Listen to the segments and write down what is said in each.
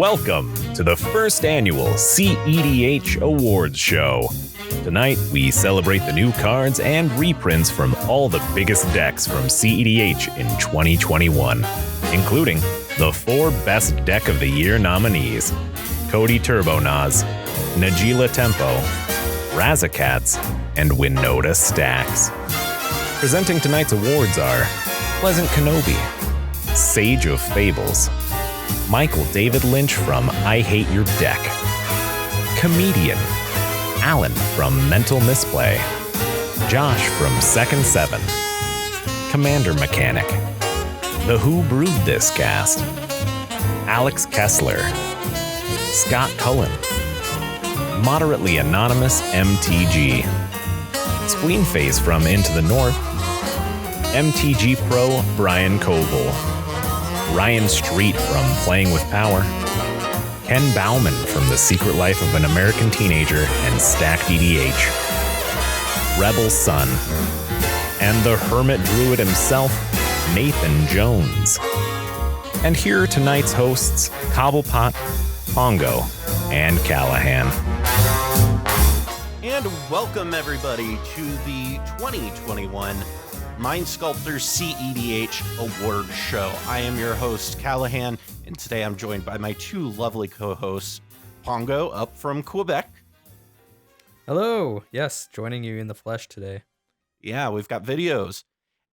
Welcome to the first annual cEDH Awards Show. Tonight, we celebrate the new cards and reprints from all the biggest decks from cEDH in 2021, including the 4 Best Deck of the Year nominees: Codie Turbo Naus, Najeela Tempo, Razakats, and Winota Stax. Presenting tonight's awards are Pleasant Kenobi, Sage of Fables, Michael David Lynch from I Hate Your Deck, Comedian, Alan from Mental Misplay, Josh from Second Seven, Commander Mechanic, The Who Brewed This Cast, Alex Kessler, Scott Cullen, Moderately Anonymous MTG, Spleenface from Into the North, MTG Pro Brian Coval, Ryan Street from Playing with Power, Ken Bauman from The Secret Life of an American Teenager and Stack DDH, Rebel Sun, and the Hermit Druid himself, Nathan Jones. And here are tonight's hosts, Cobblepot, Pongo, and Callahan. And welcome everybody to the 2021 Mind Sculptor cEDH Award Show. I am your host, Callahan, and today I'm joined by my 2 lovely co-hosts, Pongo up from Quebec. Hello. Yes, joining you in the flesh today. Yeah, we've got videos.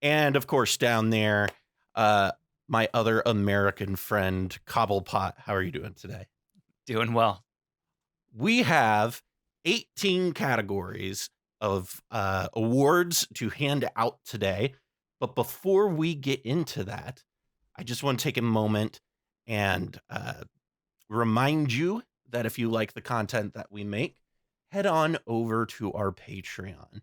And of course, down there, my other American friend, Cobblepot. How are you doing today? Doing well. We have 18 categories of awards to hand out today. But before we get into that, I just want to take a moment and remind you that if you like the content that we make, head on over to our Patreon.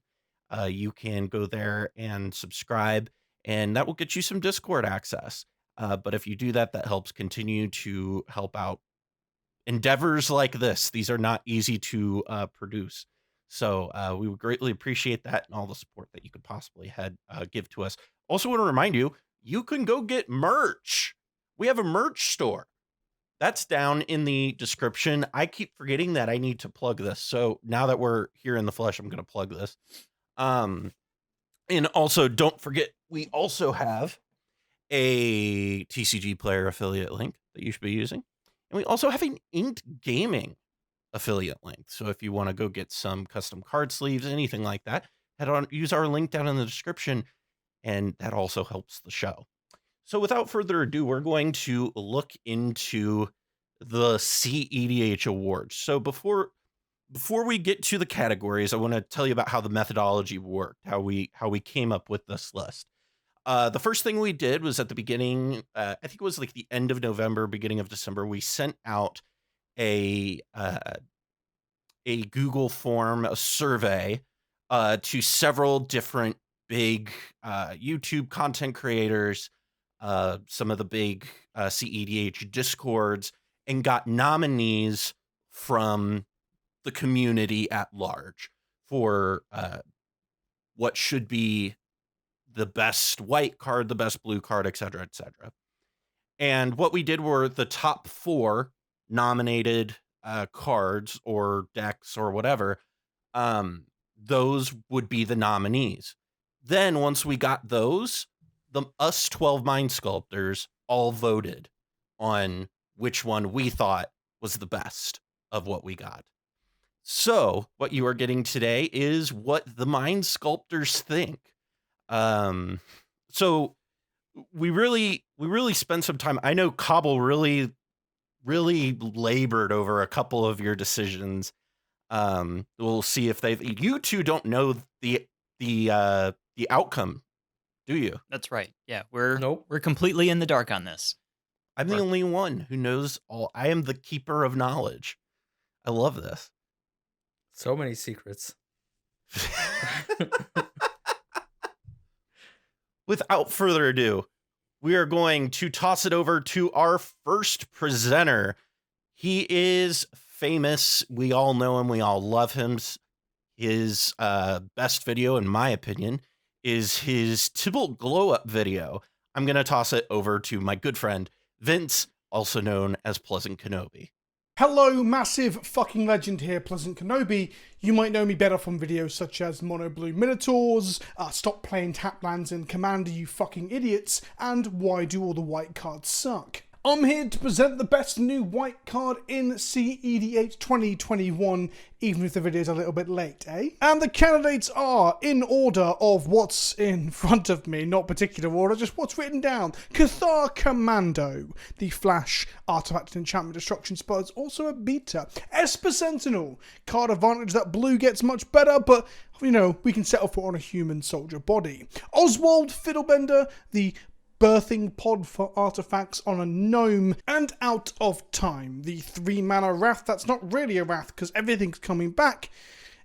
You can go there and subscribe, and that will get you some Discord access. But if you do that, that helps continue to help out endeavors like this. These are not easy to produce. So we would greatly appreciate that and all the support that you could possibly give to us. Also want to remind you, you can go get merch. We have a merch store. That's down in the description. I keep forgetting that I need to plug this. So now that we're here in the flesh, I'm going to plug this. And also don't forget, we also have a TCG Player affiliate link that you should be using. And we also have an Inked Gaming affiliate link. So if you want to go get some custom card sleeves, anything like that, head on, use our link down in the description, and that also helps the show. So without further ado, we're going to look into the cEDH Awards. So before we get to the categories, I want to tell you about how the methodology worked, how we came up with this list. The first thing we did was at the beginning, I think it was like the end of November, beginning of December, we sent out a Google form, a survey, to several different big YouTube content creators, some of the big cEDH Discords, and got nominees from the community at large for what should be the best white card, the best blue card, etc., etc. And what we did were the top 4 nominated cards or decks or whatever, those would be the nominees. Then once we got those, us 12 Mind Sculptors all voted on which one we thought was the best of what we got. So what you are getting today is what the Mind Sculptors think. So we really spent some time. I know Cobble really labored over a couple of your decisions. We'll see if you two don't know the outcome, do you? That's right. Yeah, we're completely in the dark on this. I'm the only one who knows all. I am the keeper of knowledge. I love this. So many secrets. Without further ado, we are going to toss it over to our first presenter. He is famous. We all know him. We all love him. His best video, in my opinion, is his Tibalt glow up video. I'm going to toss it over to my good friend, Vince also known as Pleasant Kenobi. Hello, massive fucking legend here, Pleasant Kenobi. You might know me better from videos such as Mono Blue Minotaurs, Stop Playing Taplands and Commander You Fucking Idiots, and Why Do All the White Cards Suck? I'm here to present the best new white card in cEDH 2021, even if the video's a little bit late, eh? And the candidates are, in order of what's in front of me, not particular order, just what's written down. Cathar Commando, the Flash Artifact and Enchantment Destruction spell is also a beta. Esper Sentinel, card advantage that blue gets much better, but, you know, we can settle for on a human soldier body. Oswald Fiddlebender, the birthing pod for artifacts on a gnome, and Out of Time, the 3-mana wrath that's not really a wrath because everything's coming back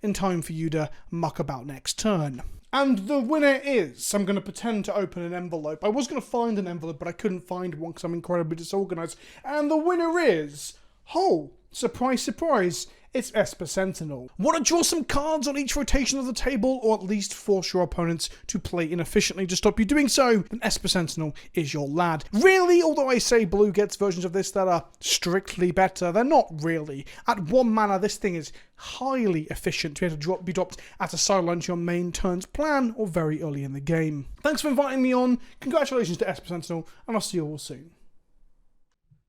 in time for you to muck about next turn. And the winner is, I'm going to pretend to open an envelope. I was going to find an envelope, but I couldn't find one because I'm incredibly disorganized. And the winner is, oh, surprise, surprise, it's Esper Sentinel. Want to draw some cards on each rotation of the table, or at least force your opponents to play inefficiently to stop you doing so? Then Esper Sentinel is your lad. Really, although I say blue gets versions of this that are strictly better, they're not really. At 1 mana, this thing is highly efficient to be able to be dropped at a sideline to your main turn's plan, or very early in the game. Thanks for inviting me on. Congratulations to Esper Sentinel, and I'll see you all soon.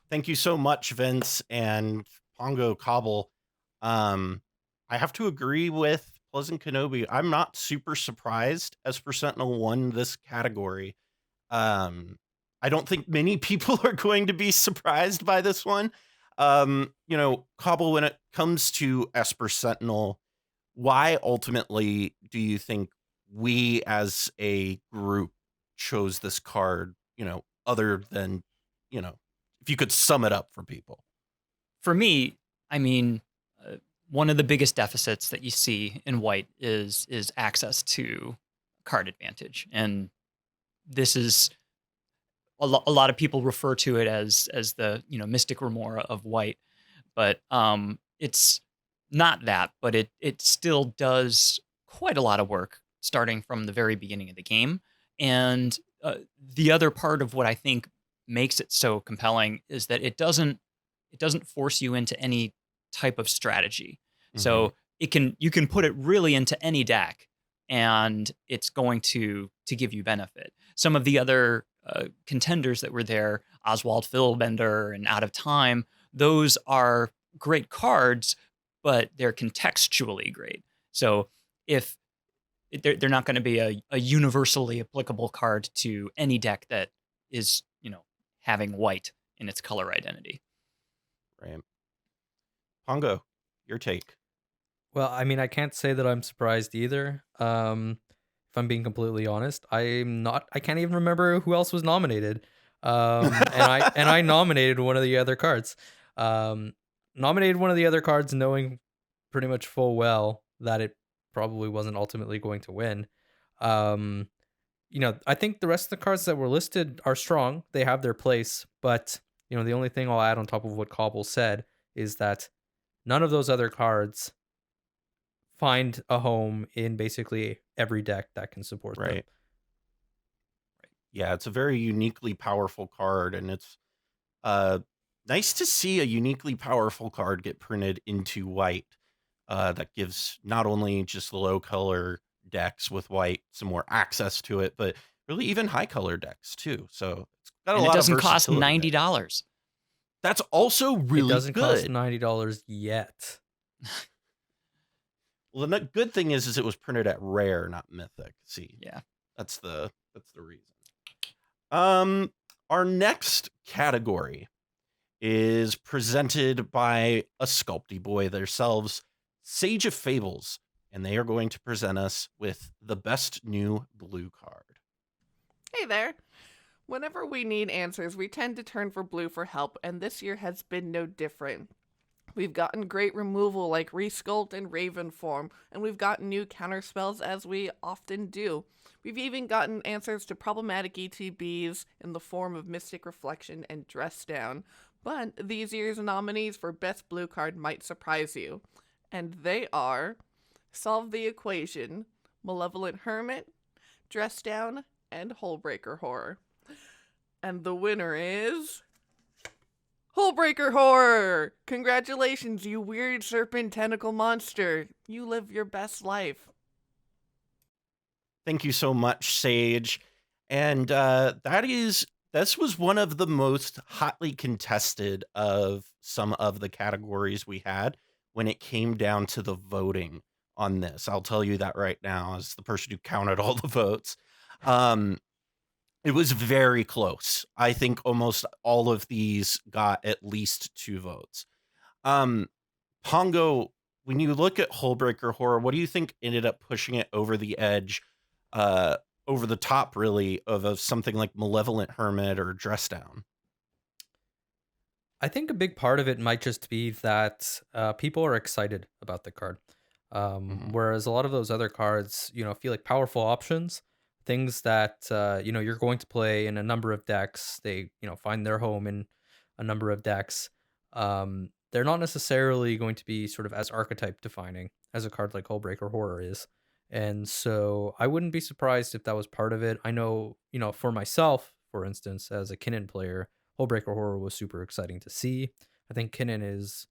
Thank you so much, Vince and Pongo Coval. I have to agree with Pleasant Kenobi. I'm not super surprised Esper Sentinel won this category. I don't think many people are going to be surprised by this one. You know, Coval, when it comes to Esper Sentinel, why ultimately do you think we as a group chose this card, you know, other than, you know, if you could sum it up for people? For me, I mean, one of the biggest deficits that you see in white is access to card advantage, and this is a lot of people refer to it as the, you know, mystic remora of white, but it's not that, but it still does quite a lot of work starting from the very beginning of the game. And the other part of what I think makes it so compelling is that it doesn't force you into any type of strategy. Mm-hmm. So you can put it really into any deck and it's going to give you benefit. Some of the other contenders that were there, Oswald Fiddlebender and Out of Time, those are great cards, but they're contextually great. So if they're not going to be a universally applicable card to any deck that is, you know, having white in its color identity. Right. Pongo, your take. Well, I mean, I can't say that I'm surprised either. If I'm being completely honest, I can't even remember who else was nominated. And I nominated one of the other cards. Nominated one of the other cards knowing pretty much full well that it probably wasn't ultimately going to win. You know, I think the rest of the cards that were listed are strong. They have their place, but you know, the only thing I'll add on top of what Coval said is that none of those other cards find a home in basically every deck that can support them. Right. Yeah, it's a very uniquely powerful card, and it's nice to see a uniquely powerful card get printed into white. That gives not only just low color decks with white some more access to it, but really even high color decks too. So it's got a lot of versatility. It doesn't cost $90. That's also really good. It doesn't cost $90 yet. Well, the good thing is it was printed at rare, not mythic. See, yeah, that's the reason. Our next category is presented by a Sculpty boy themselves, Sage of Fables, and they are going to present us with the best new blue card. Hey there. Whenever we need answers, we tend to turn for blue for help, and this year has been no different. We've gotten great removal like Resculpt and Raven Form, and we've gotten new counterspells as we often do. We've even gotten answers to problematic ETBs in the form of Mystic Reflection and Dress Down. But these year's nominees for Best Blue Card might surprise you. And they are Solve the Equation, Malevolent Hermit, Dress Down, and Hullbreaker Horror. And the winner is Hullbreaker Horror! Congratulations, you weird serpent tentacle monster. You live your best life. Thank you so much, Sage. And this was one of the most hotly contested of some of the categories we had when it came down to the voting on this. I'll tell you that right now, as the person who counted all the votes. It was very close. I think almost all of these got at least 2 votes. Pongo, when you look at Hullbreaker Horror, what do you think ended up pushing it over the edge, over the top, really, of something like Malevolent Hermit or Dress Down? I think a big part of it might just be that people are excited about the card. Whereas a lot of those other cards, feel like powerful options, things that, you're going to play in a number of decks. They, find their home in a number of decks. They're not necessarily going to be sort of as archetype defining as a card like Hullbreaker Horror is. And so I wouldn't be surprised if that was part of it. I know, for myself, for instance, as a Kinnan player, Hullbreaker Horror was super exciting to see. I think Kinnan is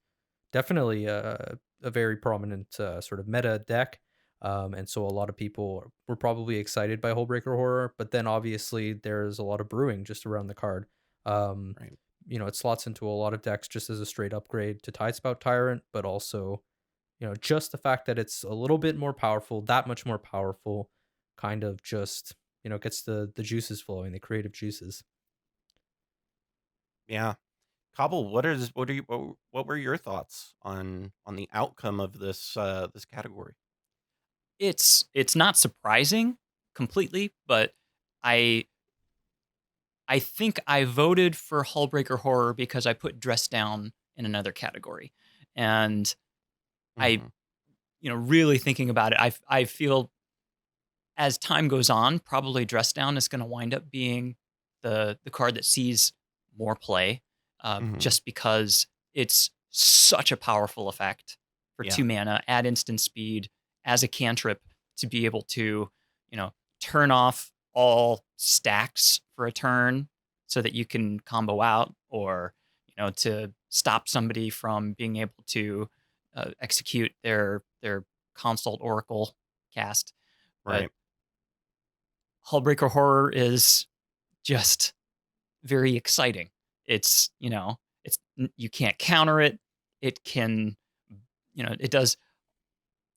definitely a very prominent sort of meta deck. And so a lot of people were probably excited by Hullbreaker Horror, but then obviously there's a lot of brewing just around the card. Right. It slots into a lot of decks just as a straight upgrade to Tidespout Tyrant, but also, just the fact that it's a little bit more powerful, that much more powerful, kind of just, gets the juices flowing, the creative juices. Yeah. Cobble, what were your thoughts on the outcome of this this category? It's not surprising completely, but I think I voted for Hullbreaker Horror because I put Dress Down in another category. And I, really thinking about it, I feel as time goes on, probably Dress Down is going to wind up being the card that sees more play, just because it's such a powerful effect for 2 mana, add instant speed as a cantrip to be able to, turn off all stacks for a turn so that you can combo out, or, to stop somebody from being able to execute their Consult Oracle cast. Right. But Hullbreaker Horror is just very exciting. It's, you can't counter it. It can,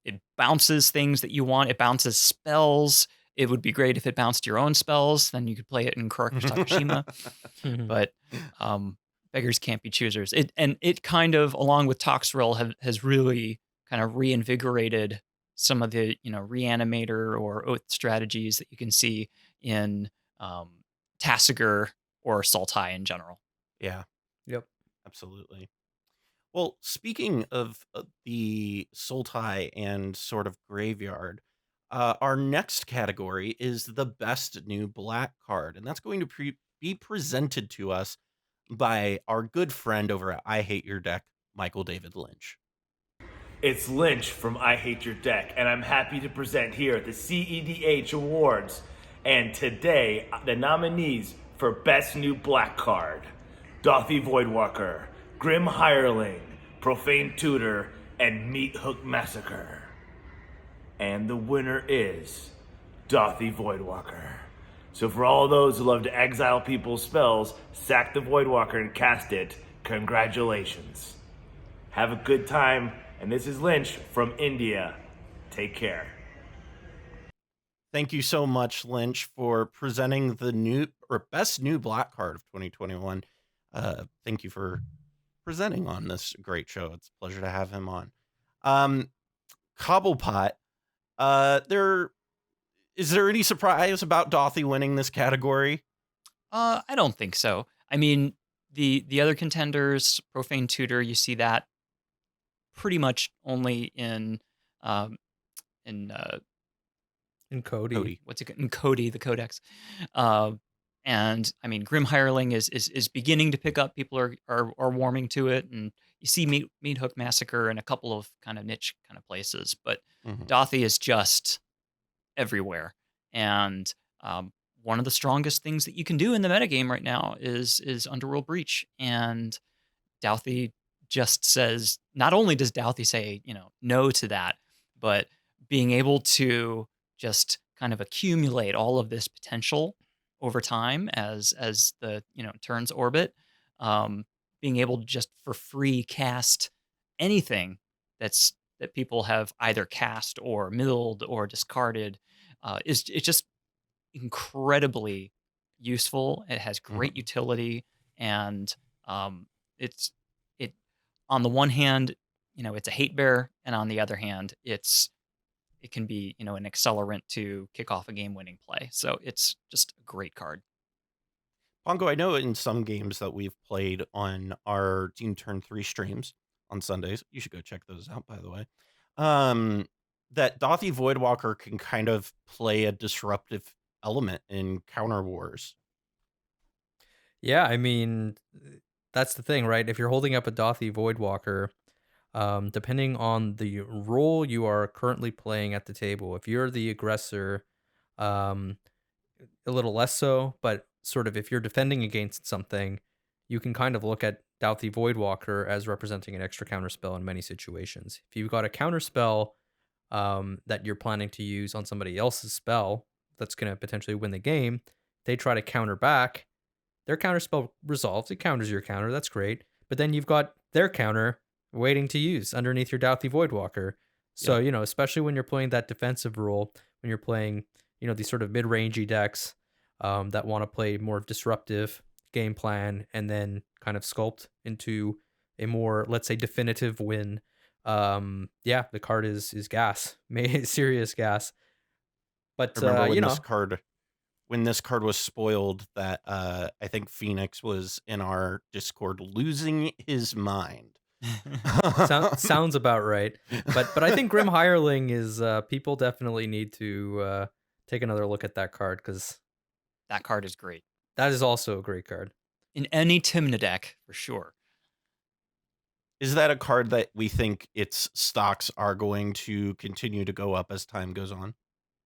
it bounces things that you want. It bounces spells. It would be great if it bounced your own spells. Then you could play it in Kuroku Takashima. But beggars can't be choosers. It kind of, along with Toxrill, has really kind of reinvigorated some of the, Reanimator or Oath strategies that you can see in Tasigur or Sultai in general. Yeah. Yep. Absolutely. Well, speaking of the Sultai and sort of graveyard, our next category is the best new black card, and that's going to be presented to us by our good friend over at I Hate Your Deck, Michael David Lynch. It's Lynch from I Hate Your Deck, and I'm happy to present here at the cEDH Awards. And today, the nominees for Best New Black Card: Dauthi Voidwalker, Grim Hireling, Profane Tutor, and Meat Hook Massacre. And the winner is Dauthi Voidwalker. So for all those who love to exile people's spells, sack the Voidwalker and cast it, congratulations. Have a good time, and this is Lynch from India. Take care. Thank you so much, Lynch, for presenting the best new black card of 2021. Thank you for presenting on this great show. It's a pleasure to have him on. Cobblepot, is there any surprise about Dauthi winning this category? I don't think so. I mean, the other contenders, Profane Tutor, you see that pretty much only in Codie. What's it? In Codie, the Codex. And I mean, Grim Hireling is beginning to pick up. People are warming to it, and you see Meat Hook Massacre in a couple of kind of niche kind of places. But Dauthi is just everywhere, and one of the strongest things that you can do in the metagame right now is Underworld Breach, and Douthie just says, not only does Douthie say, no to that, but being able to just kind of accumulate all of this potential over time as the turns orbit, being able to just for free cast anything that people have either cast or milled or discarded, it's just incredibly useful. It has great utility, and it's it on the one hand, it's a hate bear, and on the other hand, it can be an accelerant to kick off a game-winning play. So it's just a great card. Pongo, I know in some games that we've played on our Team Turn 3 streams on Sundays, you should go check those out, by the way, that Dauthi Voidwalker can kind of play a disruptive element in counter wars. Yeah, I mean, that's the thing, right? If you're holding up a Dauthi Voidwalker, depending on the role you are currently playing at the table, if you're the aggressor, a little less so, but sort of if you're defending against something, you can kind of look at Dauthi Voidwalker as representing an extra counterspell in many situations. If you've got a counterspell that you're planning to use on somebody else's spell that's going to potentially win the game, they try to counter back, their counterspell resolves, it counters your counter, that's great, but then you've got their counter waiting to use underneath your Dauthi Voidwalker. So, especially when you're playing that defensive role, when you're playing, these sort of mid-rangey decks that want to play more disruptive game plan and then kind of sculpt into a more, let's say, definitive win. The card is gas, serious gas. But remember when this card was spoiled, that I think Phoenix was in our Discord losing his mind. Sounds about right. But I think Grim Hireling is people definitely need to take another look at that card, because that card is great. That is also a great card in any Tymna deck for sure. Is that a card that we think its stocks are going to continue to go up as time goes on?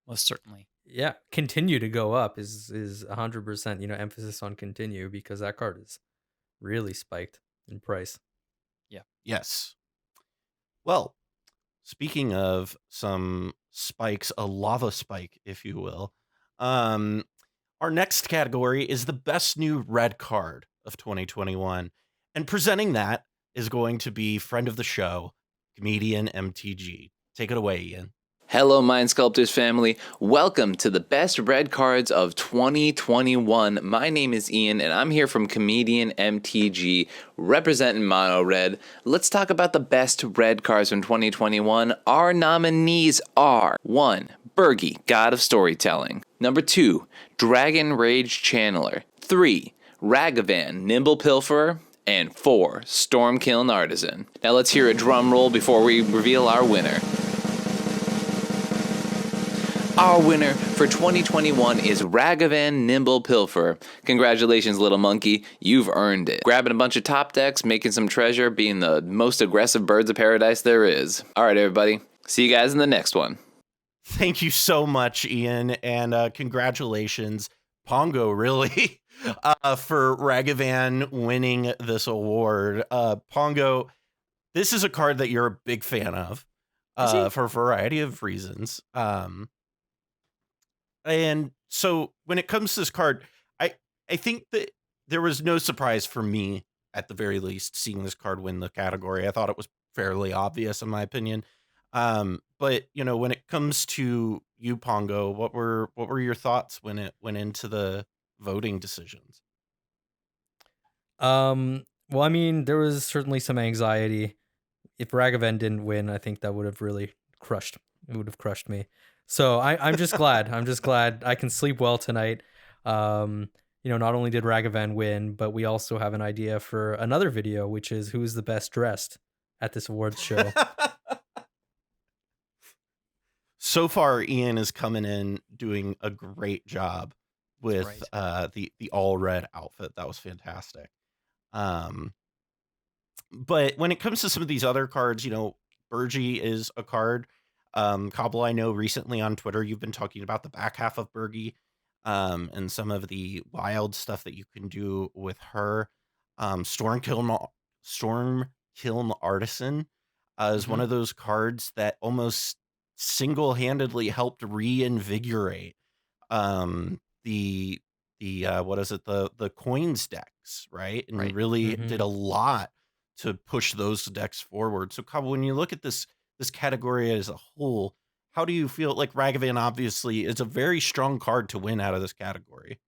Most certainly. Yeah, continue to go up is 100%, emphasis on continue, because that card is really spiked in price. Yeah. Yes. Well, speaking of some spikes, a lava spike, if you will, our next category is the best new red card of 2021. And presenting that is going to be friend of the show, comedian MTG. Take it away, Ian. Hello, Mind Sculptors family. Welcome to the best red cards of 2021. My name is Ian, and I'm here from Comedian MTG, representing Mono Red. Let's talk about the best red cards from 2021. Our nominees are 1. Birgi, God of Storytelling. Number 2, Dragon Rage Channeler. 3, Ragavan, Nimble Pilferer. And 4, Stormkiln Artisan. Now let's hear a drum roll before we reveal our winner. Our winner for 2021 is Ragavan Nimble Pilferer. Congratulations, little monkey. You've earned it. Grabbing a bunch of top decks, making some treasure, being the most aggressive birds of paradise there is. All right, everybody. See you guys in the next one. Thank you so much, Ian, and congratulations, Pongo, really, for Ragavan winning this award. Pongo, this is a card that you're a big fan of for a variety of reasons. And so when it comes to this card, I think that there was no surprise for me, at the very least, seeing this card win the category. I thought it was fairly obvious, in my opinion. But when it comes to you, Pongo, what were your thoughts when it went into the voting decisions? Well, I mean, there was certainly some anxiety. If Ragavan didn't win, I think that would have really crushed. It would have crushed me. So I'm just glad. I'm just glad I can sleep well tonight. Not only did Ragavan win, but we also have an idea for another video, which is who's the best dressed at this awards show. So far, Ian is coming in doing a great job with the all red outfit. That was fantastic. But when it comes to some of these other cards, Birgi is a card. Coval, I know recently on Twitter you've been talking about the back half of Birgi, and some of the wild stuff that you can do with her. Stormkiln Storm Kiln Artisan is one of those cards that almost single-handedly helped reinvigorate the what is it, the coins decks, right? And Right. really did a lot to push those decks forward. So Coval, when you look at this category as a whole, how do you feel? Like, Ragavan obviously is a very strong card to win out of this category.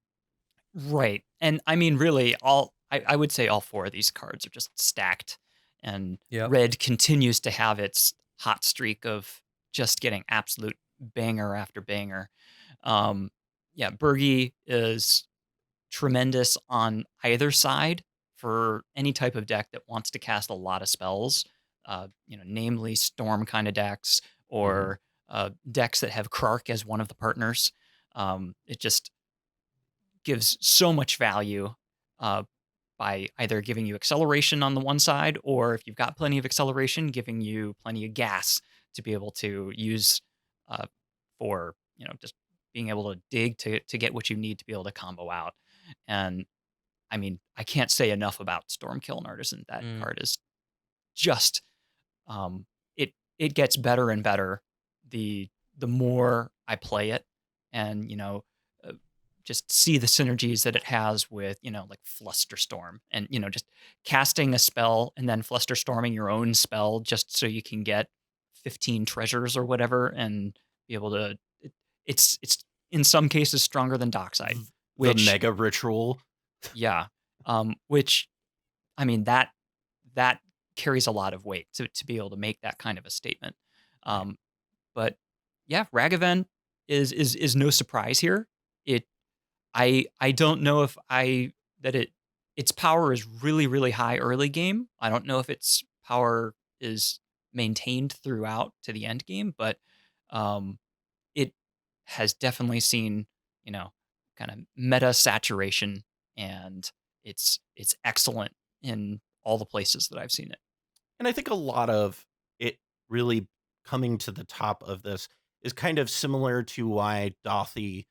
Right. And I mean, really, I would say all 4 of these cards are just stacked. And Yep. red continues to have its hot streak of just getting absolute banger after banger. Yeah, Bergie is tremendous on either side for any type of deck that wants to cast a lot of spells, namely storm kind of decks or decks that have Krark as one of the partners. It just gives so much value by either giving you acceleration on the one side, or if you've got plenty of acceleration, giving you plenty of gas to be able to use for just being able to dig to get what you need to be able to combo out. And I mean, I can't say enough about Storm Kiln Artisan. That card is just it gets better and better the more I play it, and just see the synergies that it has with like Flusterstorm, and just casting a spell and then Flusterstorming your own spell just so you can get 15 treasures or whatever, and be able to it's in some cases stronger than Dockside, which the mega ritual. Yeah. Which, I mean, that carries a lot of weight to be able to make that kind of a statement. But yeah, Ragavan is no surprise here. I don't know if its power is really, really high early game. I don't know if its power is maintained throughout to the end game, but it has definitely seen, kind of meta saturation, and it's excellent in all the places that I've seen it. And I think a lot of it really coming to the top of this is kind of similar to why Dothy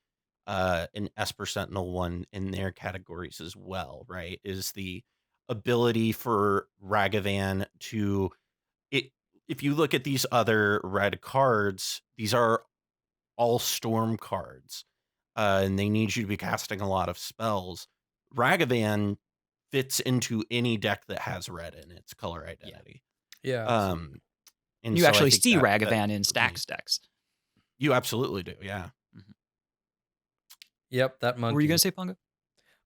and Esper Sentinel won in their categories as well, right? Is the ability for Ragavan to if you look at these other red cards, these are all storm cards. And they need you to be casting a lot of spells. Ragavan fits into any deck that has red in its color identity. Yeah. And you so actually I think see that Ragavan in Stax decks. You absolutely do, yeah. Yep, that monkey. What were you gonna say, Pongo?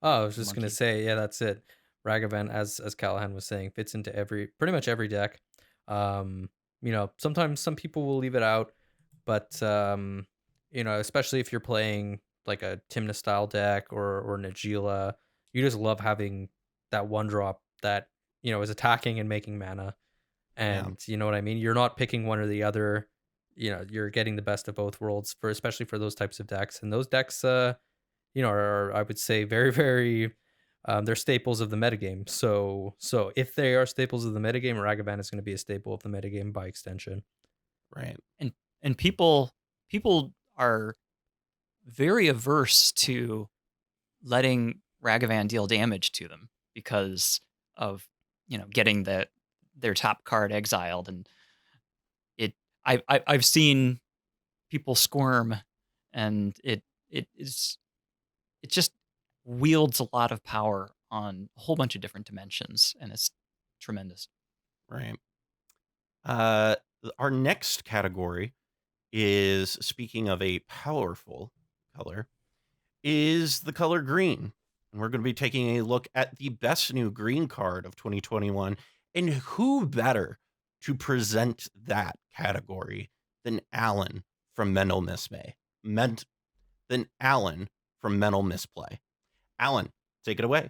Oh, I was just gonna say, yeah, that's it. Ragavan, as Callahan was saying, fits into pretty much every deck. Sometimes some people will leave it out, but especially if you're playing like a Timna style deck or Najeela, you just love having that one drop that is attacking and making mana. And you know what I mean? You're not picking one or the other. You're getting the best of both worlds especially for those types of decks. And those decks are, I would say, very, very they're staples of the metagame. So if they are staples of the metagame, Ragavan is going to be a staple of the metagame by extension. Right. And people are very averse to letting Ragavan deal damage to them because of getting their top card exiled, and I've seen people squirm, and it just wields a lot of power on a whole bunch of different dimensions, and it's tremendous. Right. Our next category is, speaking of a powerful color, is the color green. And we're going to be taking a look at the best new green card of 2021. And who better to present that category than Alan from Mental Misplay? Than Alan from Mental Misplay. Alan, take it away.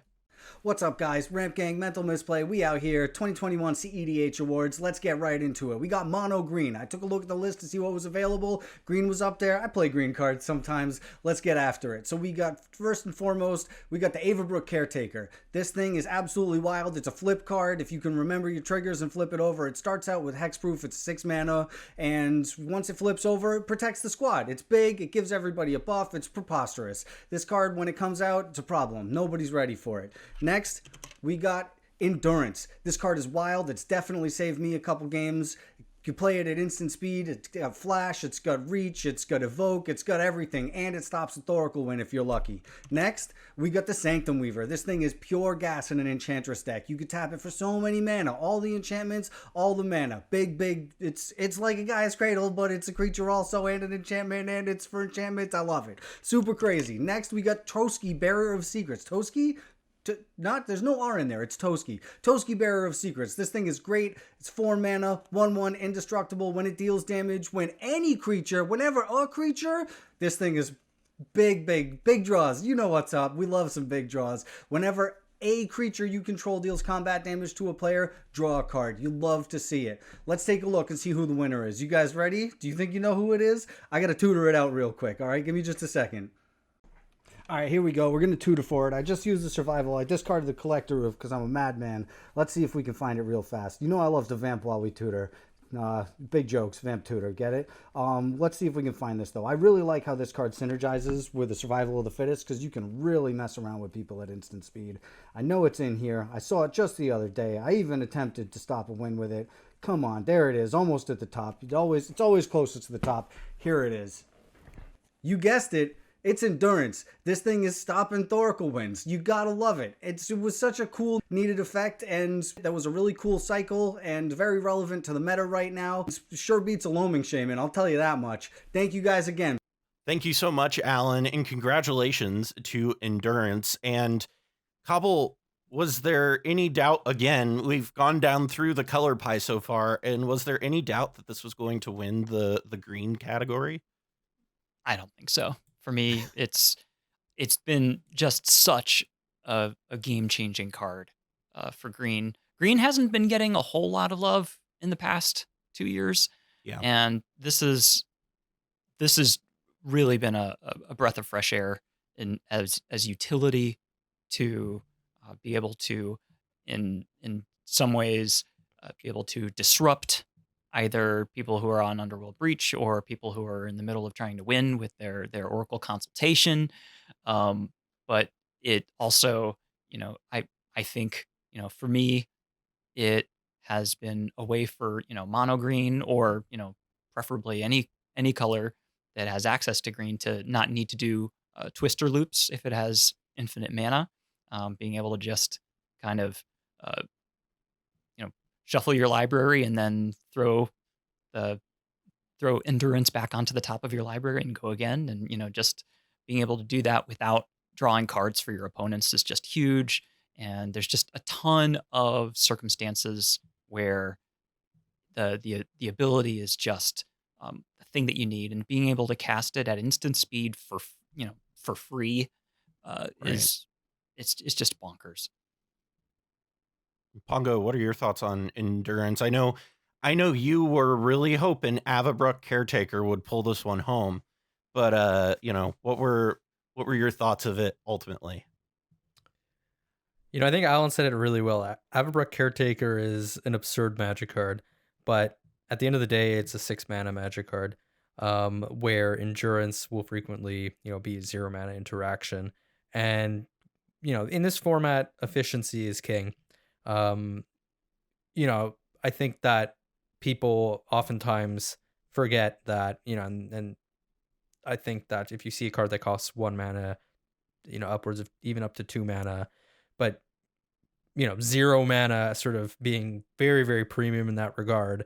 What's up, guys? Ramp Gang, Mental Misplay. We out here, 2021 cEDH Awards. Let's get right into it. We got mono green. I took a look at the list to see what was available. Green was up there. I play green cards sometimes. Let's get after it. So we got, first and foremost, we got the Avabrook Caretaker. This thing is absolutely wild. It's a flip card. If you can remember your triggers and flip it over, it starts out with hexproof. It's 6 mana, and once it flips over, it protects the squad. It's big. It gives everybody a buff. It's preposterous. This card, when it comes out, it's a problem. Nobody's ready for it. Next, we got Endurance. This card is wild. It's definitely saved me a couple games. You play it at instant speed. It's got flash, it's got reach, it's got evoke, it's got everything, and it stops a Thoracle win if you're lucky. Next, we got the Sanctum Weaver. This thing is pure gas in an Enchantress deck. You could tap it for so many mana. All the enchantments, all the mana. Big. It's like a Gaia's Cradle, but it's a creature also and an enchantment, and it's for enchantments. I love it. Super crazy. Next, we got Toski, Bearer of Secrets. Toski? There's no R in there. It's Toski. Toski, Bearer of Secrets. This thing is great. It's 4 mana, 1/1, indestructible. When it deals damage, whenever a creature, this thing is big draws. You know what's up. We love some big draws. Whenever a creature you control deals combat damage to a player, draw a card. You love to see it. Let's take a look and see who the winner is. You guys ready? Do you think you know who it is? I gotta tutor it out real quick. All right, give me just a second. All right, here we go. We're going to tutor for it. I just used the survival. I discarded the collector roof because I'm a madman. Let's see if we can find it real fast. You know I love to vamp while we tutor. Big jokes, vamp tutor, get it? Let's see if we can find this, though. I really like how this card synergizes with the survival of the fittest because you can really mess around with people at instant speed. I know it's in here. I saw it just the other day. I even attempted to stop a win with it. Come on, there it is, almost at the top. It's always closest to the top. Here it is. You guessed it. It's Endurance. This thing is stopping Thoracle wins. You gotta love it. It was such a cool, needed effect, and that was a really cool cycle and very relevant to the meta right now. It sure beats a Loaming Shaman, I'll tell you that much. Thank you guys again. Thank you so much, Alan, and congratulations to Endurance. And Coval, was there any doubt, again, we've gone down through the color pie so far, and was there any doubt that this was going to win the green category? I don't think so. For me, it's been just such a game-changing card for green. Green hasn't been getting a whole lot of love in the past 2 years. Yeah. And this has really been a breath of fresh air as utility to be able to, in some ways, be able to disrupt either people who are on Underworld Breach or people who are in the middle of trying to win with their Oracle consultation. But it also, I think, for me, it has been a way for, mono green or, preferably any color that has access to green to not need to do twister loops if it has infinite mana. Being able to just kind of, shuffle your library and then throw Endurance back onto the top of your library and go again. And, just being able to do that without drawing cards for your opponents is just huge. And there's just a ton of circumstances where the ability is just the thing that you need, and being able to cast it at instant speed for free is it's just bonkers. Pongo, what are your thoughts on Endurance? I know you were really hoping Avabruck Caretaker would pull this one home, but what were your thoughts of it ultimately? I think Alan said it really well. Avabruck Caretaker is an absurd Magic card, but at the end of the day, it's a 6 mana Magic card, where Endurance will frequently, be a 0 mana interaction, and in this format, efficiency is king. I think that people oftentimes forget that, and I think that if you see a card that costs 1 mana, upwards of even up to 2 mana, but 0 mana sort of being very, very premium in that regard,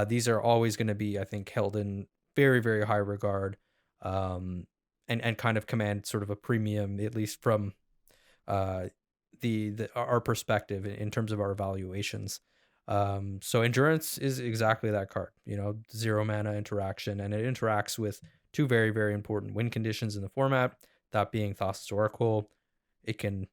these are always going to be, I think, held in very, very high regard, and kind of command sort of a premium, at least from our perspective in terms of our evaluations. So Endurance is exactly that card, 0 mana interaction, and it interacts with 2 very, very important win conditions in the format, that being Thassa's Oracle. It can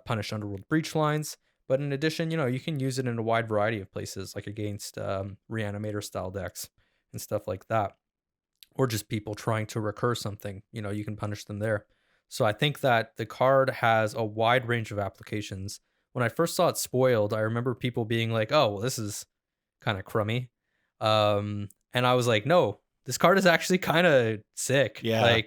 punish Underworld Breach lines, but in addition, you can use it in a wide variety of places, like against Reanimator style decks and stuff like that, or just people trying to recur something, you can punish them there. So I think that the card has a wide range of applications. When I first saw it spoiled, I remember people being like, oh, well, this is kind of crummy. And I was like, no, this card is actually kind of sick. Yeah. I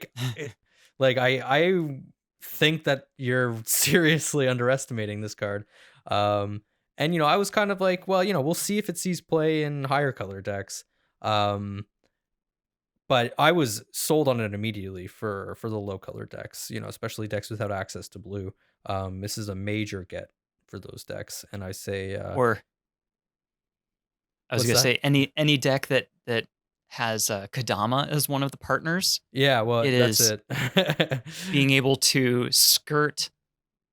think that you're seriously underestimating this card. And And, I was kind of like, well, we'll see if it sees play in higher color decks. But I was sold on it immediately for the low color decks, especially decks without access to blue. This is a major get for those decks. And I say, or I was going to say any deck that has Kodama as one of the partners. Yeah, well, that's it. Being able to skirt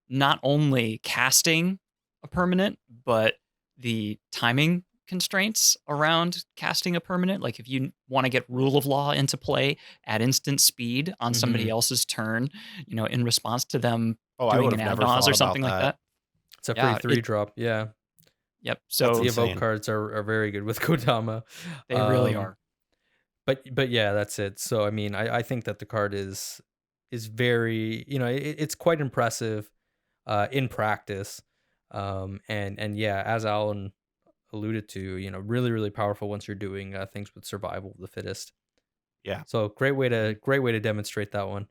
not only casting a permanent, but the timing constraints around casting a permanent. Like if you want to get Rule of Law into play at instant speed on somebody else's turn, in response to them doing an Adnaz or something like that. It's a free 3-drop. Yeah. Yep. So the evoke cards are very good with Kodama. They really are. But yeah, that's it. So I mean, I think that the card is very, it's quite impressive in practice. And yeah, as Alan alluded to, really, really powerful once you're doing things with survival of the fittest. Yeah. So great way to demonstrate that one.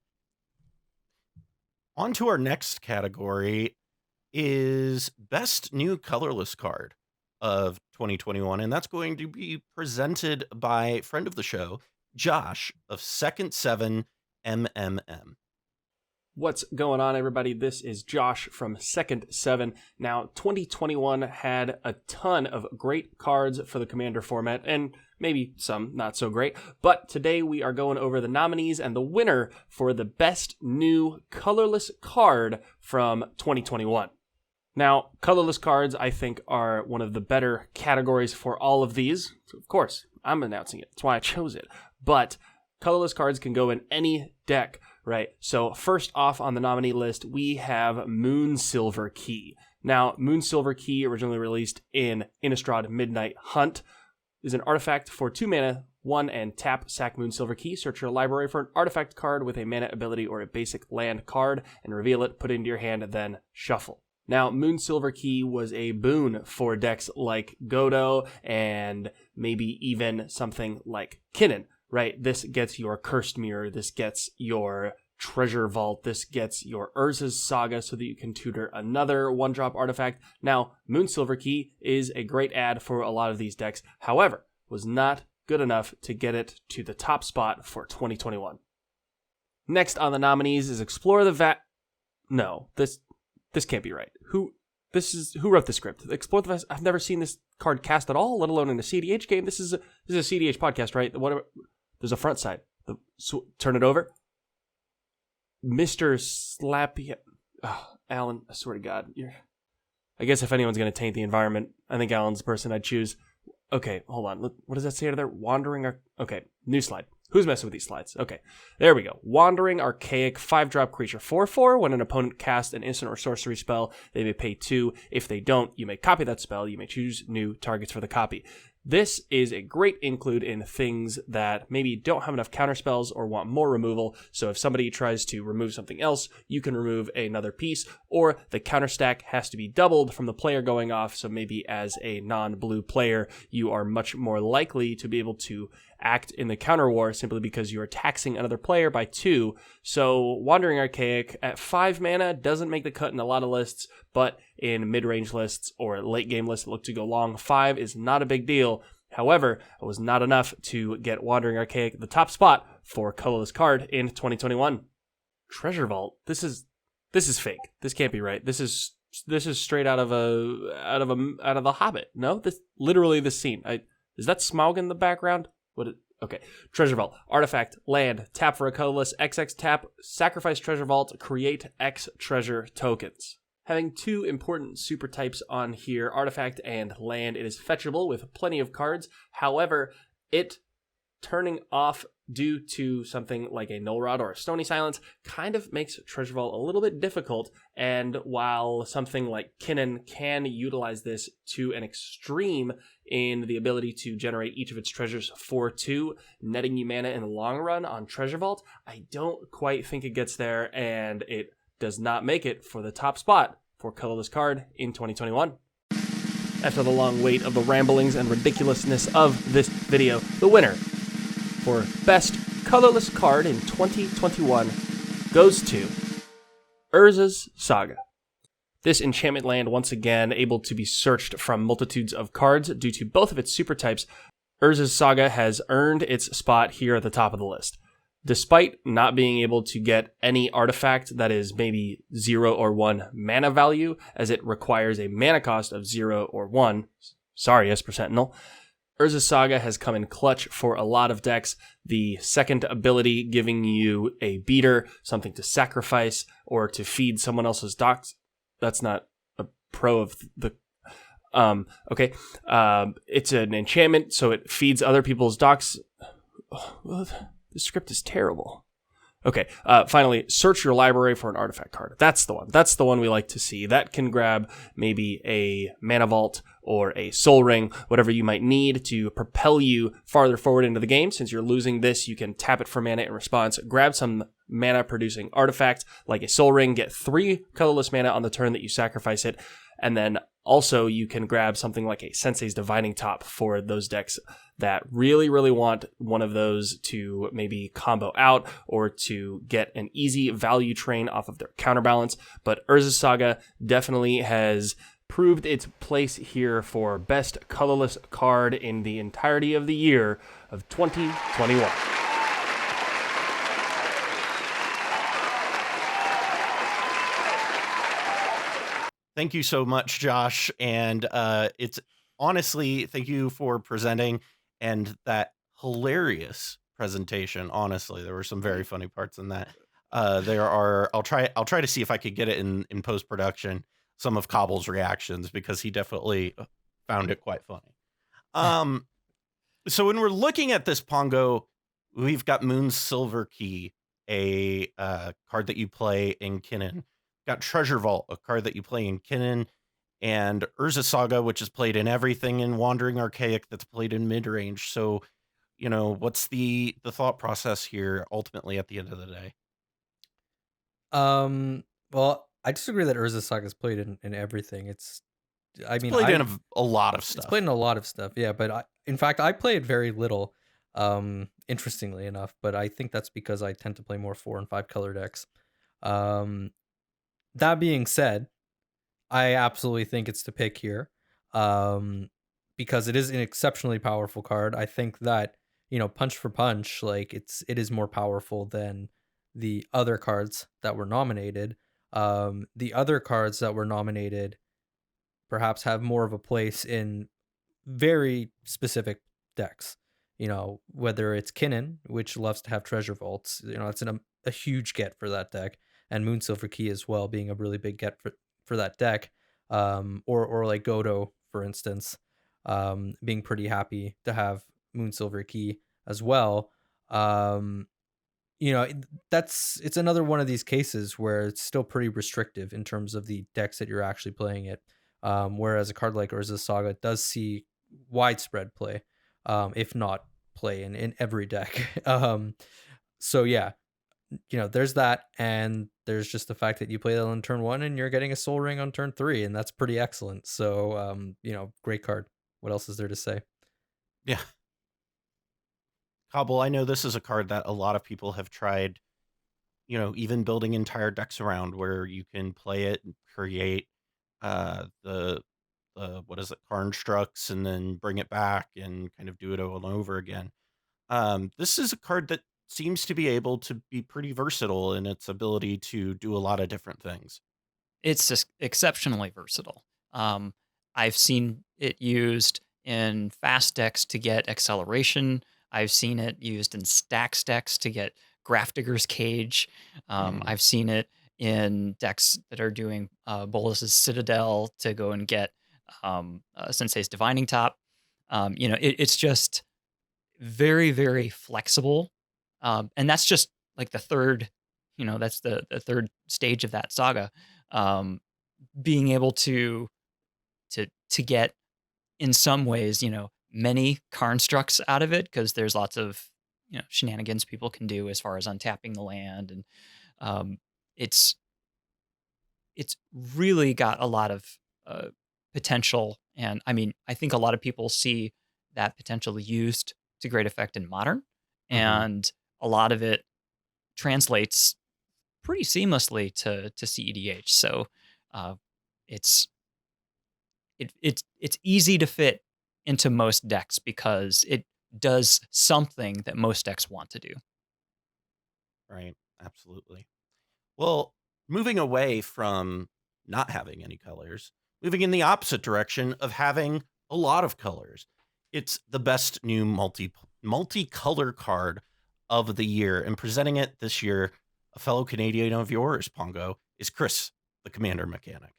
On to our next category is Best New Colorless Card of 2021, and that's going to be presented by friend of the show, Josh of Second 7 MMM. What's going on, everybody? This is Josh from Second 7. Now, 2021 had a ton of great cards for the Commander format, and maybe some not so great, but today we are going over the nominees and the winner for the Best New Colorless Card from 2021. Now, colorless cards, I think, are one of the better categories for all of these. So of course, I'm announcing it. That's why I chose it. But colorless cards can go in any deck, right? So first off on the nominee list, we have Moonsilver Key. Now, Moonsilver Key, originally released in Innistrad Midnight Hunt, is an artifact for 2 mana, 1 and tap, sack Moonsilver Key, search your library for an artifact card with a mana ability or a basic land card, and reveal it, put it into your hand, then shuffle. Now, Moonsilver Key was a boon for decks like Godo and maybe even something like Kinnan, right? This gets your Cursed Mirror, this gets your Treasure Vault, this gets your Urza's Saga so that you can tutor another 1-drop artifact. Now, Moonsilver Key is a great add for a lot of these decks, however, was not good enough to get it to the top spot for 2021. Next on the nominees is Explore the No, this can't be right. Who wrote the script? Explore the Vast. I've never seen this card cast at all, let alone in a cEDH game. This is a cEDH podcast, right? There's a front side. Turn it over. Mr. Slappy. Oh, Alan, I swear to God. I guess if anyone's going to taint the environment, I think Alan's the person I'd choose. Okay, hold on. What does that say there? Okay, new slide. Who's messing with these slides? Okay, there we go. Wandering Archaic, 5-drop creature, 4/4. When an opponent casts an instant or sorcery spell, they may pay 2. If they don't, you may copy that spell. You may choose new targets for the copy. This is a great include in things that maybe don't have enough counterspells or want more removal. So if somebody tries to remove something else, you can remove another piece, or the counter stack has to be doubled from the player going off. So maybe as a non-blue player, you are much more likely to be able to act in the counter war simply because you're taxing another player by 2. So Wandering Archaic at 5 mana doesn't make the cut in a lot of lists, but in mid-range lists or late game lists that look to go long, 5 is not a big deal. However, it was not enough to get Wandering Archaic the top spot for colorless card in 2021. Treasure Vault. This is fake. This can't be right. This is straight out of The Hobbit. No, this literally this scene. Is that Smaug in the background? Okay. Treasure Vault. Artifact, land, tap for a colorless, XX tap, sacrifice Treasure Vault, create X treasure tokens. Having 2 important super types on here, artifact and land, it is fetchable with plenty of cards. However, it turning off due to something like a Null Rod or a Stony Silence kind of makes Treasure Vault a little bit difficult, and while something like Kinnan can utilize this to an extreme in the ability to generate each of its treasures for 2, netting you mana in the long run on Treasure Vault, I don't quite think it gets there, and it does not make it for the top spot for colorless card in 2021. After the long wait of the ramblings and ridiculousness of this video, the winner for best colorless card in 2021 goes to Urza's Saga. This enchantment land, once again, able to be searched from multitudes of cards due to both of its super types. Urza's Saga has earned its spot here at the top of the list. Despite not being able to get any artifact that is maybe 0 or 1 mana value, as it requires a mana cost of 0 or 1, sorry, Esper Sentinel, Urza's Saga has come in clutch for a lot of decks. The second ability giving you a beater, something to sacrifice, or to feed someone else's docks. That's not a pro of the... okay. It's an enchantment, so it feeds other people's docks. Oh, the script is terrible. Okay, finally, search your library for an artifact card. That's the one. That's the one we like to see. That can grab maybe a Mana Vault or a Soul Ring, whatever you might need to propel you farther forward into the game. Since you're losing this, you can tap it for mana in response, grab some mana-producing artifact like a Soul Ring, get 3 colorless mana on the turn that you sacrifice it, and then also you can grab something like a Sensei's Divining Top for those decks that really, really want one of those to maybe combo out or to get an easy value train off of their counterbalance. But Urza's Saga definitely has proved its place here for best colorless card in the entirety of the year of 2021. Thank you so much, Josh. And it's honestly, thank you for presenting and that hilarious presentation. Honestly, there were some very funny parts in that. I'll try to see if I could get it in post-production, some of Cobble's reactions, because he definitely found it quite funny. So when we're looking at this Pongo, we've got Moon's Silver Key, a card that you play in Kinnan. Got Treasure Vault, a card that you play in Kinnan, and Urza's Saga, which is played in everything, and Wandering Archaic, that's played in mid-range. So, you know, what's the thought process here ultimately at the end of the day? Well, I disagree that Urza's Saga is played in everything. It's played in a lot of stuff. It's played in a lot of stuff, yeah. But in fact, I played very little, interestingly enough. But I think that's because I tend to play more 4 and 5 color decks. That being said, I absolutely think it's to pick here, because it is an exceptionally powerful card. I think that, you know, punch for punch, like it is more powerful than the other cards that were nominated. The other cards that were nominated perhaps have more of a place in very specific decks. You know, whether it's Kinnan, which loves to have treasure vaults, you know, it's a huge get for that deck, and Moonsilver Key as well being a really big get for that deck. Or like Godo, for instance, being pretty happy to have Moonsilver Key as well. You know, it's another one of these cases where it's still pretty restrictive in terms of the decks that you're actually playing it. Whereas a card like Urza's Saga does see widespread play, if not play in every deck. So yeah, you know, there's that, and there's just the fact that you play that on turn 1 and you're getting a Soul Ring on turn 3, and that's pretty excellent. So, you know, great card. What else is there to say? Yeah. Cobble, I know this is a card that a lot of people have tried, you know, even building entire decks around, where you can play it and create the what is it, Constructs, and then bring it back and kind of do it all over again. This is a card that seems to be able to be pretty versatile in its ability to do a lot of different things. It's just exceptionally versatile. I've seen it used in fast decks to get acceleration. I've seen it used in stack decks to get Grafdigger's Cage. I've seen it in decks that are doing Bolas's Citadel to go and get Sensei's Divining Top. You know, it's just very, very flexible. And that's just like the third, you know, that's the third stage of that saga. Being able to get, in some ways, you know, many constructs out of it, because there's lots of, you know, shenanigans people can do as far as untapping the land, and it's really got a lot of potential. And I mean, I think a lot of people see that potential used to great effect in Modern, and a lot of it translates pretty seamlessly to cEDH. So it's easy to fit into most decks because it does something that most decks want to do. Right. Absolutely. Well, moving away from not having any colors, moving in the opposite direction of having a lot of colors. It's the best new multicolor card of the year, and presenting it this year, a fellow Canadian of yours, Pongo, is Chris, the Commander Mechanic.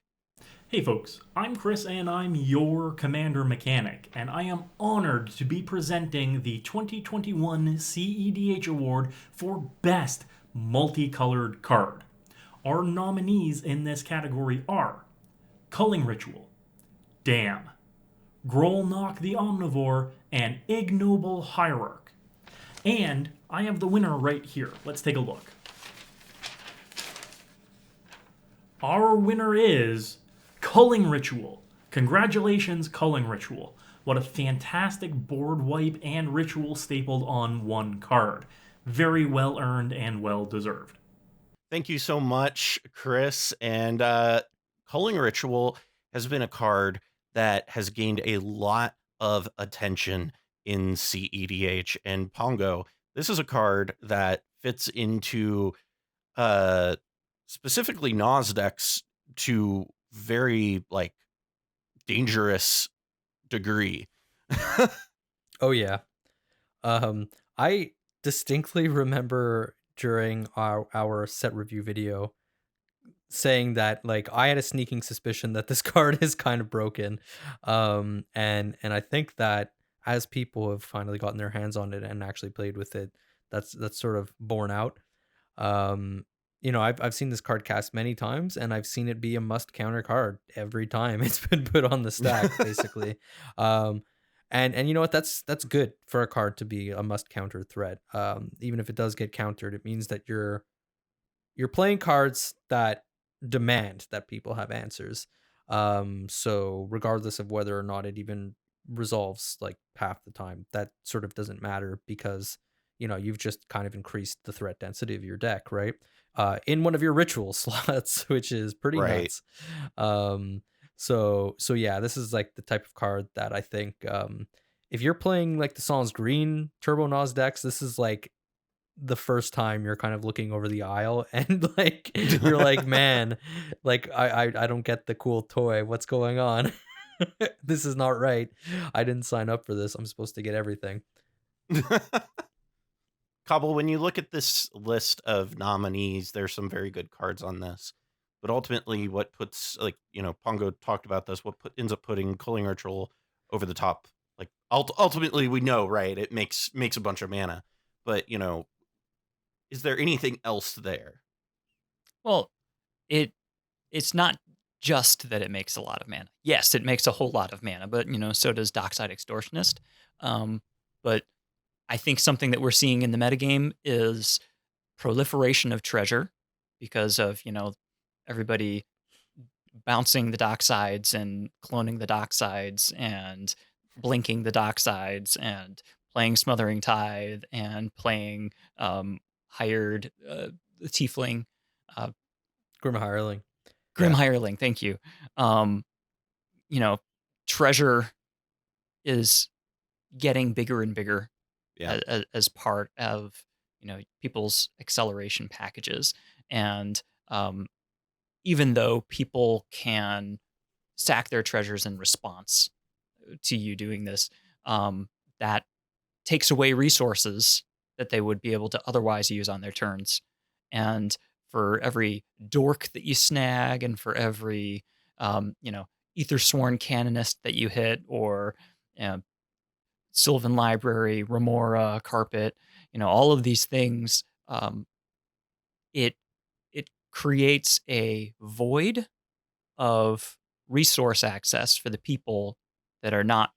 Hey folks, I'm Chris and I'm your Commander Mechanic, and I am honored to be presenting the 2021 cEDH Award for Best Multicolored Card. Our nominees in this category are Culling Ritual, Dam, Grolnok the Omnivore, and Ignoble Hierarch. And I have the winner right here. Let's take a look. Our winner is Culling Ritual. Congratulations, Culling Ritual. What a fantastic board wipe and ritual stapled on one card. Very well earned and well deserved. Thank you so much, Chris. And Culling Ritual has been a card that has gained a lot of attention in cEDH. And Pongo, this is a card that fits into specifically Naus decks to very dangerous degree. Oh yeah. I distinctly remember during our set review video saying that I had a sneaking suspicion that this card is kind of broken. And I think that as people have finally gotten their hands on it and actually played with it, that's sort of borne out. I've seen this card cast many times, and I've seen it be a must counter card every time it's been put on the stack, basically. And you know what? That's good for a card to be a must counter threat. Even if it does get countered, it means that you're playing cards that demand that people have answers. So regardless of whether or not it even resolves half the time, that sort of doesn't matter because you've just kind of increased the threat density of your deck, right? In one of your ritual slots, which is pretty nuts. So yeah, this is the type of card that I think if you're playing the Sans Green Turbo Naus decks, this is the first time you're kind of looking over the aisle and you're man, I don't get the cool toy. What's going on? This is not right. I didn't sign up for this. I'm supposed to get everything. Coval, when you look at this list of nominees, there's some very good cards on this. But ultimately, what puts, Pongo talked about this, what ends up putting Culling Ritual over the top, ultimately we know, right, it makes a bunch of mana. But, is there anything else there? Well, it's not just that it makes a lot of mana. Yes, it makes a whole lot of mana, but, so does Dockside Extortionist. But I think something that we're seeing in the metagame is proliferation of treasure because of, everybody bouncing the docksides and cloning the docksides and blinking the docksides and playing Smothering Tithe and playing hired Tiefling. Grim Hireling. Hireling, thank you. Treasure is getting bigger and bigger. Yeah. As part of people's acceleration packages, and even though people can sack their treasures in response to you doing this, that takes away resources that they would be able to otherwise use on their turns. And for every dork that you snag, and for every Aethersworn Canonist that you hit, or Sylvan Library, Remora, Carpet, all of these things, it creates a void of resource access for the people that are not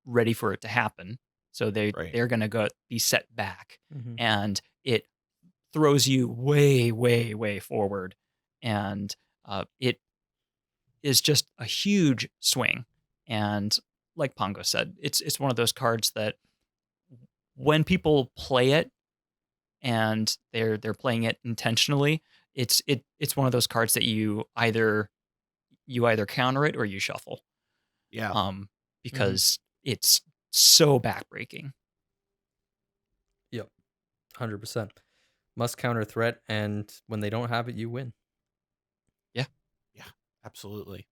ready for it to happen. So they're going to be set back, and it throws you way, way, way forward. And it is just a huge swing. And like Pongo said, it's one of those cards that when people play it and they're playing it intentionally, it's one of those cards that you either you either counter it or you shuffle. Yeah. Because it's so backbreaking. Yep, 100%. Must counter threat, and when they don't have it, you win. Yeah, absolutely.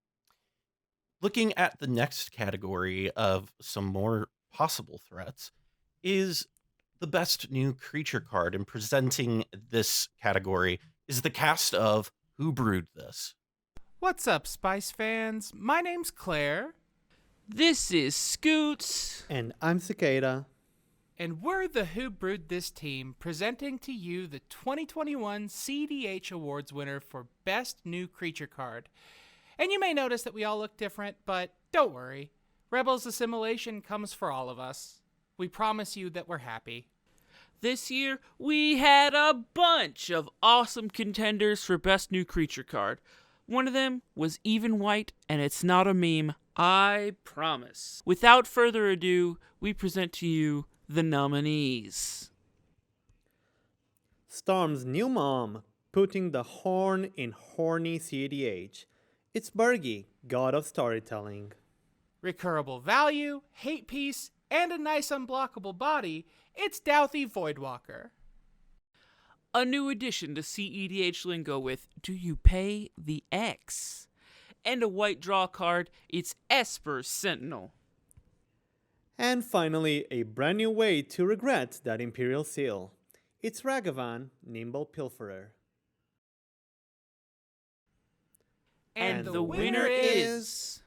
Looking at the next category of some more possible threats is the best new creature card, and presenting this category is the cast of Who Brewed This? What's up, Spice fans? My name's Claire. This is Scoots. And I'm Cicada. And we're the Who Brewed This team, presenting to you the 2021 cEDH Awards winner for Best New Creature Card. And you may notice that we all look different, but don't worry. Rebel's Assimilation comes for all of us. We promise you that we're happy. This year, we had a bunch of awesome contenders for Best New Creature Card. One of them was Even White, and it's not a meme, I promise. Without further ado, we present to you the nominees. Storm's new mom, putting the horn in horny cEDH. It's Bergie, god of storytelling. Recurable value, hate piece, and a nice unblockable body, it's Douthie Voidwalker. A new addition to cEDH lingo with Do You Pay the X? And a white draw card, it's Esper Sentinel. And finally, a brand new way to regret that Imperial Seal. It's Ragavan, Nimble Pilferer. And the winner is...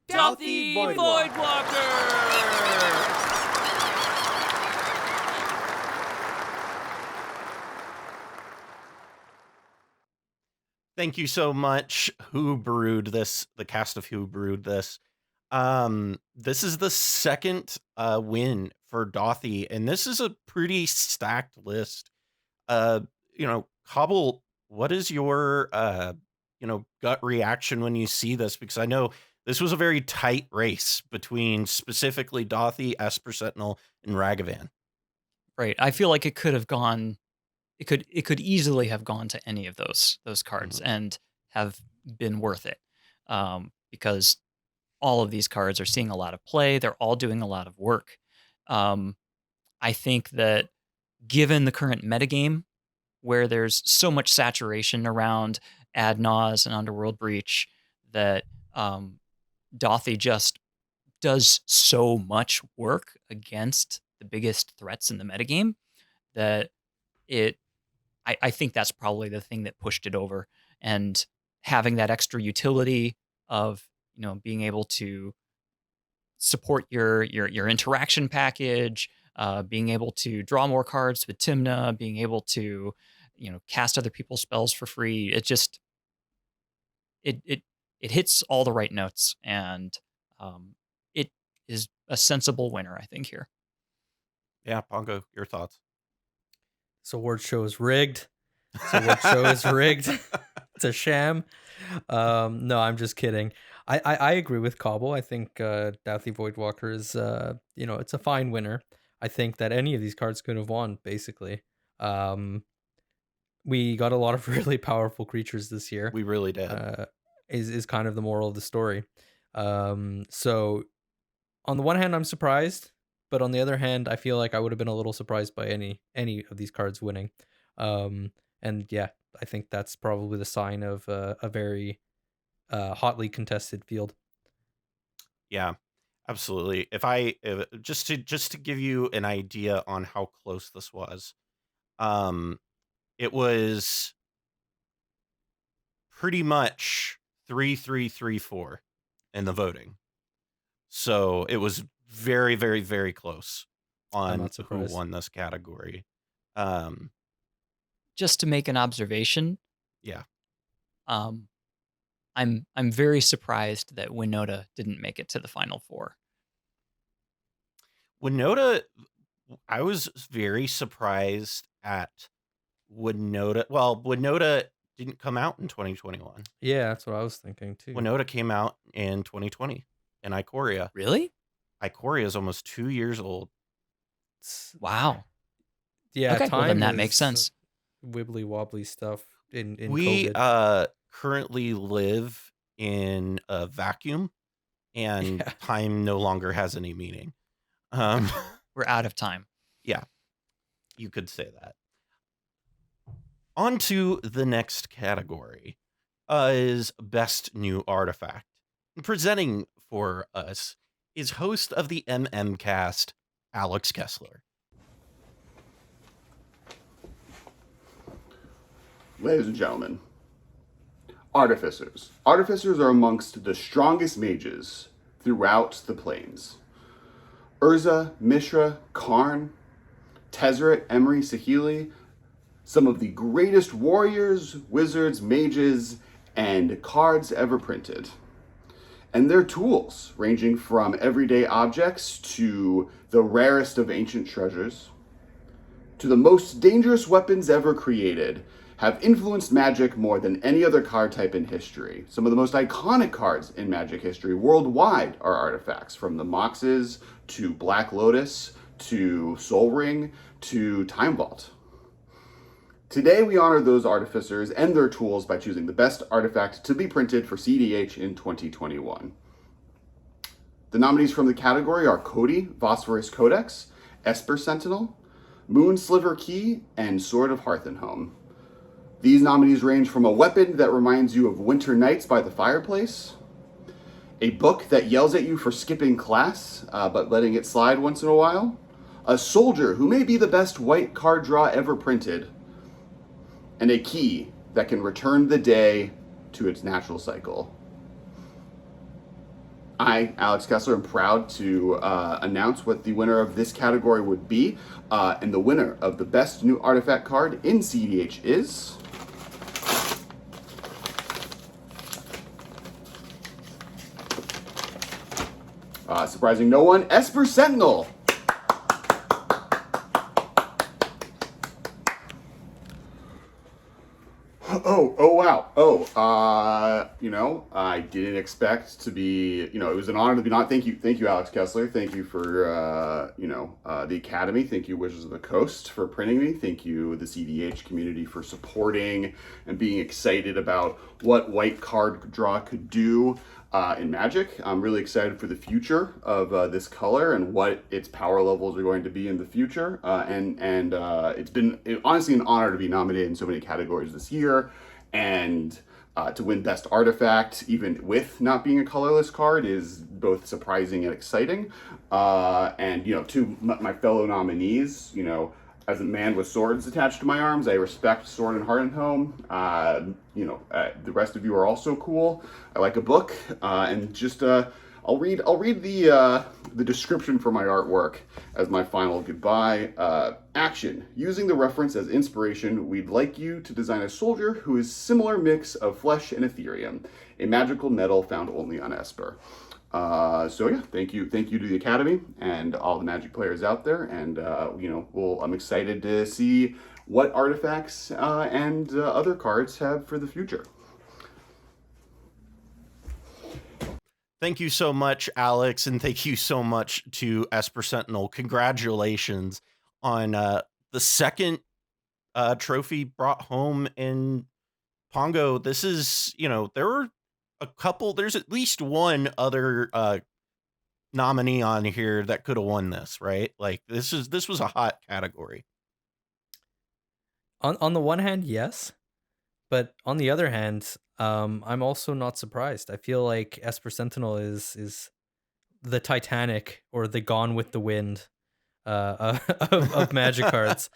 Douthie Voidwalker! Thank you so much, Who Brewed This, the cast of Who Brewed This. This is the second win for Douthie, and this is a pretty stacked list. Coval, what is your gut reaction when you see this? Because I know this was a very tight race between specifically Douthie, Esper Sentinel, and Ragavan. Right. I feel like it could have gone. It could easily have gone to any of those cards and have been worth it, because all of these cards are seeing a lot of play. They're all doing a lot of work. I think that given the current metagame, where there's so much saturation around Ad Naus and Underworld Breach, that Douthie just does so much work against the biggest threats in the metagame that I think that's probably the thing that pushed it over. And having that extra utility of being able to support your interaction package, being able to draw more cards with Tymna, being able to cast other people's spells for free. It just it hits all the right notes, and it is a sensible winner, I think, here. Yeah, Pongo, your thoughts? This award show is rigged. This award show is rigged. It's a sham. No, I'm just kidding. I agree with Coval. I think Douthie Voidwalker is it's a fine winner. I think that any of these cards could have won, basically. We got a lot of really powerful creatures this year. We really did. Is kind of the moral of the story. So on the one hand, I'm surprised, but on the other hand, I feel like I would have been a little surprised by any of these cards winning. And yeah, I think that's probably the sign of a very hotly contested field. Yeah, absolutely. If just to give you an idea on how close this was, it was pretty much 3-3-3-4 in the voting. So it was very, very, very close on who won this category. Just to make an observation. Yeah. I'm very surprised that Winota didn't make it to the Final Four. Winota, I was very surprised at Winota. Well, Winota didn't come out in 2021. Yeah, that's what I was thinking too. Winota came out in 2020 in Ikoria. Really? Ikoria is almost 2 years old. Wow. Yeah, okay, well, then that makes sense. Wibbly wobbly stuff in we COVID. Currently live in a vacuum, and time no longer has any meaning. We're out of time. Yeah, you could say that. On to the next category is Best New Artifact. Presenting for us is host of the MM Cast, Alex Kessler. Ladies and gentlemen, Artificers. Artificers are amongst the strongest mages throughout the planes. Urza, Mishra, Karn, Tezzeret, Emery, Saheeli, some of the greatest warriors, wizards, mages, and cards ever printed. And their tools, ranging from everyday objects to the rarest of ancient treasures, to the most dangerous weapons ever created, have influenced Magic more than any other card type in history. Some of the most iconic cards in Magic history worldwide are artifacts, from the Moxes to Black Lotus to Sol Ring to Time Vault. Today we honor those artificers and their tools by choosing the best artifact to be printed for cEDH in 2021. The nominees from the category are Codie, Phosphorus Codex, Esper Sentinel, Moon Sliver Key, and Sword of Hearthenhome. These nominees range from a weapon that reminds you of winter nights by the fireplace, a book that yells at you for skipping class, but letting it slide once in a while, a soldier who may be the best white card draw ever printed, and a key that can return the day to its natural cycle. I, Alex Kessler, am proud to announce what the winner of this category would be, and the winner of the best new artifact card in cEDH is... surprising no one, Esper Sentinel. Oh, wow. I didn't expect to be, it was an honor to be not. Thank you, Alex Kessler. Thank you for, the Academy. Thank you, Wizards of the Coast, for printing me. Thank you, the cEDH community, for supporting and being excited about what white card draw could do in Magic. I'm really excited for the future of this color and what its power levels are going to be in the future. It's been honestly an honor to be nominated in so many categories this year, and to win Best Artifact, even with not being a colorless card, is both surprising and exciting. To my fellow nominees, as a man with swords attached to my arms, I respect Sword and Hearthenhome. The rest of you are also cool. I like a book, and just I'll read the description for my artwork as my final goodbye. Action. Using the reference as inspiration, we'd like you to design a soldier who is similar mix of flesh and ethereum, a magical metal found only on Esper. Thank you to the Academy and all the Magic players out there, and I'm excited to see what artifacts and other cards have for the future. Thank you so much, Alex, and thank you so much to Esper Sentinel. Congratulations on the second trophy brought home in Pongo. This is, there were a couple, there's at least one other nominee on here that could have won this, right? Like this was a hot category. On the one hand, yes, but on the other hand, I'm also not surprised. I feel like Esper Sentinel is the Titanic or the Gone with the Wind of Magic cards.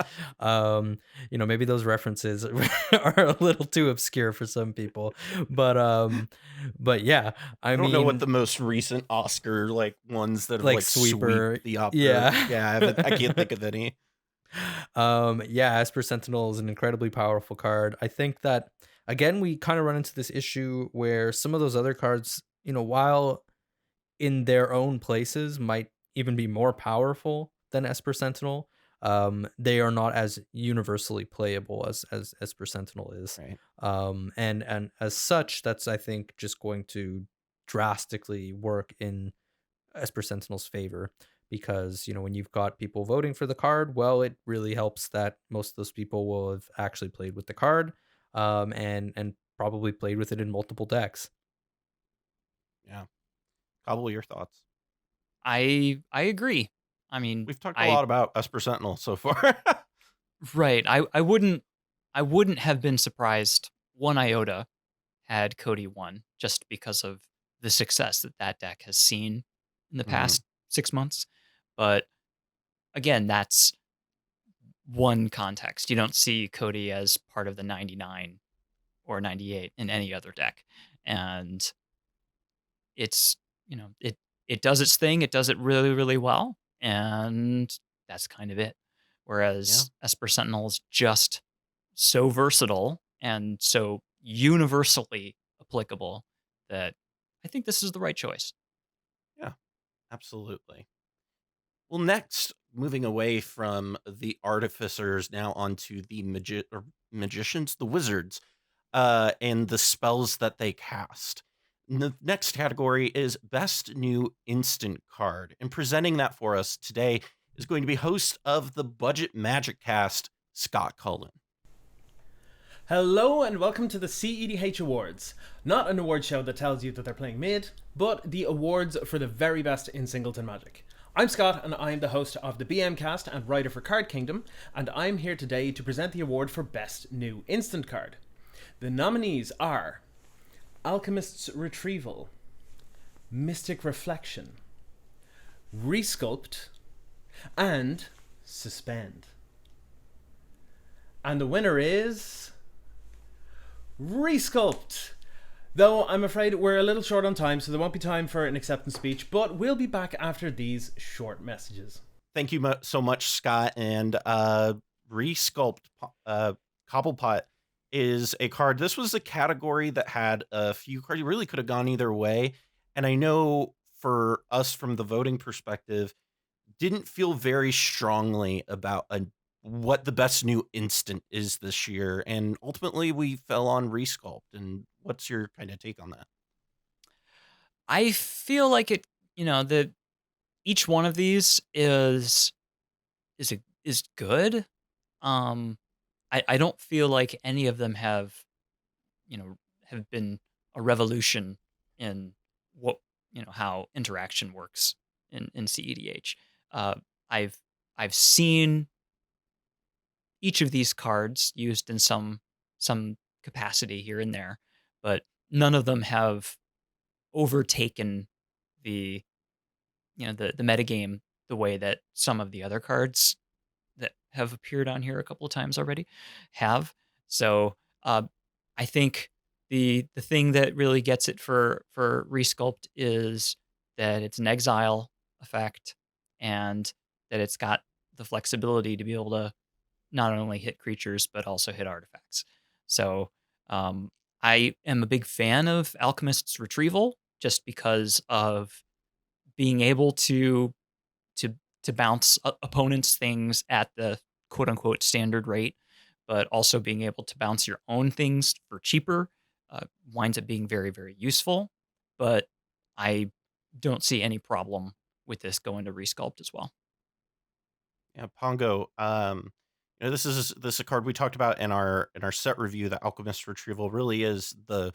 Maybe those references are a little too obscure for some people, but yeah, I don't know what the most recent Oscar ones that have Sweeper, sweep the opera. Yeah, I can't think of any. Esper Sentinel is an incredibly powerful card. I think that again we kind of run into this issue where some of those other cards, while in their own places might even be more powerful than Esper Sentinel, they are not as universally playable as Esper Sentinel is. Right. And as such, that's I think just going to drastically work in Esper Sentinel's favor, because when you've got people voting for the card, well, it really helps that most of those people will have actually played with the card, and probably played with it in multiple decks. Yeah. Coval, your thoughts? I agree. I mean, We've talked a lot about Esper Sentinel so far. right. I wouldn't have been surprised one iota had Codie won, just because of the success that deck has seen in the past 6 months. But again, that's one context. You don't see Codie as part of the 99 or 98 in any other deck. And it's, it does its thing. It does it really, really well. And that's kind of it. Whereas Esper Sentinel is just so versatile and so universally applicable that I think this is the right choice. Yeah, absolutely. Well, next, moving away from the artificers, now onto the magicians, the wizards, and the spells that they cast. The next category is Best New Instant Card. And presenting that for us today is going to be host of the Budget Magic Cast, Scott Cullen. Hello and welcome to the cEDH Awards. Not an award show that tells you that they're playing mid, but the awards for the very best in Singleton Magic. I'm Scott and I'm the host of the BM Cast and writer for Card Kingdom, and I'm here today to present the award for Best New Instant Card. The nominees are Alchemist's Retrieval, Mystic Reflection, Resculpt, and Suspend. And the winner is Resculpt. Though I'm afraid we're a little short on time, so there won't be time for an acceptance speech, but we'll be back after these short messages. Thank you so much, Scott. And Resculpt, Cobblepot is a card. This was a category that had a few cards. You really could have gone either way. And I know for us from the voting perspective, didn't feel very strongly about what the best new instant is this year. And ultimately we fell on Resculpt. And what's your kind of take on that? I feel like it, that each one of these is good. I don't feel like any of them have been a revolution in what, how interaction works in cEDH. I've seen each of these cards used in some capacity here and there, but none of them have overtaken the metagame the way that some of the other cards that have appeared on here a couple of times already have. So I think the thing that really gets it for Resculpt is that it's an exile effect and that it's got the flexibility to be able to not only hit creatures but also hit artifacts. So I am a big fan of Alchemist's Retrieval just because of being able to bounce opponents' things at the quote-unquote standard rate, but also being able to bounce your own things for cheaper winds up being very, very useful. But I don't see any problem with this going to Resculpt as well. Yeah, Pongo. This is a card we talked about in our set review. The Alchemist Retrieval really is the,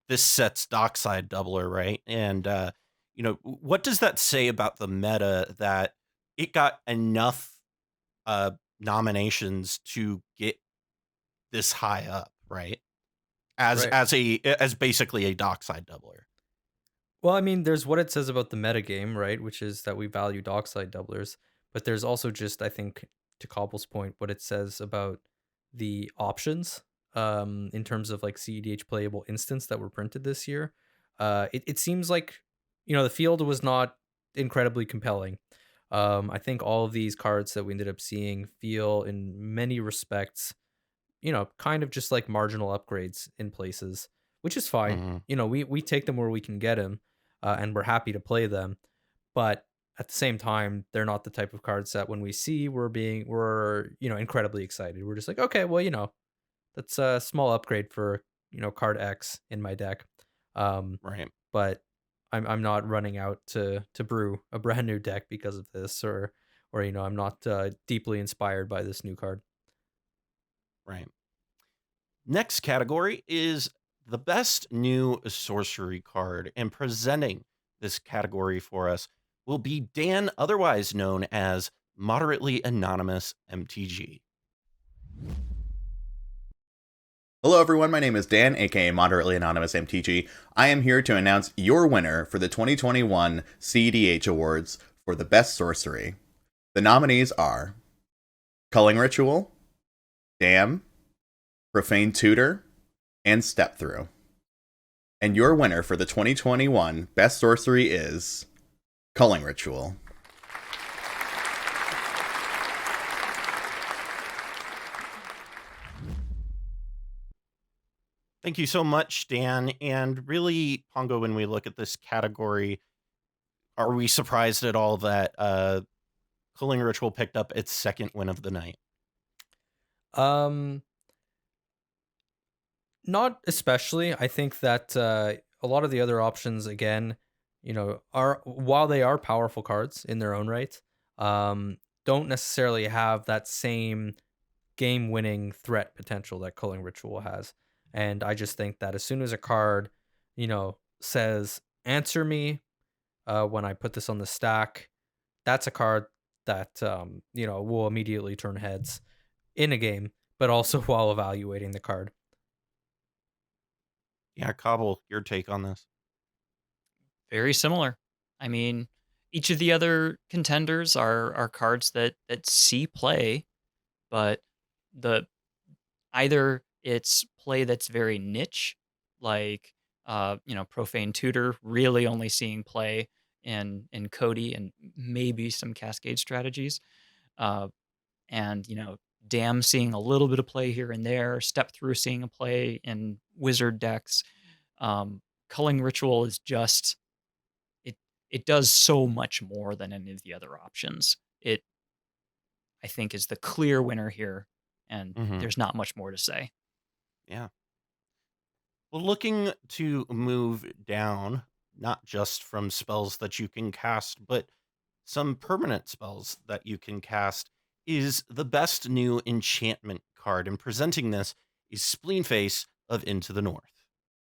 this set's Dockside doubler, right? And what does that say about the meta that it got enough nominations to get this high up, right? As basically a Dockside doubler. Well, I mean, there's what it says about the metagame, right? Which is that we value Dockside doublers, but there's also just, I think, to Cobble's point, what it says about the options in terms of like cEDH playable instants that were printed this year. It seems like, the field was not incredibly compelling. I think all of these cards that we ended up seeing feel in many respects, kind of just like marginal upgrades in places, which is fine. We take them where we can get them, and we're happy to play them. But at the same time, they're not the type of cards that when we see we're incredibly excited. We're just like, okay, well, that's a small upgrade for, card X in my deck. Right. But I'm not running out to brew a brand new deck because of this, or I'm not deeply inspired by this new card. Right. Next category is the best new sorcery card and presenting this category for us will be Dan, otherwise known as Moderately Anonymous MTG. Hello everyone, my name is Dan, aka Moderately Anonymous MTG. I am here to announce your winner for the 2021 cEDH Awards for the Best Sorcery. The nominees are Culling Ritual, Dam, Profane Tutor, and Step Through. And your winner for the 2021 Best Sorcery is Culling Ritual. Thank you so much, Dan. And really, Pongo, when we look at this category, are we surprised at all that Culling Ritual picked up its second win of the night? Not especially. I think that a lot of the other options, again, are, while they are powerful cards in their own right, don't necessarily have that same game-winning threat potential that Culling Ritual has. And I just think that as soon as a card, says, answer me when I put this on the stack, that's a card that, will immediately turn heads in a game, but also while evaluating the card. Yeah, Coval, your take on this? Very similar. I mean, each of the other contenders are cards that see play, but either it's play that's very niche, like Profane Tutor really only seeing play in Codie and maybe some Cascade strategies, and Dam seeing a little bit of play here and there, Step Through seeing a play in Wizard decks. Culling Ritual is just it does so much more than any of the other options. It, I think, is the clear winner here, and there's not much more to say. Yeah. Well, looking to move down, not just from spells that you can cast, but some permanent spells that you can cast, is the best new enchantment card. And presenting this is Spleenface of Into the North.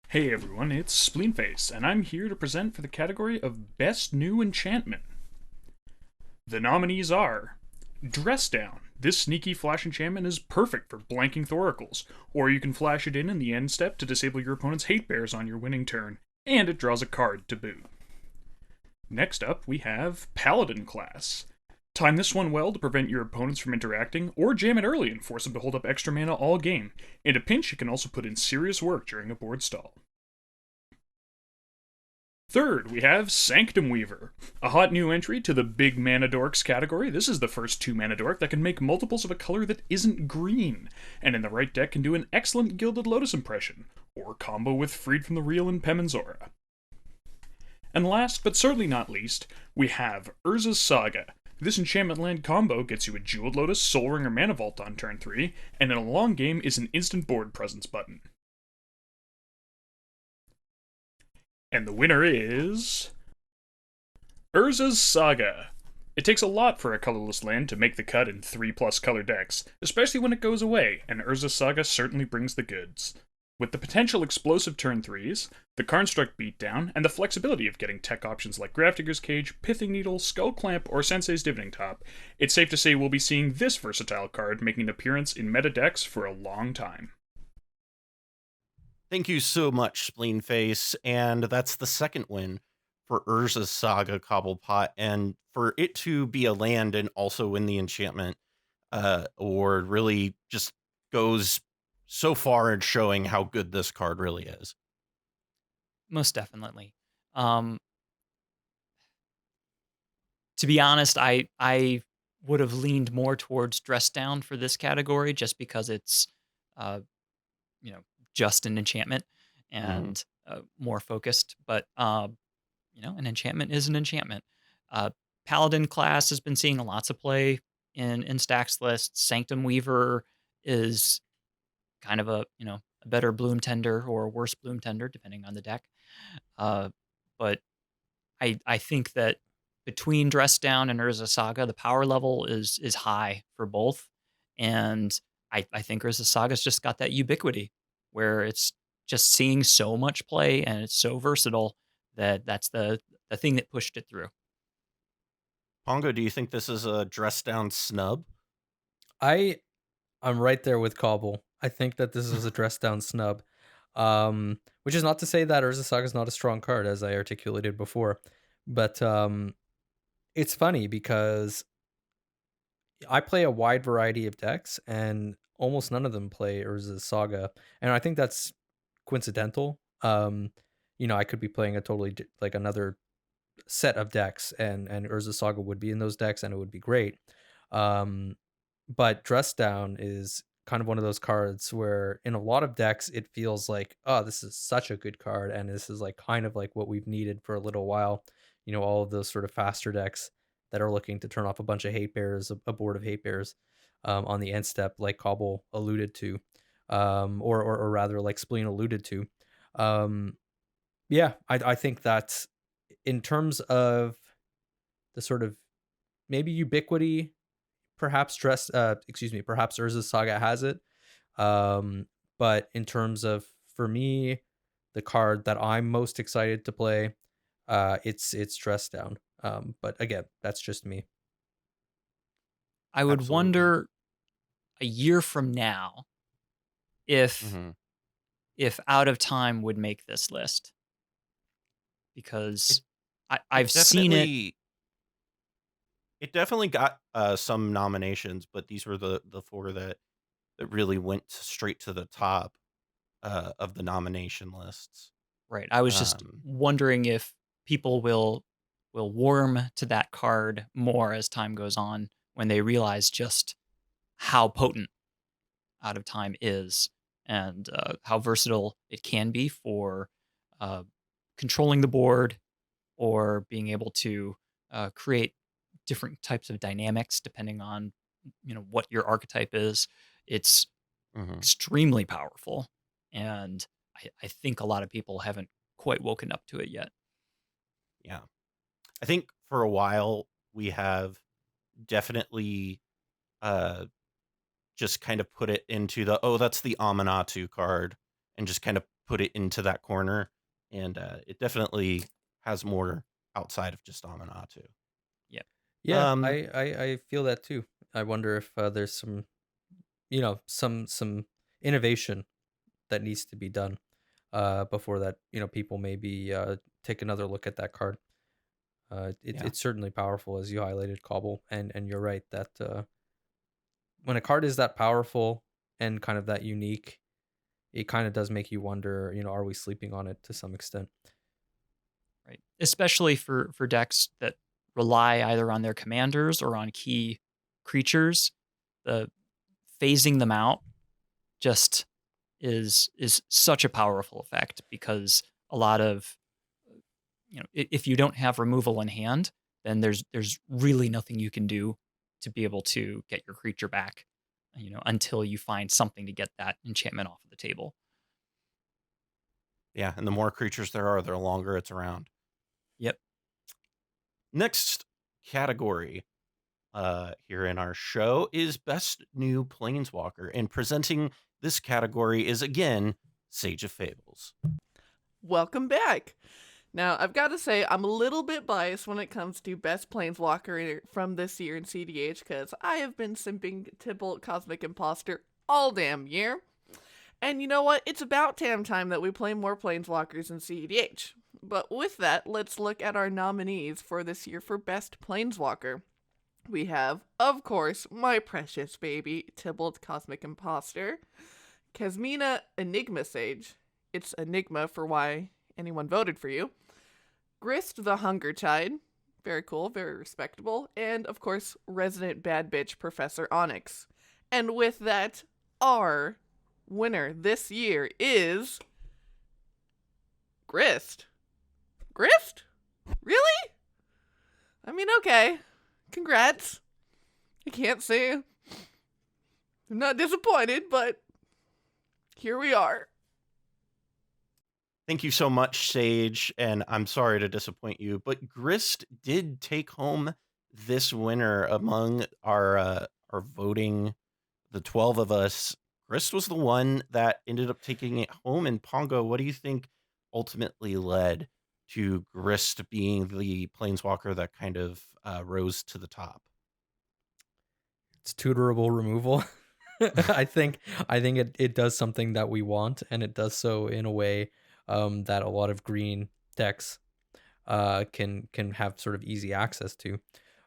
Hey everyone, it's Spleenface, and I'm here to present for the category of Best New Enchantment. The nominees are Dress Down. This sneaky flash enchantment is perfect for blanking Thoracles, or you can flash it in the end step to disable your opponent's hate bears on your winning turn, and it draws a card to boot. Next up, we have Paladin class. Time this one well to prevent your opponents from interacting, or jam it early and force them to hold up extra mana all game. In a pinch, it can also put in serious work during a board stall. Third, we have Sanctum Weaver, a hot new entry to the big mana dorks category. This is the first 2 mana dork that can make multiples of a color that isn't green, and in the right deck can do an excellent Gilded Lotus impression, or combo with Freed from the Real and Pemenzora. And last, but certainly not least, we have Urza's Saga. This enchantment land combo gets you a Jeweled Lotus, Soul Ring, or Mana Vault on turn 3, and in a long game is an instant board presence button. And the winner is Urza's Saga. It takes a lot for a colorless land to make the cut in 3+ color decks, especially when it goes away, and Urza's Saga certainly brings the goods. With the potential explosive turn 3s, the Karnstruct beatdown, and the flexibility of getting tech options like Grafdigger's Cage, Pithing Needle, Skull Clamp, or Sensei's Divining Top, it's safe to say we'll be seeing this versatile card making an appearance in meta decks for a long time. Thank you so much, Spleenface. And that's the second win for Urza's Saga Cobblepot. And for it to be a land and also win the enchantment award really just goes so far in showing how good this card really is. Most definitely. To be honest, I would have leaned more towards Dress Down for this category just because it's just an enchantment and more focused, but an enchantment is an enchantment. Paladin class has been seeing lots of play in Stax lists. Sanctum Weaver is kind of a better Bloom Tender or a worse Bloom Tender depending on the deck. But I think that between Dress Down and Urza Saga, the power level is high for both, and I think Urza Saga's just got that ubiquity where it's just seeing so much play, and it's so versatile that's the thing that pushed it through. Pongo, do you think this is a dress down snub? I'm right there with Coval. I think that this is a dress down snub. Which is not to say that Urza Saga is not a strong card, as I articulated before. But it's funny because I play a wide variety of decks, and almost none of them play Urza Saga, and I think that's coincidental. I could be playing a totally like another set of decks, and Urza Saga would be in those decks, and it would be great. But Dress Down is kind of one of those cards where in a lot of decks it feels like, oh, this is such a good card, and this is like kind of like what we've needed for a little while. All of those sort of faster decks that are looking to turn off a bunch of hate bears, a board of hate bears on the end step, like Coval alluded to, or rather like Spleen alluded to. I think that in terms of the sort of maybe ubiquity, perhaps perhaps Urza Saga has it. But in terms of, for me, the card that I'm most excited to play, it's Dress Down. But again, that's just me. I would wonder a year from now if Out of Time would make this list, because I've seen it. It definitely got some nominations, but these were the four that really went straight to the top of the nomination lists. Right. I was just wondering if people will warm to that card more as time goes on, when they realize just how potent Out of Time is, and how versatile it can be for controlling the board, or being able to create different types of dynamics depending on what your archetype is. It's extremely powerful, and I think a lot of people haven't quite woken up to it yet. Yeah, I think for a while we have definitely just kind of put it into that's the Amanatu card, and just kind of put it into that corner, and it definitely has more outside of just Amanatu. Yeah, I feel that too. I wonder if there's some, some innovation that needs to be done before that, people maybe take another look at that card. It's certainly powerful, as you highlighted, Coval, and you're right that when a card is that powerful and kind of that unique, it kind of does make you wonder, are we sleeping on it to some extent? Right, especially for decks that rely either on their commanders or on key creatures. The phasing them out just is such a powerful effect, because a lot of, if you don't have removal in hand, then there's really nothing you can do to be able to get your creature back, until you find something to get that enchantment off of the table. Yeah, and the more creatures there are, the longer it's around. Yep. Next category here in our show is Best New Planeswalker, and presenting this category is, again, Sage of Fables. Welcome back. Now, I've got to say, I'm a little bit biased when it comes to Best Planeswalker from this year in cEDH, because I have been simping Tibalt Cosmic Imposter all damn year. And you know what? It's about damn time that we play more Planeswalkers in cEDH. But with that, let's look at our nominees for this year for Best Planeswalker. We have, of course, my precious baby, Tibalt Cosmic Imposter, Kasmina Enigma Sage. It's Enigma for why anyone voted for you. Grist the Hunger Tide. Very cool, very respectable. And, of course, Resident Bad Bitch Professor Onyx. And with that, our winner this year is Grist. Grist? Really? I mean, okay. Congrats. I can't say I'm not disappointed, but here we are. Thank you so much, Sage, and I'm sorry to disappoint you, but Grist did take home this winner among our voting. The 12 of us Grist was the one that ended up taking it home. And Pongo, what do you think ultimately led to Grist being the planeswalker that kind of rose to the top? It's tutorable removal. I think it does something that we want, and it does so in a way that a lot of green decks can have sort of easy access to.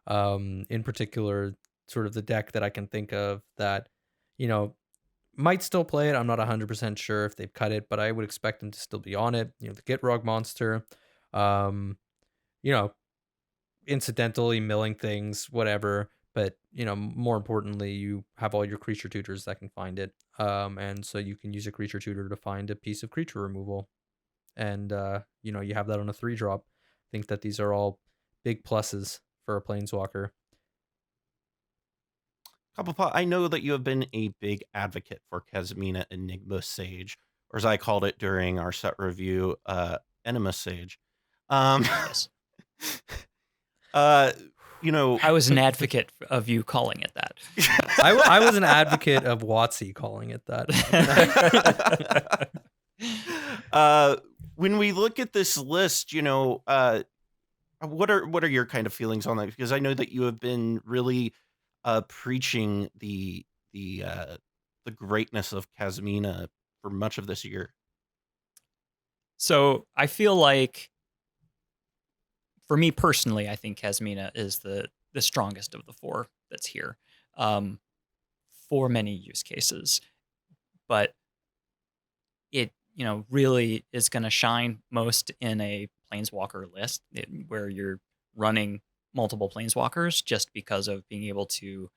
In particular, sort of the deck that I can think of that, might still play it. I'm not 100% sure if they've cut it, but I would expect them to still be on it. The Gitrog monster, incidentally milling things, whatever. But, more importantly, you have all your creature tutors that can find it. And so you can use a creature tutor to find a piece of creature removal. And, you have that on a 3-drop. I think that these are all big pluses for a planeswalker. I know that you have been a big advocate for Kasmina Enigma Sage, or as I called it during our set review, Enema Sage. Yes. I was an advocate of you calling it that. I was an advocate of WotC calling it that. When we look at this list, what are your kind of feelings on that? Because I know that you have been really preaching the greatness of Kasmina for much of this year. So I feel like, for me personally, I think Kasmina is the strongest of the 4 that's here, for many use cases. But it, really is going to shine most in a planeswalker list where you're running multiple planeswalkers, just because of being able to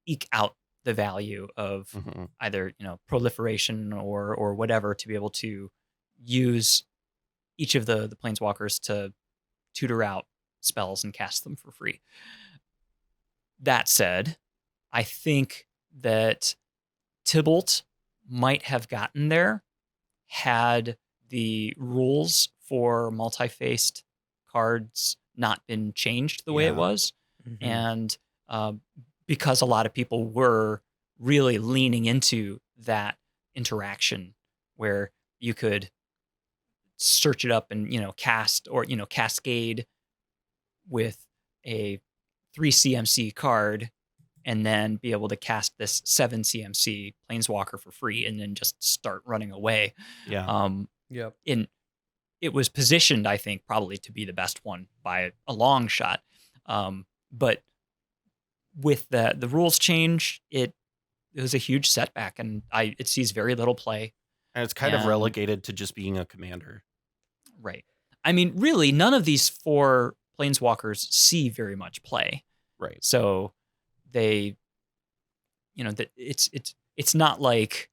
eke out the value of either proliferation or whatever, to be able to use each of the planeswalkers to tutor out spells and cast them for free. That said, I think that Tybalt might have gotten there had the rules for multi-faced cards not been changed the way it was. And because a lot of people were really leaning into that interaction where you could search it up and cast, or cascade with a 3 CMC card, and then be able to cast this 7 CMC planeswalker for free, and then just start running away. Yep. It was positioned, I think, probably to be the best one by a long shot. But with the rules change, it was a huge setback, and it sees very little play. And it's kind of relegated to just being a commander. Right. I mean, really, none of these 4 planeswalkers see very much play. Right. So they, it's not like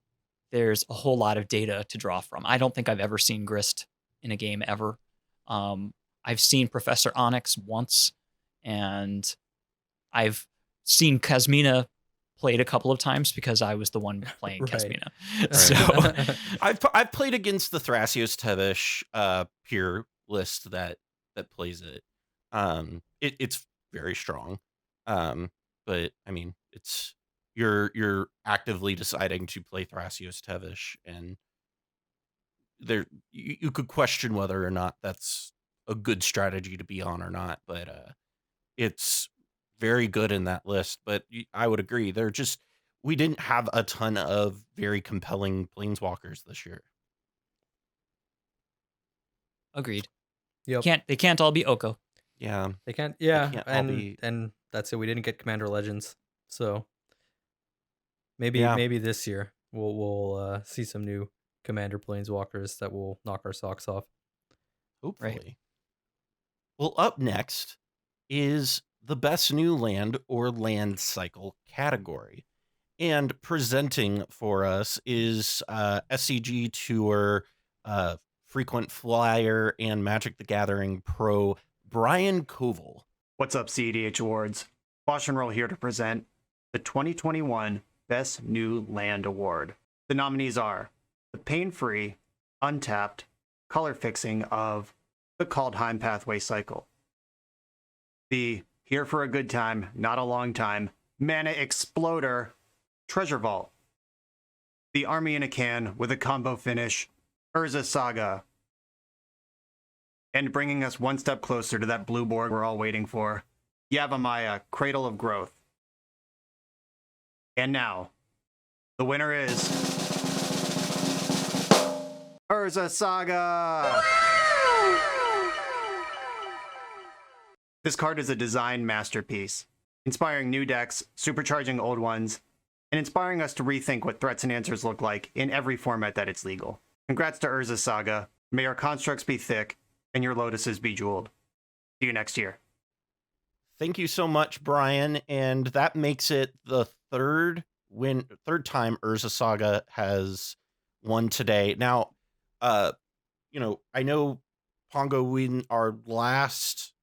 there's a whole lot of data to draw from. I don't think I've ever seen Grist in a game ever. I've seen Professor Onyx once, and I've seen Kasmina played a couple of times because I was the one playing Kasmina. So I've played against the Thrasios Tevesh peer list that plays it. It's very strong. But I mean, it's you're actively deciding to play Thrasios Tevesh, and there you could question whether or not that's a good strategy to be on or not, but it's very good in that list. But I would agree, we didn't have a ton of very compelling planeswalkers this year. Agreed. Yep. They can't all be Oko. Yeah. They can't. Yeah, They can't all be... and that's it. We didn't get Commander Legends, so maybe this year we'll see some new Commander Planeswalkers that will knock our socks off. Hopefully. Right. Well, up next is the best new land or land cycle category. And presenting for us is SCG Tour frequent flyer and Magic the Gathering pro Brian Coval. What's up, cEDH Awards? BoshNRoll here to present the 2021 Best New Land Award. The nominees are the pain-free, untapped color fixing of the Kaldheim Pathway Cycle, the here for a good time, not a long time, Mana Exploder Treasure Vault, The Army in a Can with a combo finish, Urza Saga. And bringing us one step closer to that blue board we're all waiting for, Yavimaya, Cradle of Growth. And now, the winner is Urza Saga! This card is a design masterpiece, inspiring new decks, supercharging old ones, and inspiring us to rethink what threats and answers look like in every format that it's legal. Congrats to Urza Saga. May your constructs be thick and your lotuses be jeweled. See you next year. Thank you so much, Brian. And that makes it the third time Urza Saga has won today. Now, I know Pongo, our last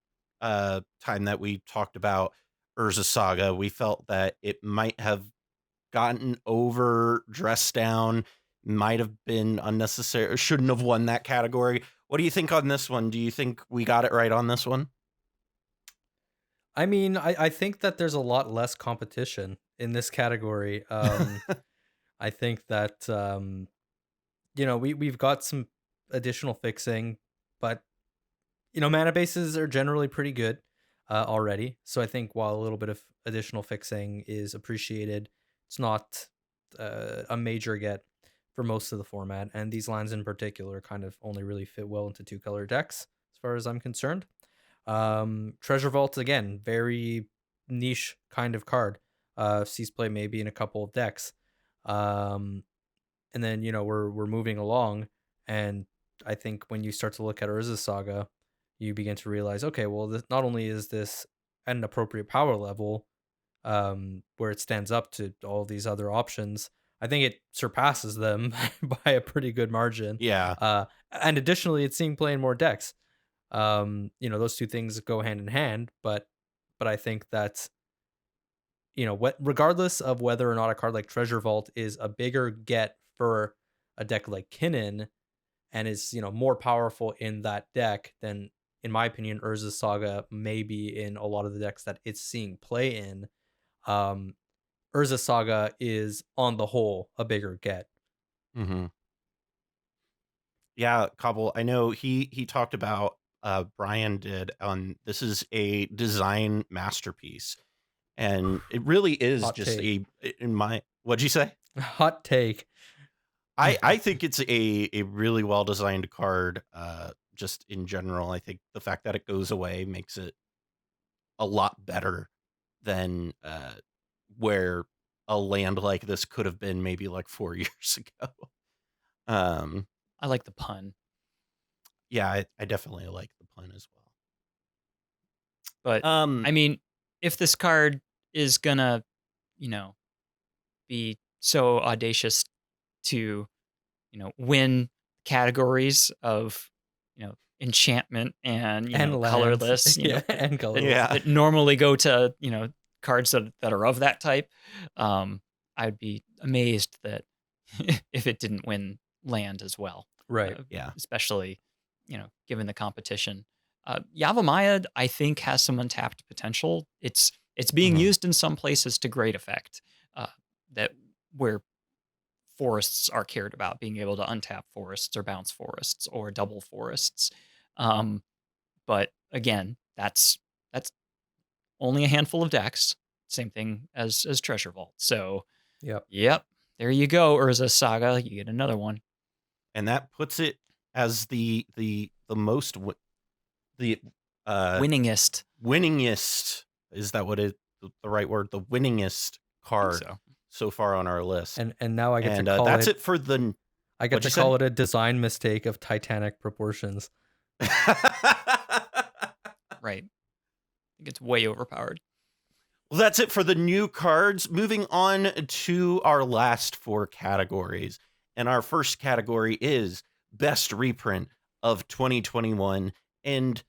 time that we talked about Urza Saga, we felt that it might have gotten over, dressed down, might have been unnecessary, or shouldn't have won that category. What do you think on this one? Do you think we got it right on this one? I mean, I think that there's a lot less competition in this category. I think that, we've got some additional fixing, but, mana bases are generally pretty good already. So I think while a little bit of additional fixing is appreciated, it's not a major get for most of the format. And these lands in particular kind of only really fit well into 2-color decks, as far as I'm concerned. Treasure Vault, again, very niche kind of card. Sees play maybe in a couple of decks. And then, we're moving along, and I think when you start to look at Urza Saga, you begin to realize, okay, well, not only is this at an appropriate power level, where it stands up to all these other options, I think it surpasses them by a pretty good margin. Yeah. And additionally, it's seeing play in more decks. Those two things go hand in hand, but I think that, regardless of whether or not a card like Treasure Vault is a bigger get for a deck like Kinnan and is, more powerful in that deck, then in my opinion, Urza Saga may be in a lot of the decks that it's seeing play in. Urza Saga is on the whole a bigger get. Mm-hmm. Yeah, Coval, I know he talked about, Brian did on, this is a design masterpiece, and it really is Hot just take. What'd you say? Hot take. I think it's a really well designed card. Just in general, I think the fact that it goes away makes it a lot better than where a land like this could have been maybe like 4 years ago. I like the pun. Yeah, I definitely like the pun as well. But I mean, if this card is gonna, be so audacious to, win categories of, enchantment and And lands. colorless, And colorless. that normally go to, cards that are of that type, I'd be amazed that if it didn't win land as well. Right. Yeah. Especially, given the competition. Yavimaya, I think, has some untapped potential. It's being used in some places to great effect, that where forests are cared about, being able to untap forests or bounce forests or double forests. But again, that's only a handful of decks. Same thing as Treasure Vault. So, yep, there you go, Urza Saga. You get another one, and that puts it as the most winningest. Winningest, is that what the right word? The winningest card so far on our list. And now I get to call that's it. it for the. I get to call it a design mistake of titanic proportions. Right. I think it's way overpowered. Well, that's it for the new cards. Moving on to our last 4 categories. And our first category is Best Reprint of 2021. And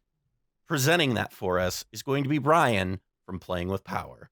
presenting that for us is going to be Brian from Playing with Power.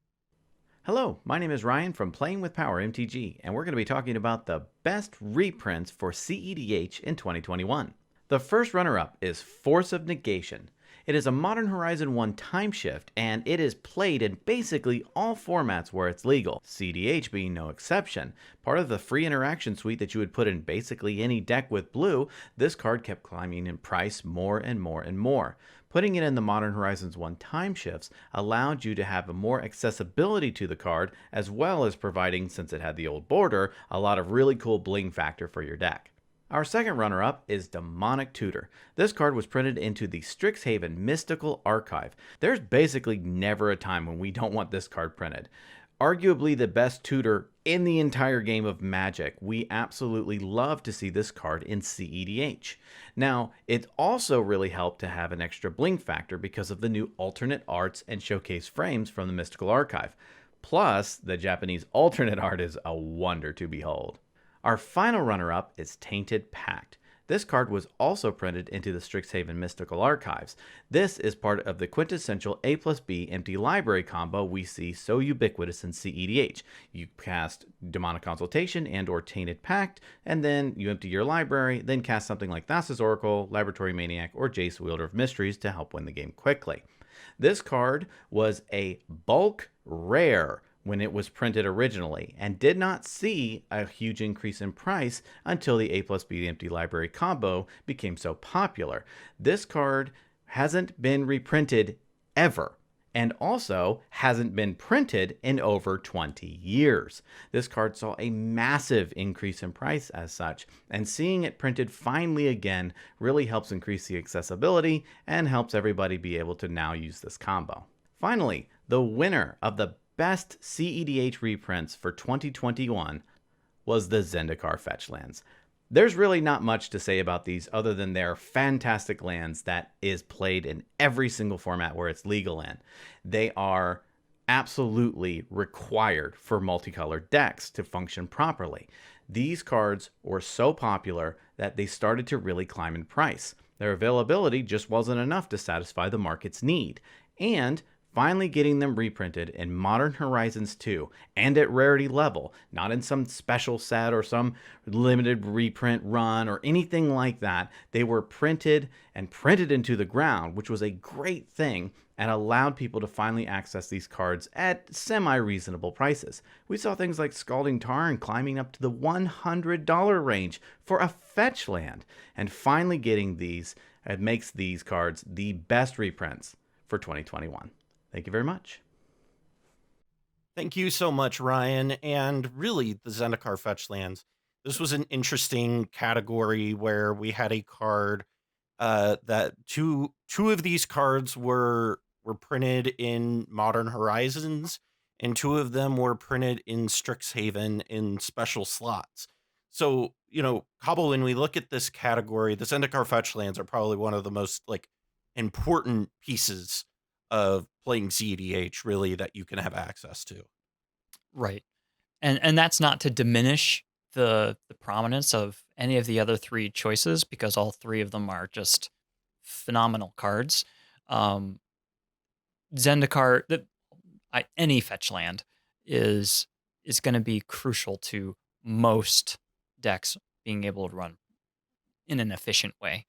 Hello, my name is Ryan from Playing with Power MTG, and we're going to be talking about the best reprints for cEDH in 2021. The first runner-up is Force of Negation. It is a Modern Horizon 1 time shift, and it is played in basically all formats where it's legal, cEDH being no exception. Part of the free interaction suite that you would put in basically any deck with blue, this card kept climbing in price more and more and more. Putting it in the Modern Horizons 1 time shifts allowed you to have a more accessibility to the card, as well as providing, since it had the old border, a lot of really cool bling factor for your deck. Our second runner-up is Demonic Tutor. This card was printed into the Strixhaven Mystical Archive. There's basically never a time when we don't want this card printed. Arguably the best tutor in the entire game of Magic, we absolutely love to see this card in cEDH. Now, it also really helped to have an extra bling factor because of the new alternate arts and showcase frames from the Mystical Archive. Plus, the Japanese alternate art is a wonder to behold. Our final runner-up is Tainted Pact. This card was also printed into the Strixhaven Mystical Archives. This is part of the quintessential A+B empty library combo we see so ubiquitous in cEDH. You cast Demonic Consultation and or Tainted Pact, and then you empty your library, then cast something like Thassa's Oracle, Laboratory Maniac, or Jace Wielder of Mysteries to help win the game quickly. This card was a bulk rare when it was printed originally, and did not see a huge increase in price until the A+B Empty Library combo became so popular. This card hasn't been reprinted ever, and also hasn't been printed in over 20 years. This card saw a massive increase in price as such, and seeing it printed finally again really helps increase the accessibility and helps everybody be able to now use this combo. Finally, the winner of the best cEDH reprints for 2021 was the Zendikar Fetch lands. There's really not much to say about these other than they're fantastic lands that is played in every single format where it's legal in. They are absolutely required for multicolor decks to function properly. These cards were so popular that they started to really climb in price. Their availability just wasn't enough to satisfy the market's need. And finally getting them reprinted in Modern Horizons 2 and at rarity level, not in some special set or some limited reprint run or anything like that. They were printed and printed into the ground, which was a great thing and allowed people to finally access these cards at semi-reasonable prices. We saw things like Scalding Tarn climbing up to the $100 range for a fetch land, and finally getting these, it makes these cards the best reprints for 2021. Thank you very much. Thank you so much, Ryan. And really, the Zendikar Fetch lands. This was an interesting category where we had a card that two of these cards were printed in Modern Horizons, and two of them were printed in Strixhaven in special slots. So, Coval, when we look at this category, the Zendikar Fetch lands are probably one of the most important pieces of playing cEDH, really, that you can have access to. Right. And that's not to diminish the prominence of any of the other three choices, because all three of them are just phenomenal cards. Zendikar, any fetch land is going to be crucial to most decks being able to run in an efficient way.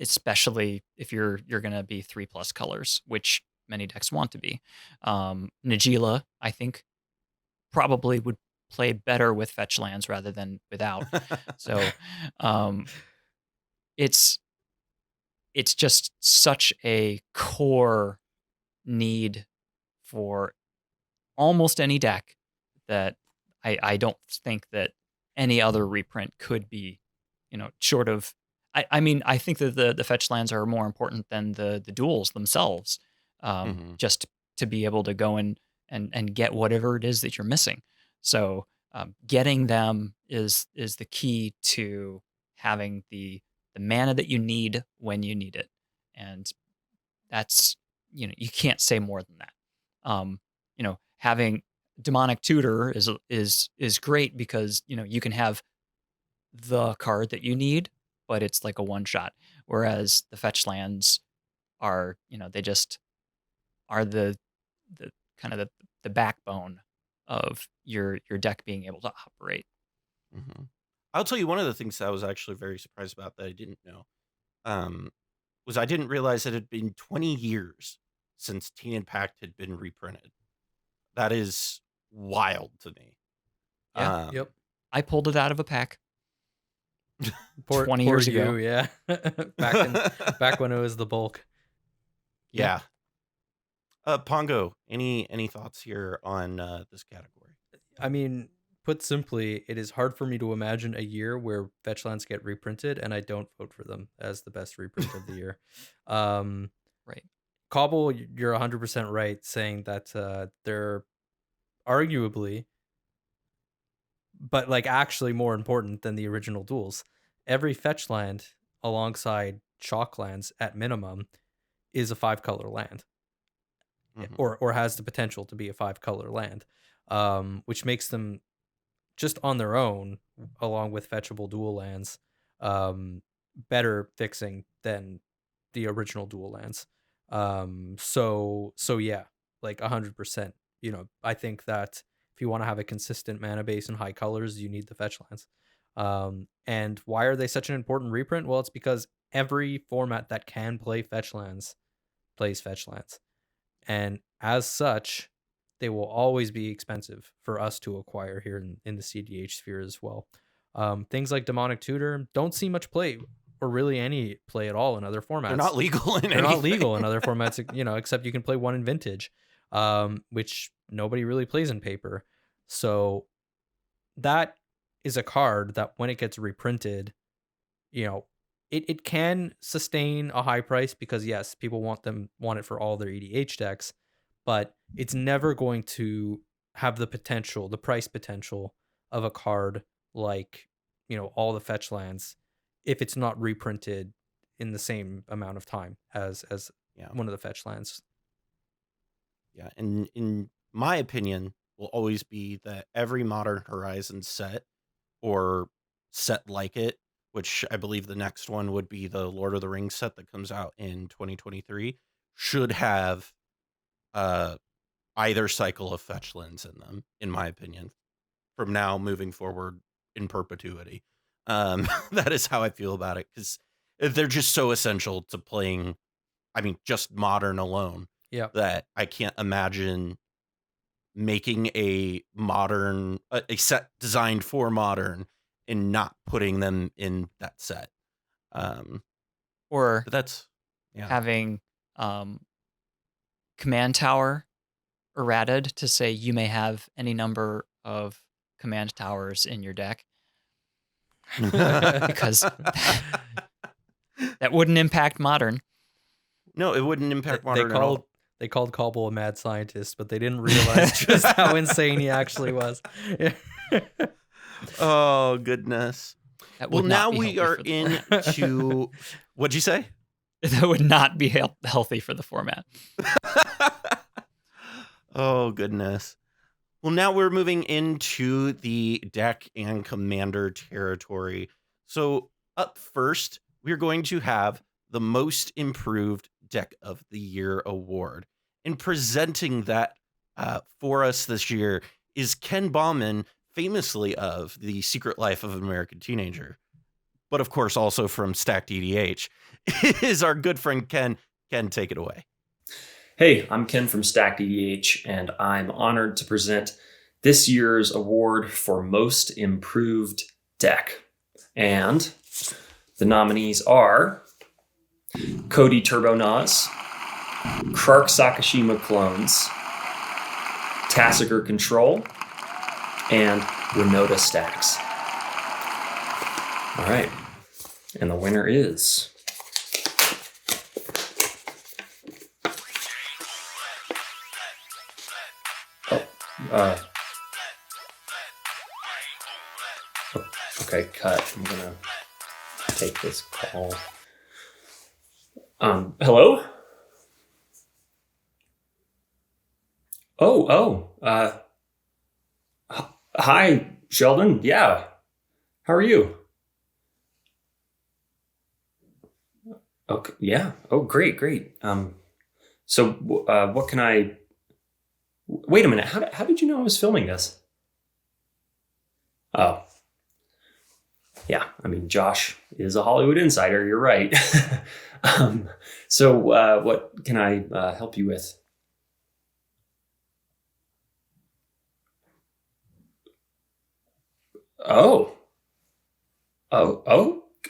Especially if you're going to be 3+ colors, which many decks want to be. Najeela, I think, probably would play better with fetch lands rather than without. So it's just such a core need for almost any deck that I don't think that any other reprint could be, short of. I mean, I think that the fetch lands are more important than the duels themselves, just to be able to go in and get whatever it is that you're missing. So getting them is the key to having the mana that you need when you need it. And that's, you can't say more than that. Having Demonic Tutor is great because, you can have the card that you need, but it's like a one-shot. Whereas the fetch lands are, they just are the kind of the backbone of your deck being able to operate. I'll tell you one of the things that I was actually very surprised about that I didn't know was I didn't realize it had been 20 years since Teen Impact had been reprinted. That is wild to me. Yeah. I pulled it out of a pack. 20 poor years ago. Yeah. back when it was the bulk. Yeah. Pongo, any thoughts here on this category? I mean, put simply, it is hard for me to imagine a year where fetch lands get reprinted and I don't vote for them as the best reprint of the year. Right. Coval, you're 100% right saying that they're arguably, but like actually more important than the original duels. Every fetch land alongside chalk lands at minimum is a 5-color land. Or has the potential to be a 5-color land, which makes them just on their own, along with fetchable dual lands, better fixing than the original dual lands. So yeah, like 100%. You know, I think that if you want to have a consistent mana base and high colors, you need the fetch lands. And why are they such an important reprint? Well, it's because every format that can play fetch lands plays fetch lands. And as such, they will always be expensive for us to acquire here in the cEDH sphere as well. Things like Demonic Tutor don't see much play, or really any play at all in other formats. They're not legal in They're not legal in other formats, except you can play one in Vintage, which nobody really plays in Paper. So that is a card that when it gets reprinted, it can sustain a high price because yes, people want it for all their EDH decks, but it's never going to have the price potential of a card like, all the fetch lands if it's not reprinted in the same amount of time as one of the fetch lands. Yeah, and in my opinion, will always be that every Modern Horizons set or set like it, which I believe the next one would be the Lord of the Rings set that comes out in 2023, should have either cycle of fetch lands in them, in my opinion, from now moving forward in perpetuity. That is how I feel about it, because they're just so essential to playing, just Modern alone. Yeah. That I can't imagine making a Modern, a set designed for Modern, and not putting them in that set. Or that's having command tower errated to say you may have any number of command towers in your deck. Because that wouldn't impact Modern. No, it wouldn't impact Modern at all. They called Coval a mad scientist, but they didn't realize just how insane he actually was. Oh, goodness. Well, now we are into... What'd you say? That would not be healthy for the format. Oh, goodness. Well, now we're moving into the deck and commander territory. So up first, we're going to have the Most Improved Deck of the Year award. And presenting that for us this year is Ken Bauman, famously of The Secret Life of an American Teenager, but of course also from Stacked EDH, is our good friend Ken. Ken, take it away. Hey, I'm Ken from Stacked EDH, and I'm honored to present this year's award for Most Improved Deck. And the nominees are Codie Turbo Naus, Krark Sakashima Clones, Tassiger Control, and Winota Stax. All right, and the winner is... okay, cut. I'm gonna take this call. Hello? Hi, Sheldon. Yeah. How are you? Okay. Yeah. Oh, great. So, what can I... Wait a minute. How did you know I was filming this? Oh. Yeah, I mean, Josh is a Hollywood insider. You're right. So what can I help you with? Oh,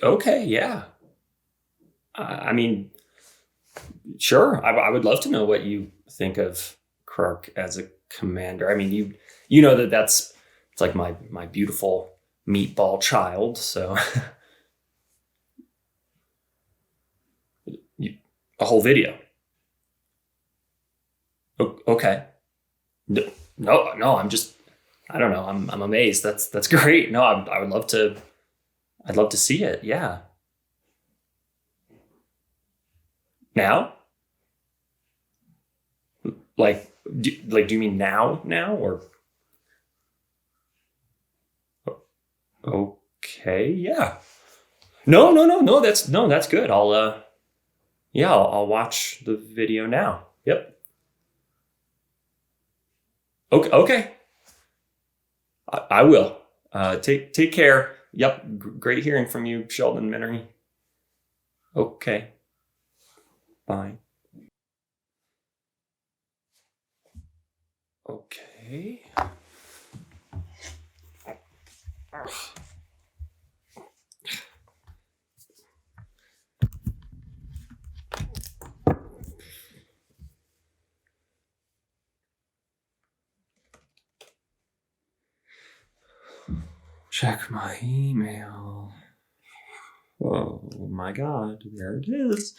okay, yeah. I mean, sure. I would love to know what you think of Kirk as a commander. I mean, you know that's it's like my beautiful meatball child. So a whole video. Okay. No. I don't know. I'm amazed. That's great. No, I would love to. I'd love to see it. Yeah. Now? Like, do you mean now or? Okay. Yeah. No. That's good. I'll watch the video now. Yep. Okay. I will. Take care. Yep. Great hearing from you, Sheldon Minery. Okay. Bye. Okay. Check my email. Oh my God, there it is.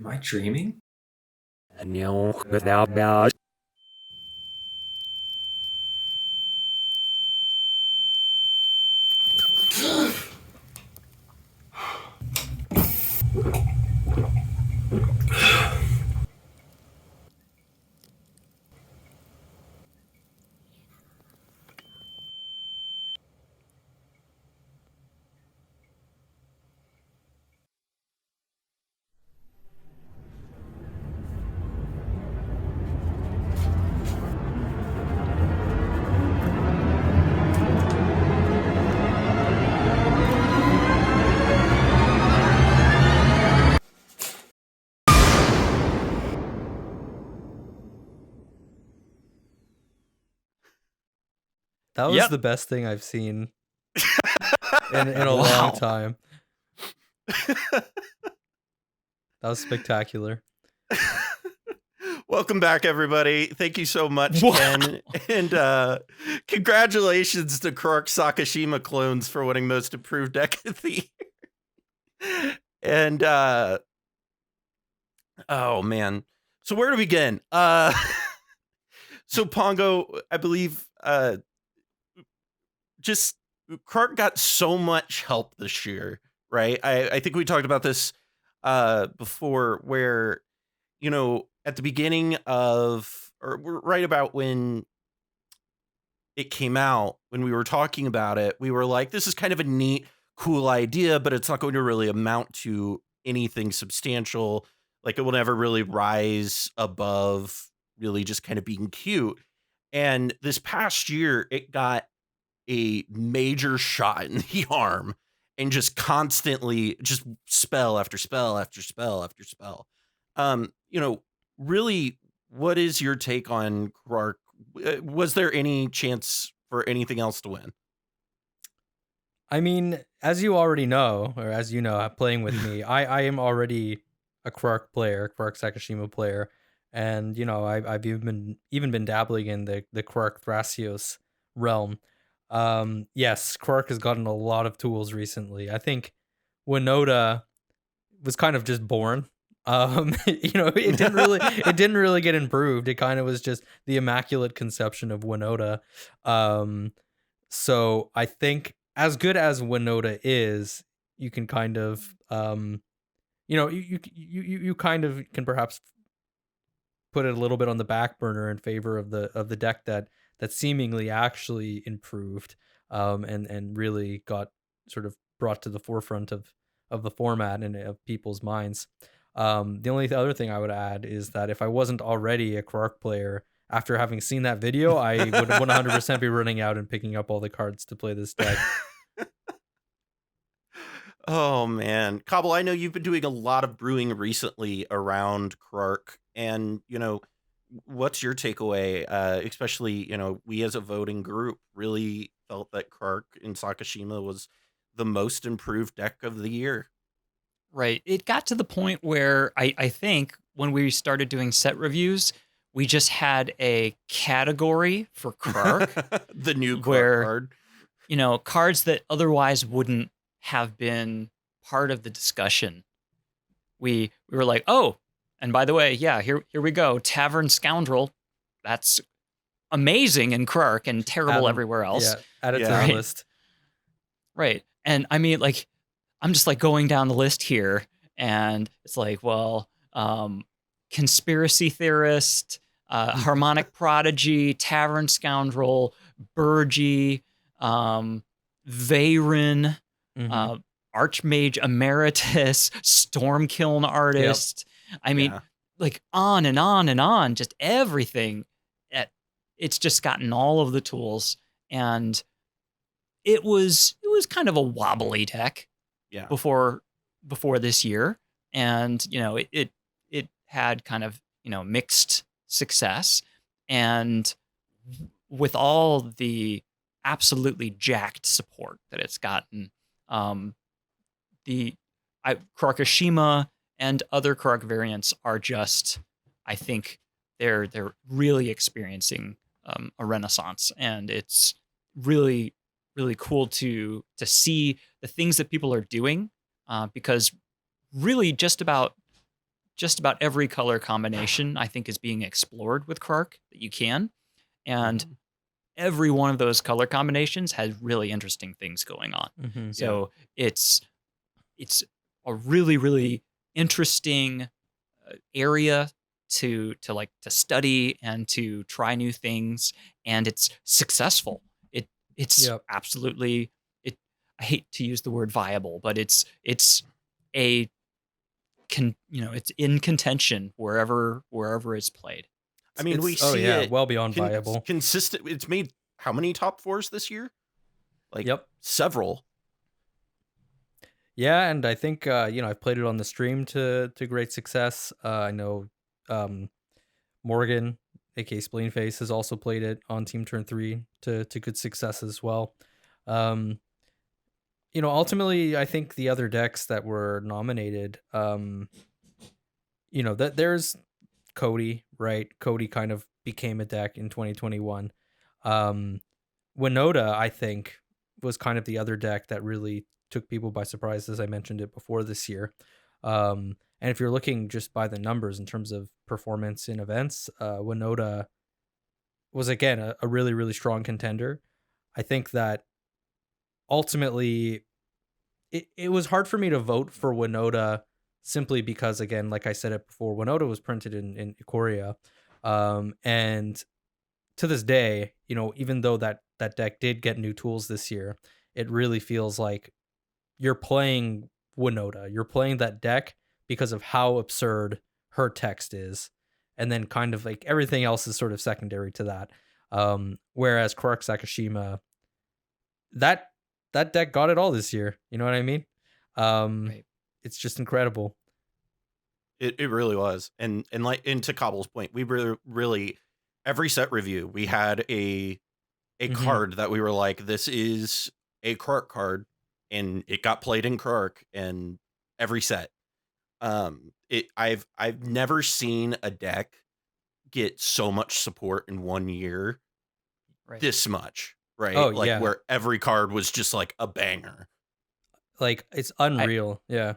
Am I dreaming? No, without doubt. That was the best thing I've seen in a long time. That was spectacular. Welcome back, everybody. Thank you so much, Ken. And congratulations to Krark Sakashima clones for winning Most Improved Deck of the Year. And oh man. So where to begin? So Pongo, I believe just Krark got so much help this year, right? I think we talked about this before, where, you know, at the beginning of, or right about when it came out, when we were talking about it, we were like, this is kind of a neat, cool idea, but it's not going to really amount to anything substantial. Like, it will never really rise above really just kind of being cute. And this past year, it got a major shot in the arm and just constantly just spell after spell after spell after spell. You know, really, what is your take on Krark? Was there any chance for anything else to win? I mean, as you already know, or as you know, playing with me, I am already a Krark player, Krark Sakashima player, and you know, I've even been dabbling in the Krark Thrasios realm. Yes, Krark has gotten a lot of tools recently. I think Winota was kind of just born. You know, it didn't really get improved. It kind of was just the immaculate conception of Winota. So I think as good as Winota is, you can kind of you kind of can perhaps put it a little bit on the back burner in favor of the deck that seemingly actually improved and really got sort of brought to the forefront of the format and of people's minds. The only other thing I would add is that if I wasn't already a Krark player, after having seen that video, I would 100% be running out and picking up all the cards to play this deck. Oh man, Cobble, I know you've been doing a lot of brewing recently around Krark, and what's your takeaway? Especially, we as a voting group really felt that Krark in Sakashima was the most improved deck of the year. Right. It got to the point where I think when we started doing set reviews, we just had a category for Krark. The new Krark card. Cards that otherwise wouldn't have been part of the discussion. We were like, oh, and by the way, yeah, here we go. Tavern Scoundrel. That's amazing in Krark and terrible everywhere else. Yeah, add it to the list. Right. And I mean, like, I'm just like going down the list here, and it's like, well, Conspiracy Theorist, Harmonic Prodigy, Tavern Scoundrel, Burgie, Veyrin, Archmage Emeritus, Stormkiln Artist. Yep. I mean, like on and on and on, just everything. It's just gotten all of the tools, and it was kind of a wobbly deck. Yeah. Before this year, and it had kind of mixed success, and with all the absolutely jacked support that it's gotten, Krarkashima and other Krark variants are just, I think they're really experiencing a renaissance, and it's really cool to see the things that people are doing, because really just about every color combination I think is being explored with Krark that you can, and every one of those color combinations has really interesting things going on. So it's a really interesting area to study and to try new things, and it's successful. It's absolutely, I hate to use the word viable, but it's it's in contention wherever it's played. I mean, we see it well beyond viable. Consistent. It's made how many top fours this year? Several. Yeah, and I think I've played it on the stream to great success. I know Morgan, aka Spleenface, has also played it on Team Turn 3 to good success as well. Ultimately, I think the other decks that were nominated, that there's Codie, right? Codie kind of became a deck in 2021. Winota, I think, was kind of the other deck that really took people by surprise, as I mentioned it before this year. And if you're looking just by the numbers in terms of performance in events, Winota was, again, a really, really strong contender. I think that ultimately it was hard for me to vote for Winota simply because, again, like I said it before, Winota was printed in Ikoria. And to this day, even though that deck did get new tools this year, it really feels like you're playing Winota. You're playing that deck because of how absurd her text is. And then kind of like everything else is sort of secondary to that. Whereas Krark Sakashima, that deck got it all this year. You know what I mean? Right. It's just incredible. It really was. And to Cobble's point, we really every set review, we had a card that we were like, this is a Krark card, and it got played in Krark, and every set. I've never seen a deck get so much support in 1 year, this much, right? Oh, yeah. Where every card was just like a banger. Like, it's unreal. Yeah.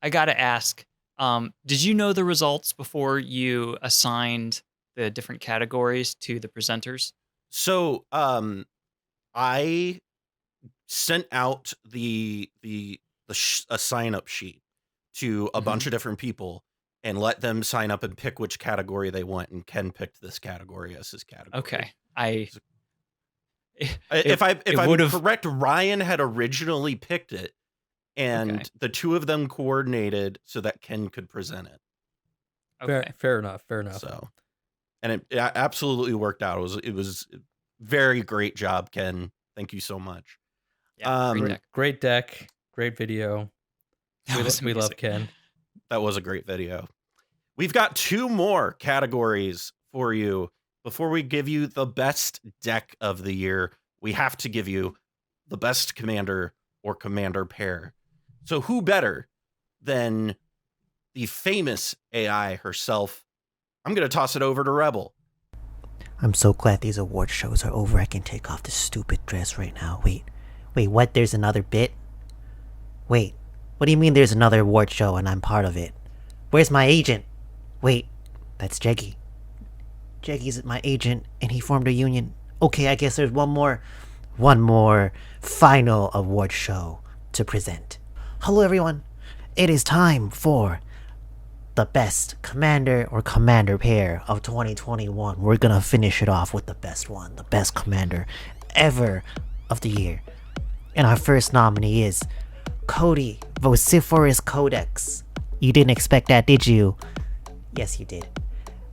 I gotta ask, did you know the results before you assigned the different categories to the presenters? So, I sent out a sign up sheet to a bunch of different people and let them sign up and pick which category they want, and Ken picked this category as his category. Okay. If I'm correct, Ryan had originally picked it, and the two of them coordinated so that Ken could present it. Okay. Fair enough. So, and it absolutely worked out. It was very great job, Ken. Thank you so much. Yeah, great deck, great video. We love Ken. That was a great video. We've got 2 more categories for you. Before we give you the best deck of the year, we have to give you the best commander or commander pair. So who better than the famous AI herself? I'm going to toss it over to Rebel. I'm so glad these award shows are over. I can take off this stupid dress right now. Wait, what? There's another bit? Wait, what do you mean there's another award show and I'm part of it? Where's my agent? Wait, that's Jeggy. Jeggy's my agent and he formed a union. Okay, I guess there's one more final award show to present. Hello everyone. It is time for the best commander or commander pair of 2021. We're gonna finish it off with the best one, the best commander ever of the year. And our first nominee is Codie Vociferous Codex. You didn't expect that, did you? Yes, you did.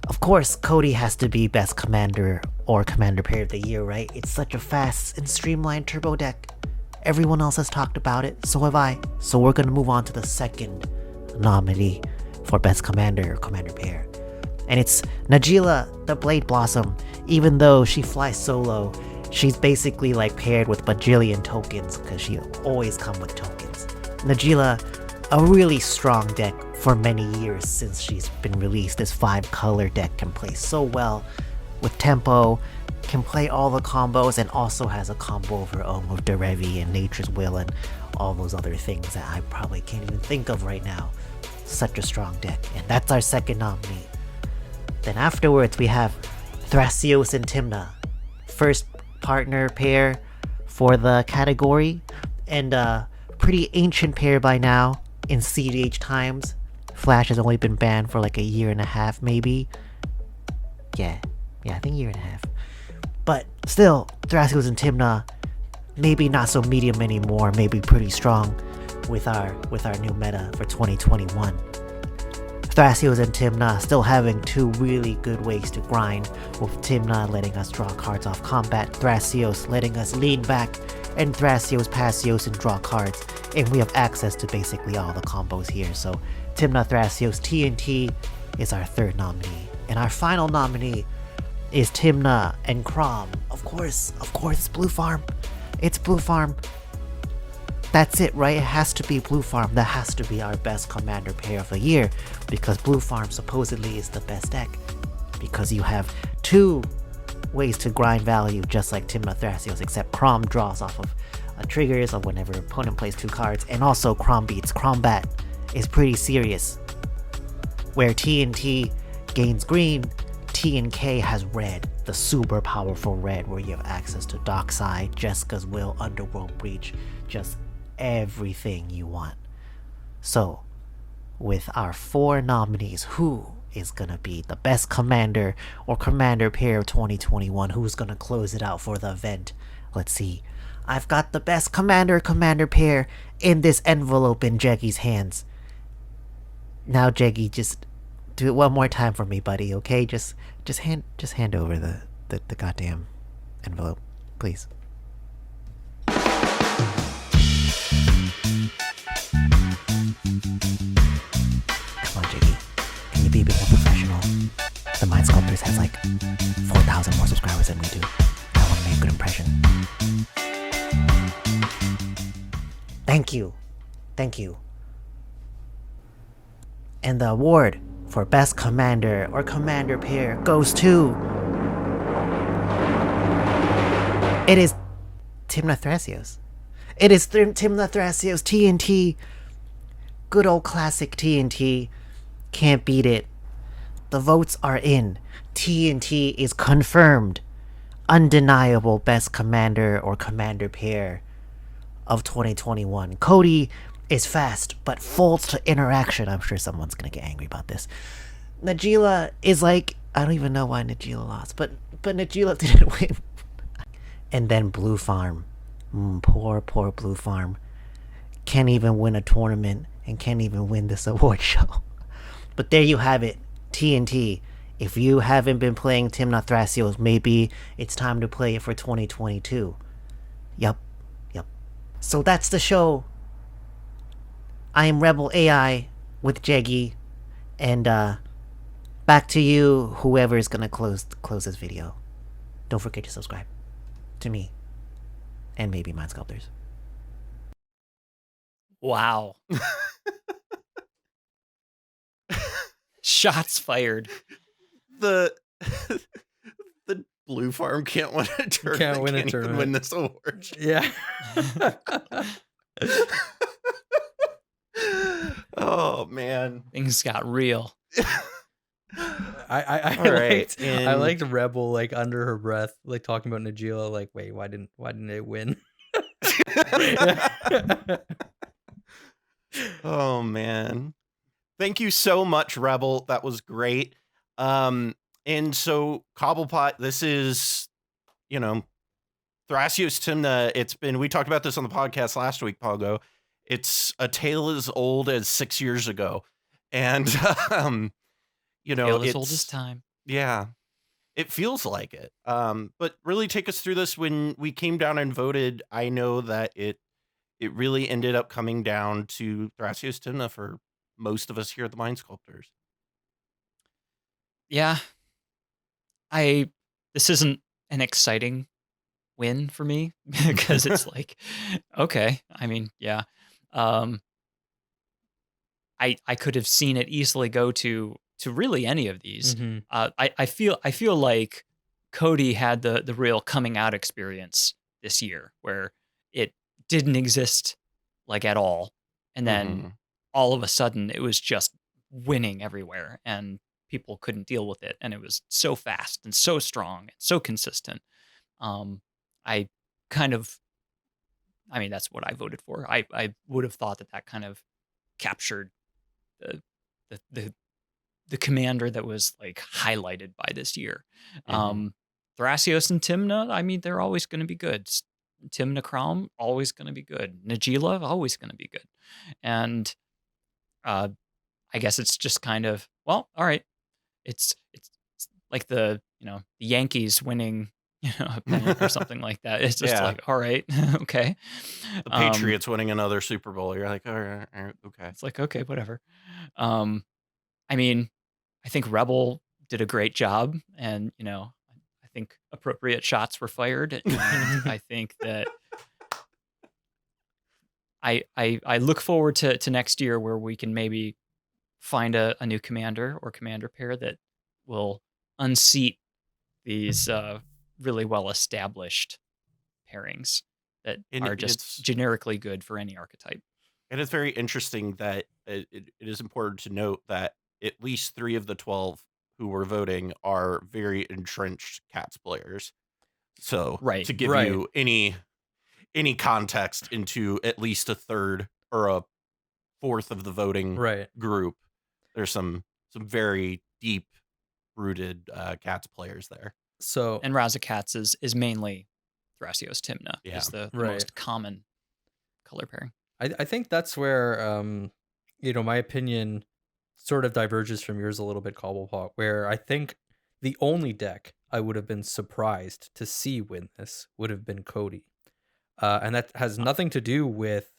Of course, Codie has to be best commander or commander pair of the year, right? It's such a fast and streamlined turbo deck. Everyone else has talked about it, so have I. So we're gonna move on to the second nominee for best commander or commander pair. And it's Najeela the Blade Blossom. Even though she flies solo, she's basically like paired with bajillion tokens because she always come with tokens. Najeela, a really strong deck for many years since she's been released. This 5-color deck can play so well with tempo, can play all the combos, and also has a combo of her own with Derevi and Nature's Will and all those other things that I probably can't even think of right now. Such a strong deck, and that's our second nominee. Then afterwards we have Thrasios and Tymna, first partner pair for the category, and a pretty ancient pair by now in cEDH times. Flash has only been banned for like a year and a half, maybe. Yeah, I think a year and a half. But still, Thrasios and Tymna, maybe not so medium anymore, maybe pretty strong with our new meta for 2021. Thrasios and Tymna still having 2 really good ways to grind, with Tymna letting us draw cards off combat, Thrasios letting us lean back, and Thrasios, Passios, and draw cards. And we have access to basically all the combos here, so Tymna, Thrasios, TNT is our third nominee. And our final nominee is Tymna and Crom. Of course, it's Blue Farm. It's Blue Farm. That's it, right? It has to be Blue Farm. That has to be our best commander pair of the year, because Blue Farm supposedly is the best deck, because you have 2 ways to grind value just like Tymna Thrasios, except Crom draws off of triggers of whenever opponent plays 2 cards, and also Crom beats. Crombat is pretty serious. Where TNT gains green, TNK has red, the super powerful red, where you have access to Dockside, Jessica's Will, Underworld Breach, just everything you want. So, with our 4 nominees, who is gonna be the best commander or commander pair of 2021? Who's gonna close it out for the event? Let's see. I've got the best commander pair in this envelope in Jeggy's hands. Now, Jeggy, just do it one more time for me, buddy, okay? Just hand over the goddamn envelope, please. Come on, Jiggy. Can you be a bit more professional? The Mind Sculptors has like 4,000 more subscribers than we do. I want to make a good impression. Thank you. And the award for best commander or commander pair goes to... It is Tymna Thrasios. It is Tymna Thrasios, TNT. Good old classic TNT. Can't beat it. The votes are in. TNT is confirmed. Undeniable best commander or commander pair of 2021. Codie is fast, but folds to interaction. I'm sure someone's gonna get angry about this. Najeela is like, I don't even know why Najeela lost, but Najeela didn't win. And then Blue Farm. Poor Blue Farm. Can't even win a tournament and can't even win this award show. But there you have it. TNT. If you haven't been playing Tymna Thrasios, maybe it's time to play it for 2022. Yup. So that's the show. I am Rebel AI with Jeggy. And back to you, whoever is gonna close this video. Don't forget to subscribe to me. And maybe Mind Sculptors. Wow. Shots fired. The Blue Farm can't win a tournament. Can't win a even tournament. win this award. Yeah. Oh man, things got real. I All right, liked, I liked Rebel like under her breath, like talking about Najeela, like, wait, why didn't it win? Oh man, thank you so much, Rebel. That was great. And so Cobblepot, this is, Thrasios Tymna. We talked about this on the podcast last week, Pogo. It's a tale as old as 6 years ago, and tale as old as time. Yeah, it feels like it. But really take us through this. When we came down and voted, I know that it really ended up coming down to Thrasios Tymna for most of us here at the Mind Sculptors. Yeah. This isn't an exciting win for me because it's like, okay. I mean, yeah. I could have seen it easily go to really any of these. Mm-hmm. I feel like Codie had the real coming out experience this year where it didn't exist like at all, and then all of a sudden it was just winning everywhere, and people couldn't deal with it, and it was so fast and so strong and so consistent. That's what I voted for. I would have thought that kind of captured the commander that was like highlighted by this year. Thrasios and Tymna, they're always going to be good. Tymna Crom, always going to be good. Najeela, always going to be good. And I guess it's just kind of, well, all right. It's like the Yankees winning a pennant or something like that. It's just like, all right, okay. The Patriots winning another Super Bowl. You're like, all right, okay. It's like, okay, whatever. I think Rebel did a great job, and I think appropriate shots were fired. And I think that I look forward to next year where we can maybe find a new commander or commander pair that will unseat these really well-established pairings that are just generically good for any archetype. And it's very interesting that it is important to note that at least 3 of the 12 who were voting are very entrenched Cats players. So to give you any context into at least a third or a fourth of the voting group, there's some very deep rooted Cats players there. So, and Razakats is mainly Thrasios Tymna is the most common color pairing. I think that's where my opinion sort of diverges from yours a little bit, Cobblepot, where I think the only deck I would have been surprised to see win this would have been Codie. And that has nothing to do with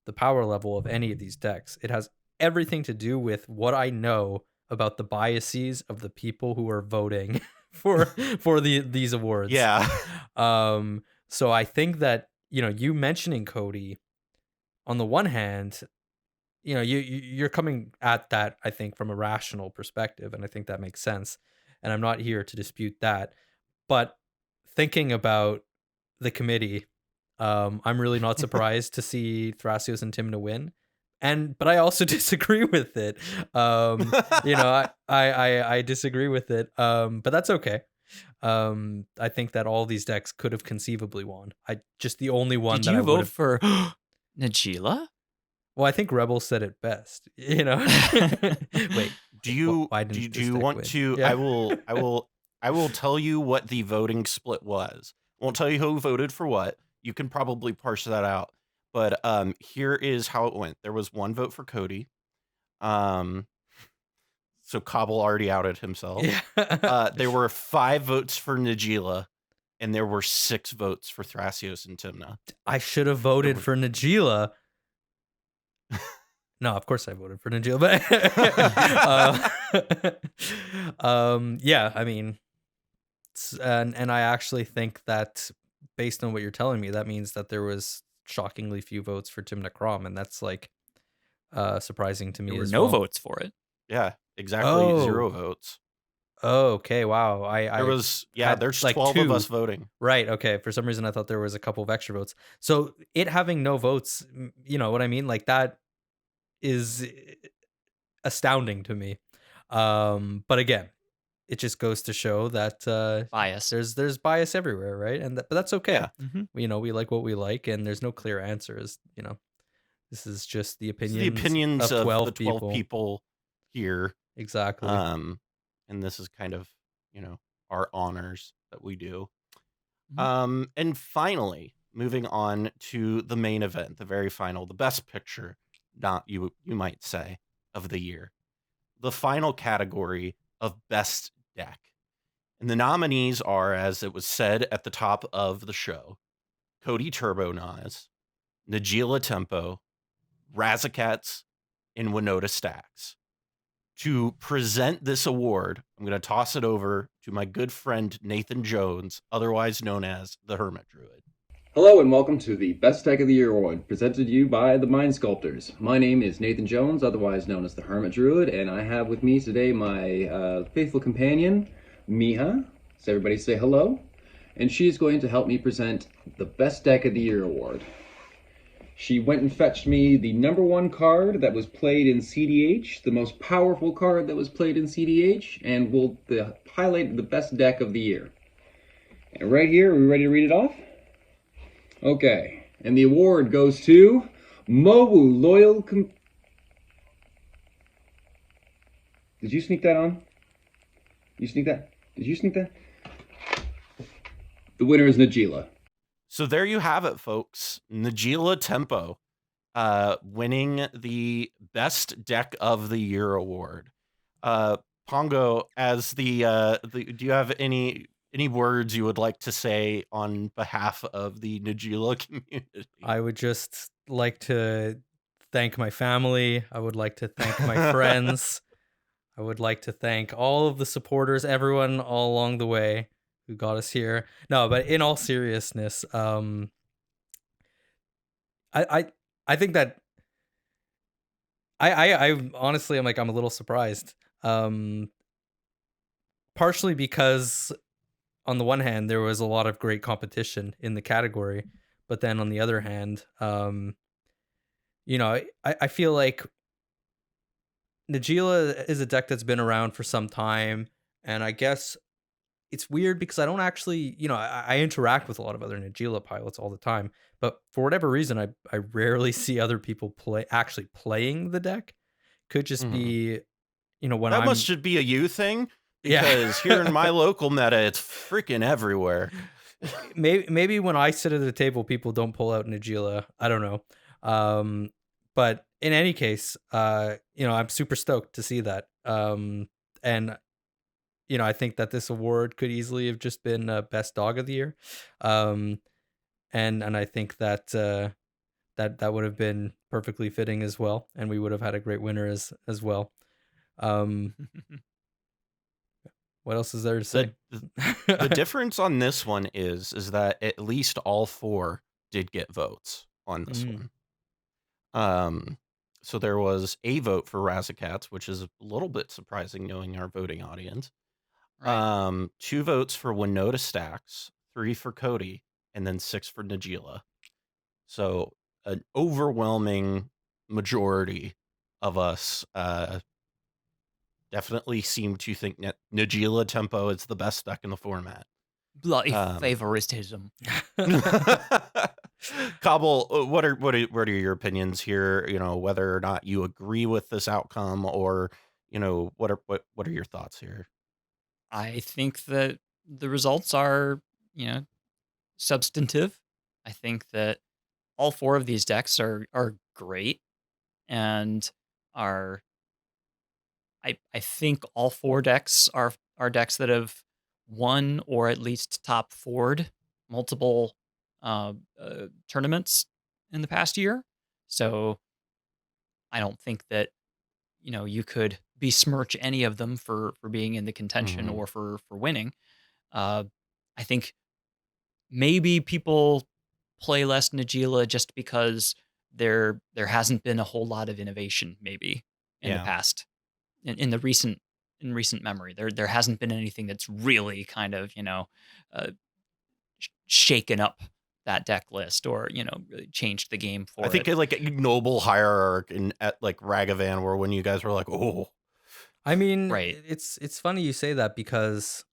the power level of any of these decks. It has everything to do with what I know about the biases of the people who are voting for these awards. Yeah. So I think that, you mentioning Codie, on the one hand, you're coming at that, I think, from a rational perspective, and I think that makes sense. And I'm not here to dispute that. But thinking about the committee, I'm really not surprised to see Thrasios and Tymna win. But I also disagree with it. I disagree with it. But that's okay. I think that all these decks could have conceivably won. The only one Did that you I would vote have for Najeela? Well, I think Rebel said it best. Wait, Do you why didn't do this you deck want win? to? Yeah. I will tell you what the voting split was. I won't tell you who voted for what. You can probably parse that out. But here is how it went. There was 1 vote for Codie. So Coval already outed himself. Yeah. There were 5 votes for Najeela, and there were 6 votes for Thrasios and Tymna. I should have voted for Najeela. No, of course I voted for Najeela, but yeah, I mean, and I actually think that based on what you're telling me, that means that there was shockingly few votes for Tymna Crom, and that's like surprising to me. There were as no well. votes for it. Yeah, exactly. Oh. 0 votes. Oh, okay. Wow. There's 12 of us voting. Right. Okay. For some reason, I thought there was a couple of extra votes. So it having no votes, you know what I mean? Like that is astounding to me. But again, it just goes to show that bias. There's bias everywhere, right? But that's okay. Yeah. You know, we like what we like, and there's no clear answers. You know, this is just the opinions, of of 12 the 12 people here. Exactly. And this is kind of, you know, our honors that we do. Mm-hmm. And finally, moving on to the main event, the very final, the best picture, you might say, of the year. The final category of best deck. And the nominees are, as it was said at the top of the show, Codie Turbo Naus, Najeela Tempo, Razakats, and Winota Stax. To present this award, I'm going to toss it over to my good friend Nathan Jones, otherwise known as the Hermit Druid. Hello and welcome to the Best Deck of the Year Award, presented to you by the Mind Sculptors. My name is Nathan Jones, otherwise known as the Hermit Druid, and I have with me today my faithful companion, Miha. So everybody say hello. And she's going to help me present the Best Deck of the Year Award. She went and fetched me the #1 card that was played in cEDH, the most powerful card that was played in cEDH, and will highlight the best deck of the year. And right here, are we ready to read it off? Okay, and the award goes to Mowu Loyal Did you sneak that on? You sneak that? Did you sneak that? The winner is Najeela. So there you have it, folks. Najeela Tempo winning the Best Deck of the Year award. Pongo, as do you have any words you would like to say on behalf of the Najeela community? I would just like to thank my family. I would like to thank my friends. I would like to thank all of the supporters, everyone all along the way who got us here. No, but in all seriousness, I think that I honestly I'm a little surprised. Partially because on the one hand there was a lot of great competition in the category, but then on the other hand, you know, I feel like Najeela is a deck that's been around for some time, and I guess it's weird because I don't actually, you know, I interact with a lot of other Najeela pilots all the time, but for whatever reason, I rarely see other people actually playing the deck. Could just be, you know, when that must just be a you thing, because here in my local meta, it's freaking everywhere. Maybe when I sit at the table, people don't pull out Najeela. I don't know. But in any case, you know, I'm super stoked to see that. And you know, I think that this award could easily have just been Best Dog of the Year. And I think that that would have been perfectly fitting as well, and we would have had a great winner as well. What else is there to say? The difference on this one is that at least all 4 did get votes on this one. So there was a vote for Razakats, which is a little bit surprising knowing our voting audience. Right. 2 votes for Winota Stax, 3 for Codie, and then 6 for Najeela. So an overwhelming majority of us definitely seem to think that Najeela Tempo is the best deck in the format. Bloody favoritism. Coval, what are your opinions here? You know, whether or not you agree with this outcome, or you know, what are your thoughts here? I think that the results are, substantive. I think that all 4 of these decks are great, and are I think all 4 decks are decks that have won or at least top 4'd multiple tournaments in the past year. So I don't think that you could besmirch any of them for being in the contention or for winning. I think maybe people play less Najeela just because there hasn't been a whole lot of innovation maybe in the past, in recent memory. There hasn't been anything that's really kind of shaken up that deck list, or really changed the game for I think it. like Ignoble Hierarch and at like Ragavan were when you guys were like, oh. I mean, Right. it's funny you say that, because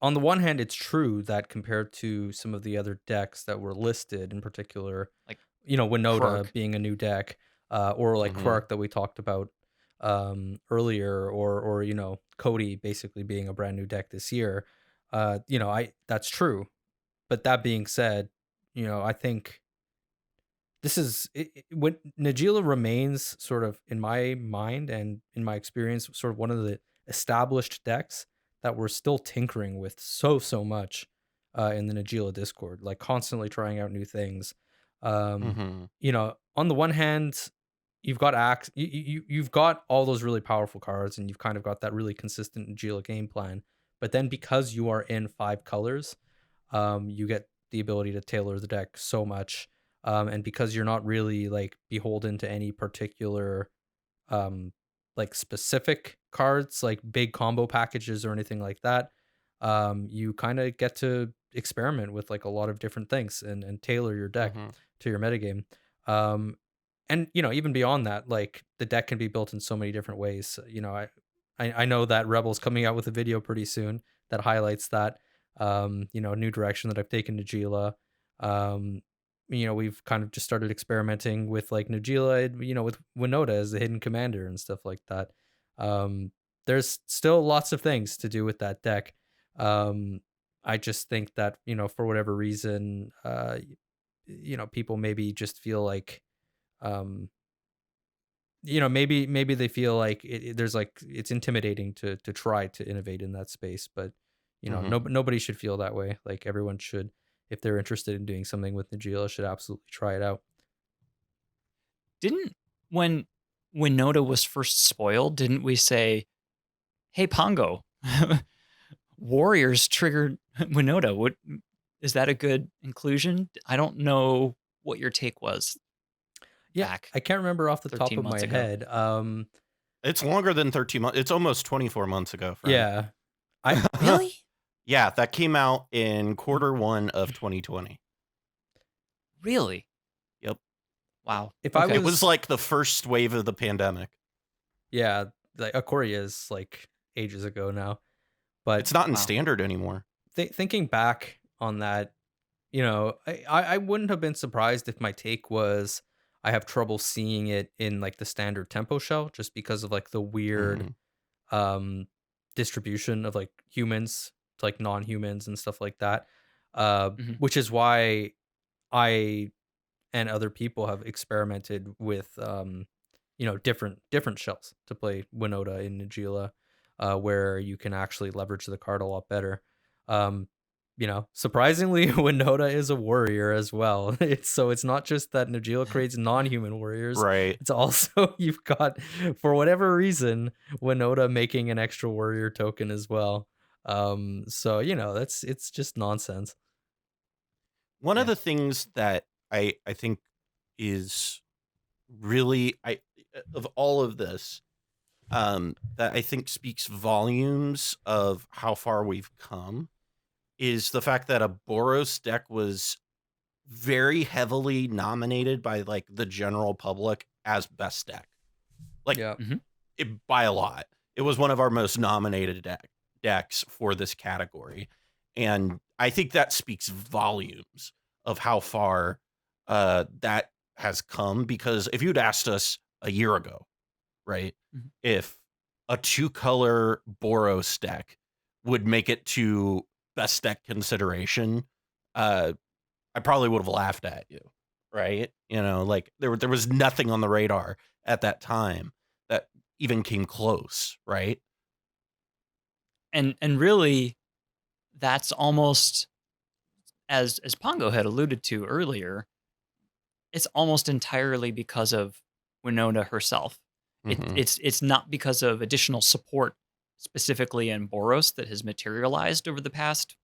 on the one hand, it's true that compared to some of the other decks that were listed, in particular, like Winota Quirk being a new deck, or like Quirk that we talked about earlier, or Codie basically being a brand new deck this year. That's true. But that being said, I think this is when Najeela remains sort of, in my mind and in my experience, sort of one of the established decks that we're still tinkering with so much in the Najeela Discord, like constantly trying out new things. On the one hand, you've got you've got all those really powerful cards, and you've kind of got that really consistent Najeela game plan. But then, because you are in 5 colors, you get the ability to tailor the deck so much, and because you're not really like beholden to any particular like specific cards, like big combo packages or anything like that, you kind of get to experiment with like a lot of different things, and tailor your deck to your metagame. And even beyond that, like the deck can be built in so many different ways. I know that Rebel's coming out with a video pretty soon that highlights that. New direction that I've taken Najeela. We've kind of just started experimenting with like Najeela, with Winota as the hidden commander and stuff like that. There's still lots of things to do with that deck. I just think that, for whatever reason, people maybe just feel like, maybe they feel like there's like, it's intimidating to try to innovate in that space, but nobody should feel that way. Like everyone should, if they're interested in doing something with Najeela, should absolutely try it out. When Winota was first spoiled, didn't we say, hey, Pongo, Warriors triggered Winota? Is that a good inclusion? I don't know what your take was. Yeah, I can't remember off the top of my head. It's longer than 13 months. It's almost 24 months ago. Friend. Yeah. Really? Yeah, that came out in Q1 of 2020. Really? Yep. Wow. It was like the first wave of the pandemic. Yeah, like Ikoria is like ages ago now, but it's not in standard anymore. Thinking back on that, I wouldn't have been surprised if my take was I have trouble seeing it in like the standard tempo shell, just because of like the weird distribution of like humans to like non-humans and stuff like that, which is why I and other people have experimented with different shells to play Winota in Najeela, where you can actually leverage the card a lot better. Surprisingly, Winota is a warrior as well. It's not just that Najeela creates non-human warriors. Right. It's also, you've got, for whatever reason, Winota making an extra warrior token as well. It's just nonsense. One of the things that I think is really, of all of this, that I think speaks volumes of how far we've come, is the fact that a Boros deck was very heavily nominated by like the general public as best deck, like by a lot. It was one of our most nominated decks for this category. And I think that speaks volumes of how far that has come, because if you'd asked us a year ago, right, if a 2-color Boros deck would make it to best deck consideration, I probably would have laughed at you, right? You know, like there was nothing on the radar at that time that even came close, right? And really, that's almost, as Pongo had alluded to earlier, it's almost entirely because of Winota herself. It's not because of additional support specifically in Boros that has materialized over the past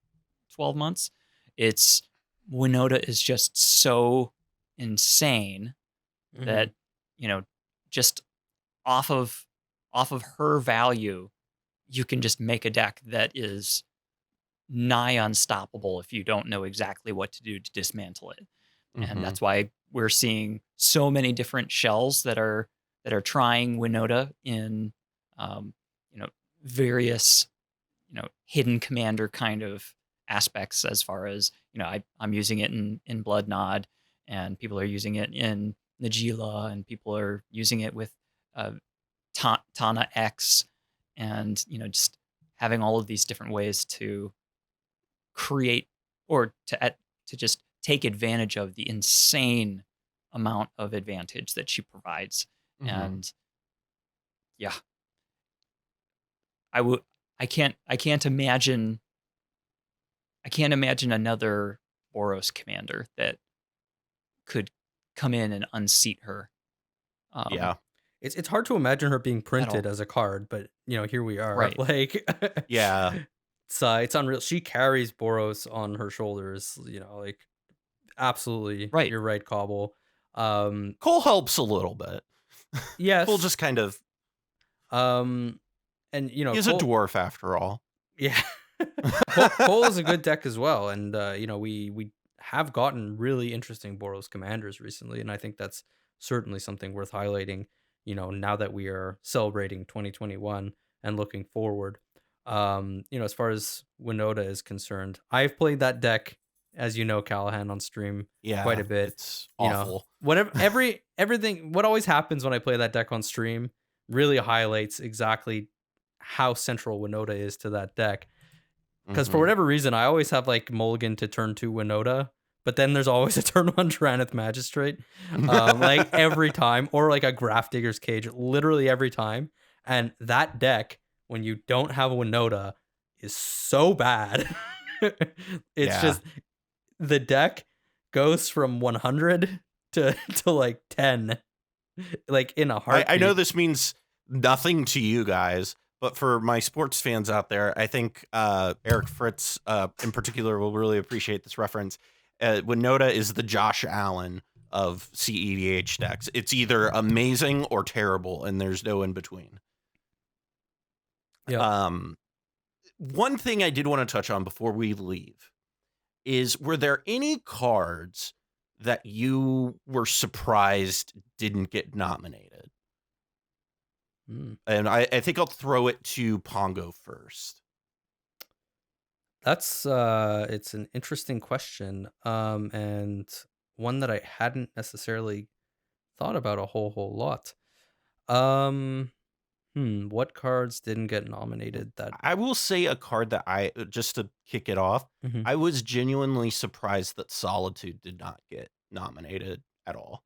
12 months. It's Winota is just so insane that, you know, just off of her value, you can just make a deck that is nigh unstoppable if you don't know exactly what to do to dismantle it. And that's why we're seeing so many different shells that are trying Winota in various hidden commander kind of aspects, as far as I'm using it in Blood Nod, and people are using it in Najeela, and people are using it with Tana X, and just having all of these different ways to create or to just take advantage of the insane amount of advantage that she provides. And yeah, I can't imagine another Boros commander that could come in and unseat her. Yeah. It's hard to imagine her being printed as a card, but here we are. Right. Like, yeah, it's unreal. She carries Boros on her shoulders. Like, absolutely. Right. You're right, Cobble. Cole helps a little bit. Yes. Cole just kind of. And he's a dwarf after all. Yeah. Cole is a good deck as well, and we have gotten really interesting Boros commanders recently, and I think that's certainly something worth highlighting. Now that we are celebrating 2021 and looking forward, as far as Winota is concerned, I've played that deck, as you know, Callahan, on stream quite a bit. It's awful. Everything. What always happens when I play that deck on stream really highlights exactly how central Winota is to that deck. Because for whatever reason, I always have like mulligan to turn 2 Winota, but then there's always a turn 1 Tyrannith Magistrate, like every time, or like a Grafdigger's Cage, literally every time. And that deck, when you don't have a Winota, is so bad. It's just the deck goes from 100 to like 10, like in a heartbeat. I know this means nothing to you guys, but for my sports fans out there, I think Eric Fritz in particular will really appreciate this reference. Winota is the Josh Allen of cEDH decks. It's either amazing or terrible, and there's no in between. Yeah. One thing I did want to touch on before we leave is, were there any cards that you were surprised didn't get nominated? And I think I'll throw it to Pongo first. That's it's an interesting question, and one that I hadn't necessarily thought about a whole lot. What cards didn't get nominated? That I will say a card that I, just to kick it off, I was genuinely surprised that Solitude did not get nominated at all.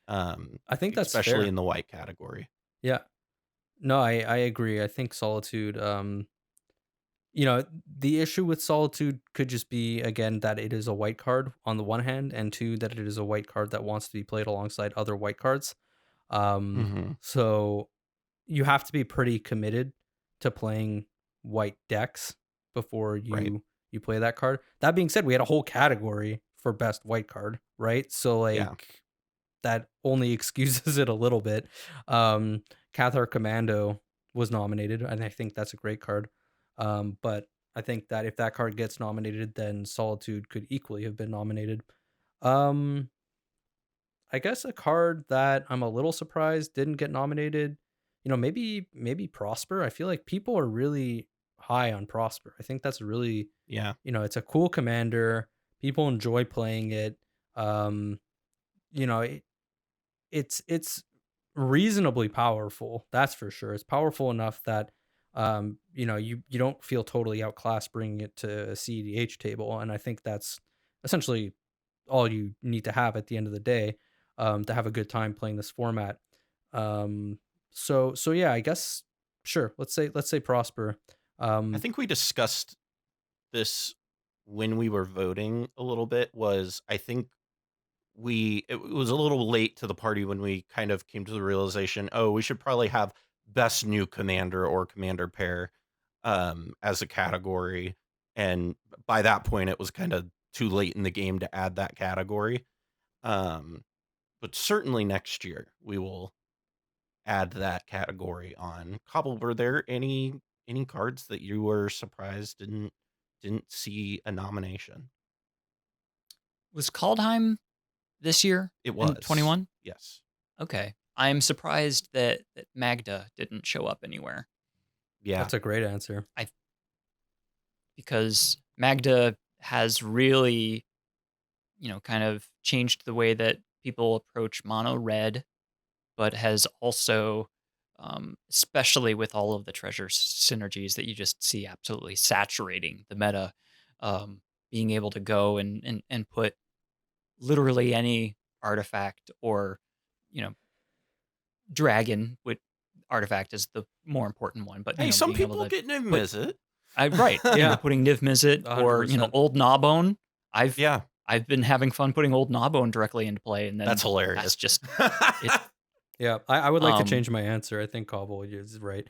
I think that's especially fair. in the white category. Yeah. No, I agree. I think Solitude, the issue with Solitude could just be, again, that it is a white card on the one hand, and 2, that it is a white card that wants to be played alongside other white cards. So you have to be pretty committed to playing white decks before you play that card. That being said, we had a whole category for best white card, right? So that only excuses it a little bit. Cathar Commando was nominated, and I think that's a great card. But I think that if that card gets nominated, then Solitude could equally have been nominated. I guess a card that I'm a little surprised didn't get nominated maybe Prosper. I feel like people are really high on Prosper. I think that's really, it's a cool commander. People enjoy playing it. It's reasonably powerful. That's for sure. It's powerful enough that you don't feel totally outclassed bringing it to a cEDH table, and I think that's essentially all you need to have at the end of the day to have a good time playing this format. So yeah, I guess sure. Let's say Prosper. I think we discussed this when we were voting a little bit. I think it was a little late to the party when we kind of came to the realization, we should probably have best new commander or commander pair as a category. And by that point, it was kind of too late in the game to add that category. But certainly next year we will add that category on. Cobble, were there any cards that you were surprised didn't see a nomination? Was Kaldheim this year? It was 21. Yes. Okay, I'm surprised that Magda didn't show up anywhere. Yeah, that's a great answer. Because Magda has really, kind of changed the way that people approach mono red, but has also, especially with all of the treasure synergies that you just see absolutely saturating the meta, being able to go and put literally any artifact or, dragon with artifact is the more important one. But hey, some people get Niv Mizzet. Right. Yeah. Putting Niv Mizzet or 100%. Old Gnawbone. I've been having fun putting Old Gnawbone directly into play, and then that's hilarious. That's just yeah. I would like to change my answer. I think Cobble is right.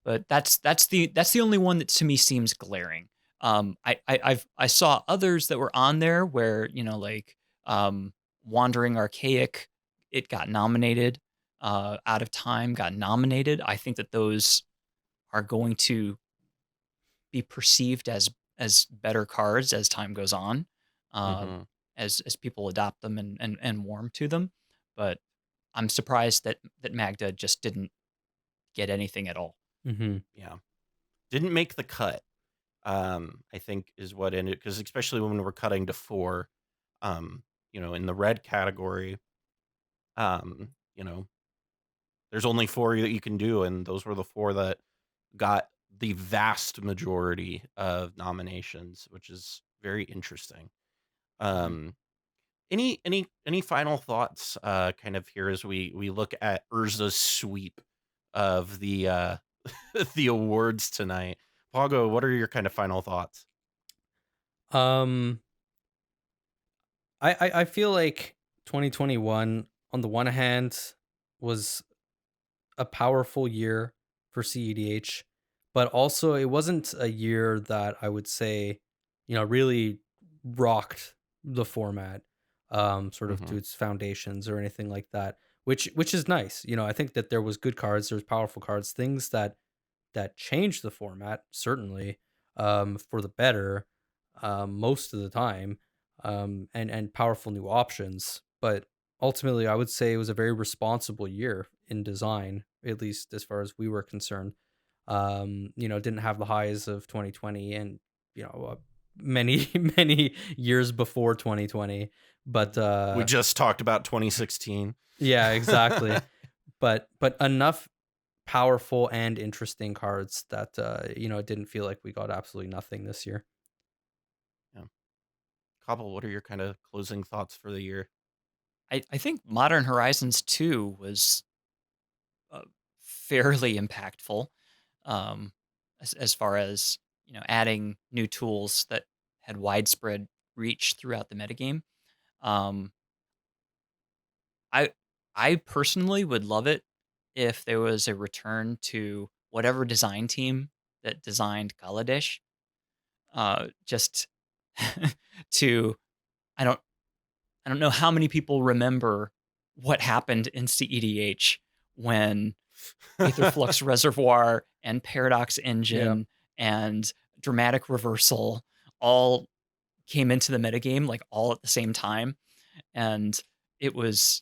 But that's the only one that to me seems glaring. I saw others that were on there where Wandering Archaic, it got nominated. Out of Time got nominated. I think that those are going to be perceived as better cards as time goes on, as people adopt them and warm to them. But I'm surprised that Magda just didn't get anything at all. Yeah, didn't make the cut. I think is what ended, because especially when we're cutting to 4, in the red category, there's only 4 that you can do, and those were the 4 that got the vast majority of nominations, which is very interesting. Any final thoughts kind of here as we look at Urza's sweep of the the awards tonight? Pago, what are your kind of final thoughts? I feel like 2021 on the one hand was a powerful year for cEDH, but also it wasn't a year that I would say, really rocked the format, sort of to its foundations or anything like that, which is nice. I think that there was good cards, there's powerful cards, things that changed the format, certainly, for the better, most of the time, and powerful new options. But ultimately, I would say it was a very responsible year in design, at least as far as we were concerned. Didn't have the highs of 2020 and many years before 2020, but we just talked about 2016. Yeah, exactly. but enough powerful and interesting cards that it didn't feel like we got absolutely nothing this year. Yeah. Cobble, what are your kind of closing thoughts for the year? I think Modern Horizons 2 was fairly impactful, as far as adding new tools that had widespread reach throughout the metagame. I personally would love it if there was a return to whatever design team that designed Kaladesh. Just to, I don't know how many people remember what happened in cEDH when Aetherflux Reservoir and Paradox Engine and Dramatic Reversal all came into the metagame like all at the same time, and it was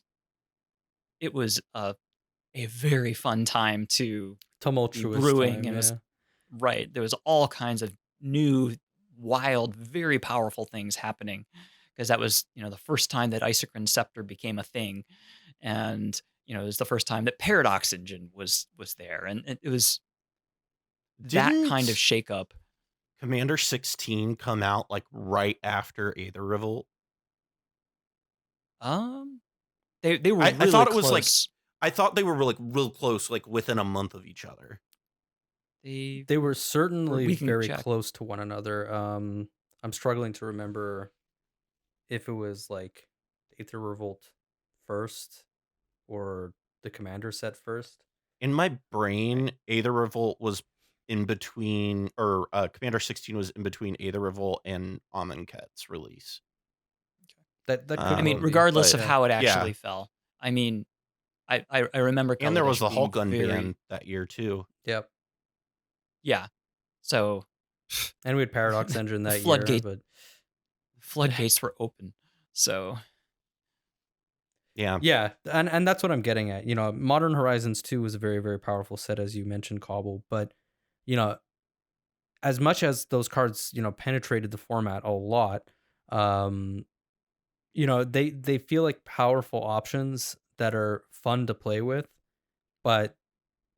it was a very fun time to be Tumultuous brewing, time, and it was yeah. right. There was all kinds of new, wild, very powerful things happening because that was the first time that Isochron Scepter became a thing, and it was the first time that Paradox Engine was there, and it was that kind of shakeup. Commander 16 come out like right after Aether Revolt? They were. I Really thought it close. was like I thought they were like real close, like within a month of each other. They were certainly we can very check. close to one another. I'm struggling to remember if it was like Aether Revolt first or the Commander set first. In my brain, Aether Revolt was in between, or Commander 16 was in between Aether Revolt and Amonkhet's release. That could. I mean, be, regardless but, of how it yeah. actually fell. I mean, I remember. And there was Colorless the Hulk being very- unban that year too. Yep. Yeah. So. And we had Paradox Engine that floodgate, year, but floodgates were open. So. Yeah. Yeah, and that's what I'm getting at. Modern Horizons 2 was a very, very powerful set, as you mentioned, Cobble. But, as much as those cards, penetrated the format a lot, they feel like powerful options that are fun to play with. But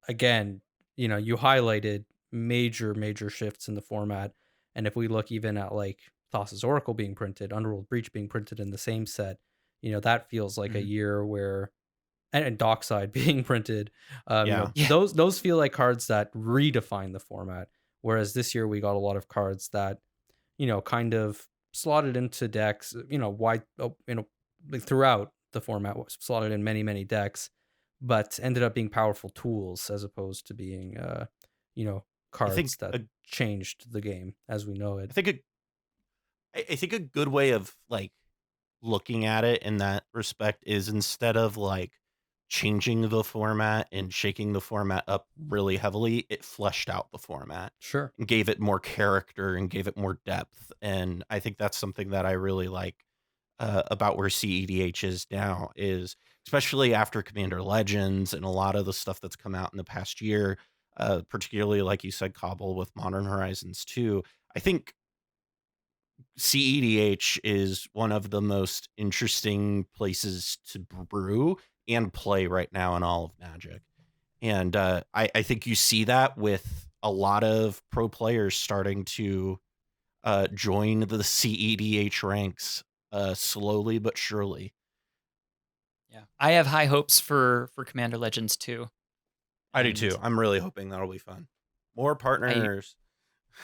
again, you highlighted major shifts in the format. And if we look even at like Thassa's Oracle being printed, Underworld Breach being printed in the same set, that feels like a year where, and Dockside being printed, those feel like cards that redefine the format. Whereas this year we got a lot of cards that, kind of slotted into decks, wide, like throughout the format, slotted in many decks, but ended up being powerful tools as opposed to being, cards that changed the game as we know it. I think a good way of like looking at it in that respect is instead of like changing the format and shaking the format up really heavily, it fleshed out the format. Sure. And gave it more character and gave it more depth. And I think that's something that I really like about where cEDH is now, is especially after Commander Legends and a lot of the stuff that's come out in the past year, particularly like you said, Cobble, with Modern Horizons 2. I think cEDH is one of the most interesting places to brew and play right now in all of Magic. And I think you see that with a lot of pro players starting to join the cEDH ranks slowly but surely. Yeah, I have high hopes for Commander Legends too. I do too. I'm really hoping that'll be fun. More partners.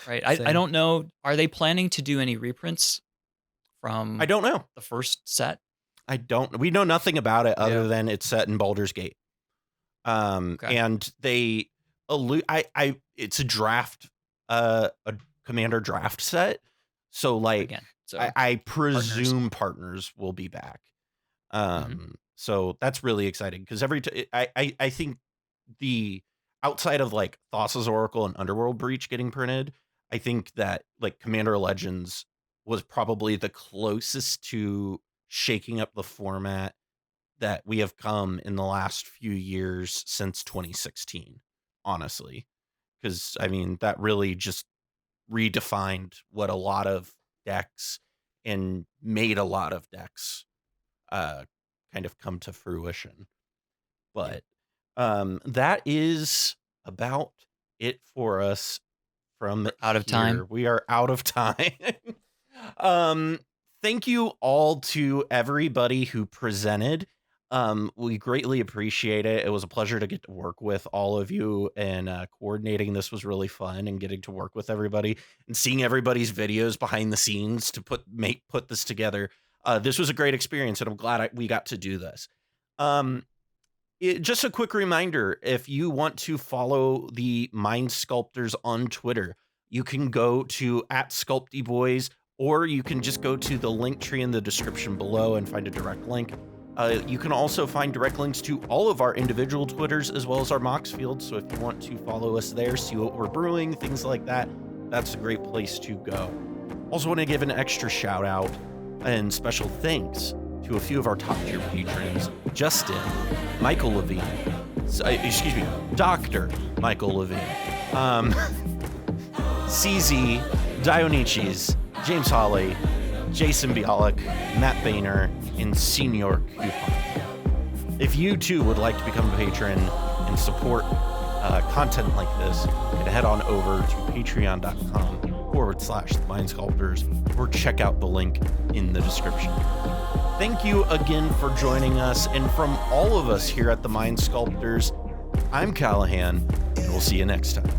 Right. I don't know. Are they planning to do any reprints from I don't know. the first set? We know nothing about it other than it's set in Baldur's Gate. And they it's a draft, a Commander draft set. So like, I presume partners will be back. So that's really exciting because I think the outside of like Thassa's Oracle and Underworld Breach getting printed, I think that like Commander Legends was probably the closest to shaking up the format that we have come in the last few years since 2016, honestly. Because, I mean, that really just redefined what a lot of decks and made a lot of decks kind of come to fruition. But that is about it for us from out of time. We are out of time. Thank you all to everybody who presented. We greatly appreciate it. It was a pleasure to get to work with all of you, and coordinating this was really fun, and getting to work with everybody and seeing everybody's videos behind the scenes to put this together. This was a great experience, and I'm glad we got to do this. Just a quick reminder, if you want to follow the Mind Sculptors on Twitter, you can go to @SculptyBoys, or you can just go to the link tree in the description below and find a direct link. You can also find direct links to all of our individual Twitters as well as our Mox fields. So if you want to follow us there, see what we're brewing, things like that, that's a great place to go. Also want to give an extra shout out and special thanks to a few of our top tier patrons: Justin, Michael Levine, Dr. Michael Levine, CZ, Dionyches, James Hawley, Jason Bialik, Matt Boehner, and Senior Coupon. If you too would like to become a patron and support content like this, you can head on over to patreon.com/The Mind Sculptors or check out the link in the description. Thank you again for joining us, and from all of us here at The Mind Sculptors, I'm Callahan, and we'll see you next time.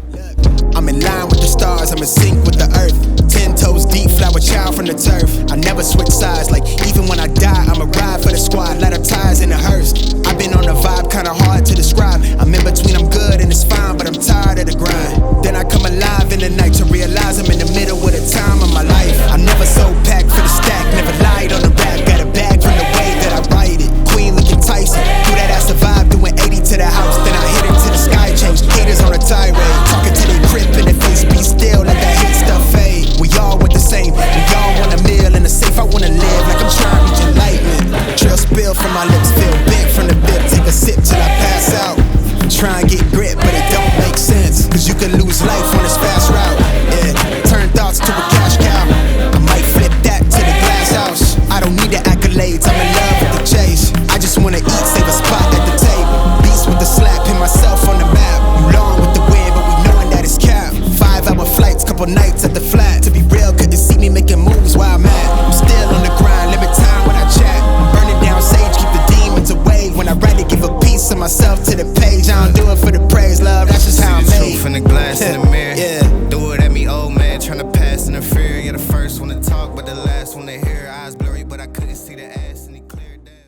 I'm in line with the stars, I'm in sync with the earth. 10 toes deep, flower child from the turf. I never switch sides, like even when I die, I'm a ride for the squad, let our ties in the hearse. I've been on a vibe, kinda hard to describe. I'm in between, I'm good and it's fine, but I'm tired of the grind. Then I come alive in the night to realize I'm in the middle of the time of my life. I'm never so packed for the stack, never lied on the rap. Got a bag from the way that I write it. Queen looking Tyson, do that ass survive, doing 80 to the house. Then I hit it to the sky change, haters on a tirade. Talking to they crib in the face, be still, let that hate stuff fade. We all want the same, we all want a meal in the safe. I wanna live like I'm trying to reach enlightenment. Trail spill from my lips, feel big from the bib. Take a sip till I pass out. Try and get grit, but it don't make sense, cause you can lose life on this fast route. Yeah, turn thoughts to a cash cow. I might flip that to the glass house. I don't need the accolades, I'm in love with the chase. I just wanna eat, save a spot at the table. Beast with the slap, pin myself on the map. You long with the wind, but we knowing that it's cap. 5-hour flights, couple nights at the flat. To be real, couldn't see me making moves while I'm at. I'm still on the grind, limit time when I chat. I'm burning down sage, keep the demons away. When I write it, give a piece of myself to the page. I don't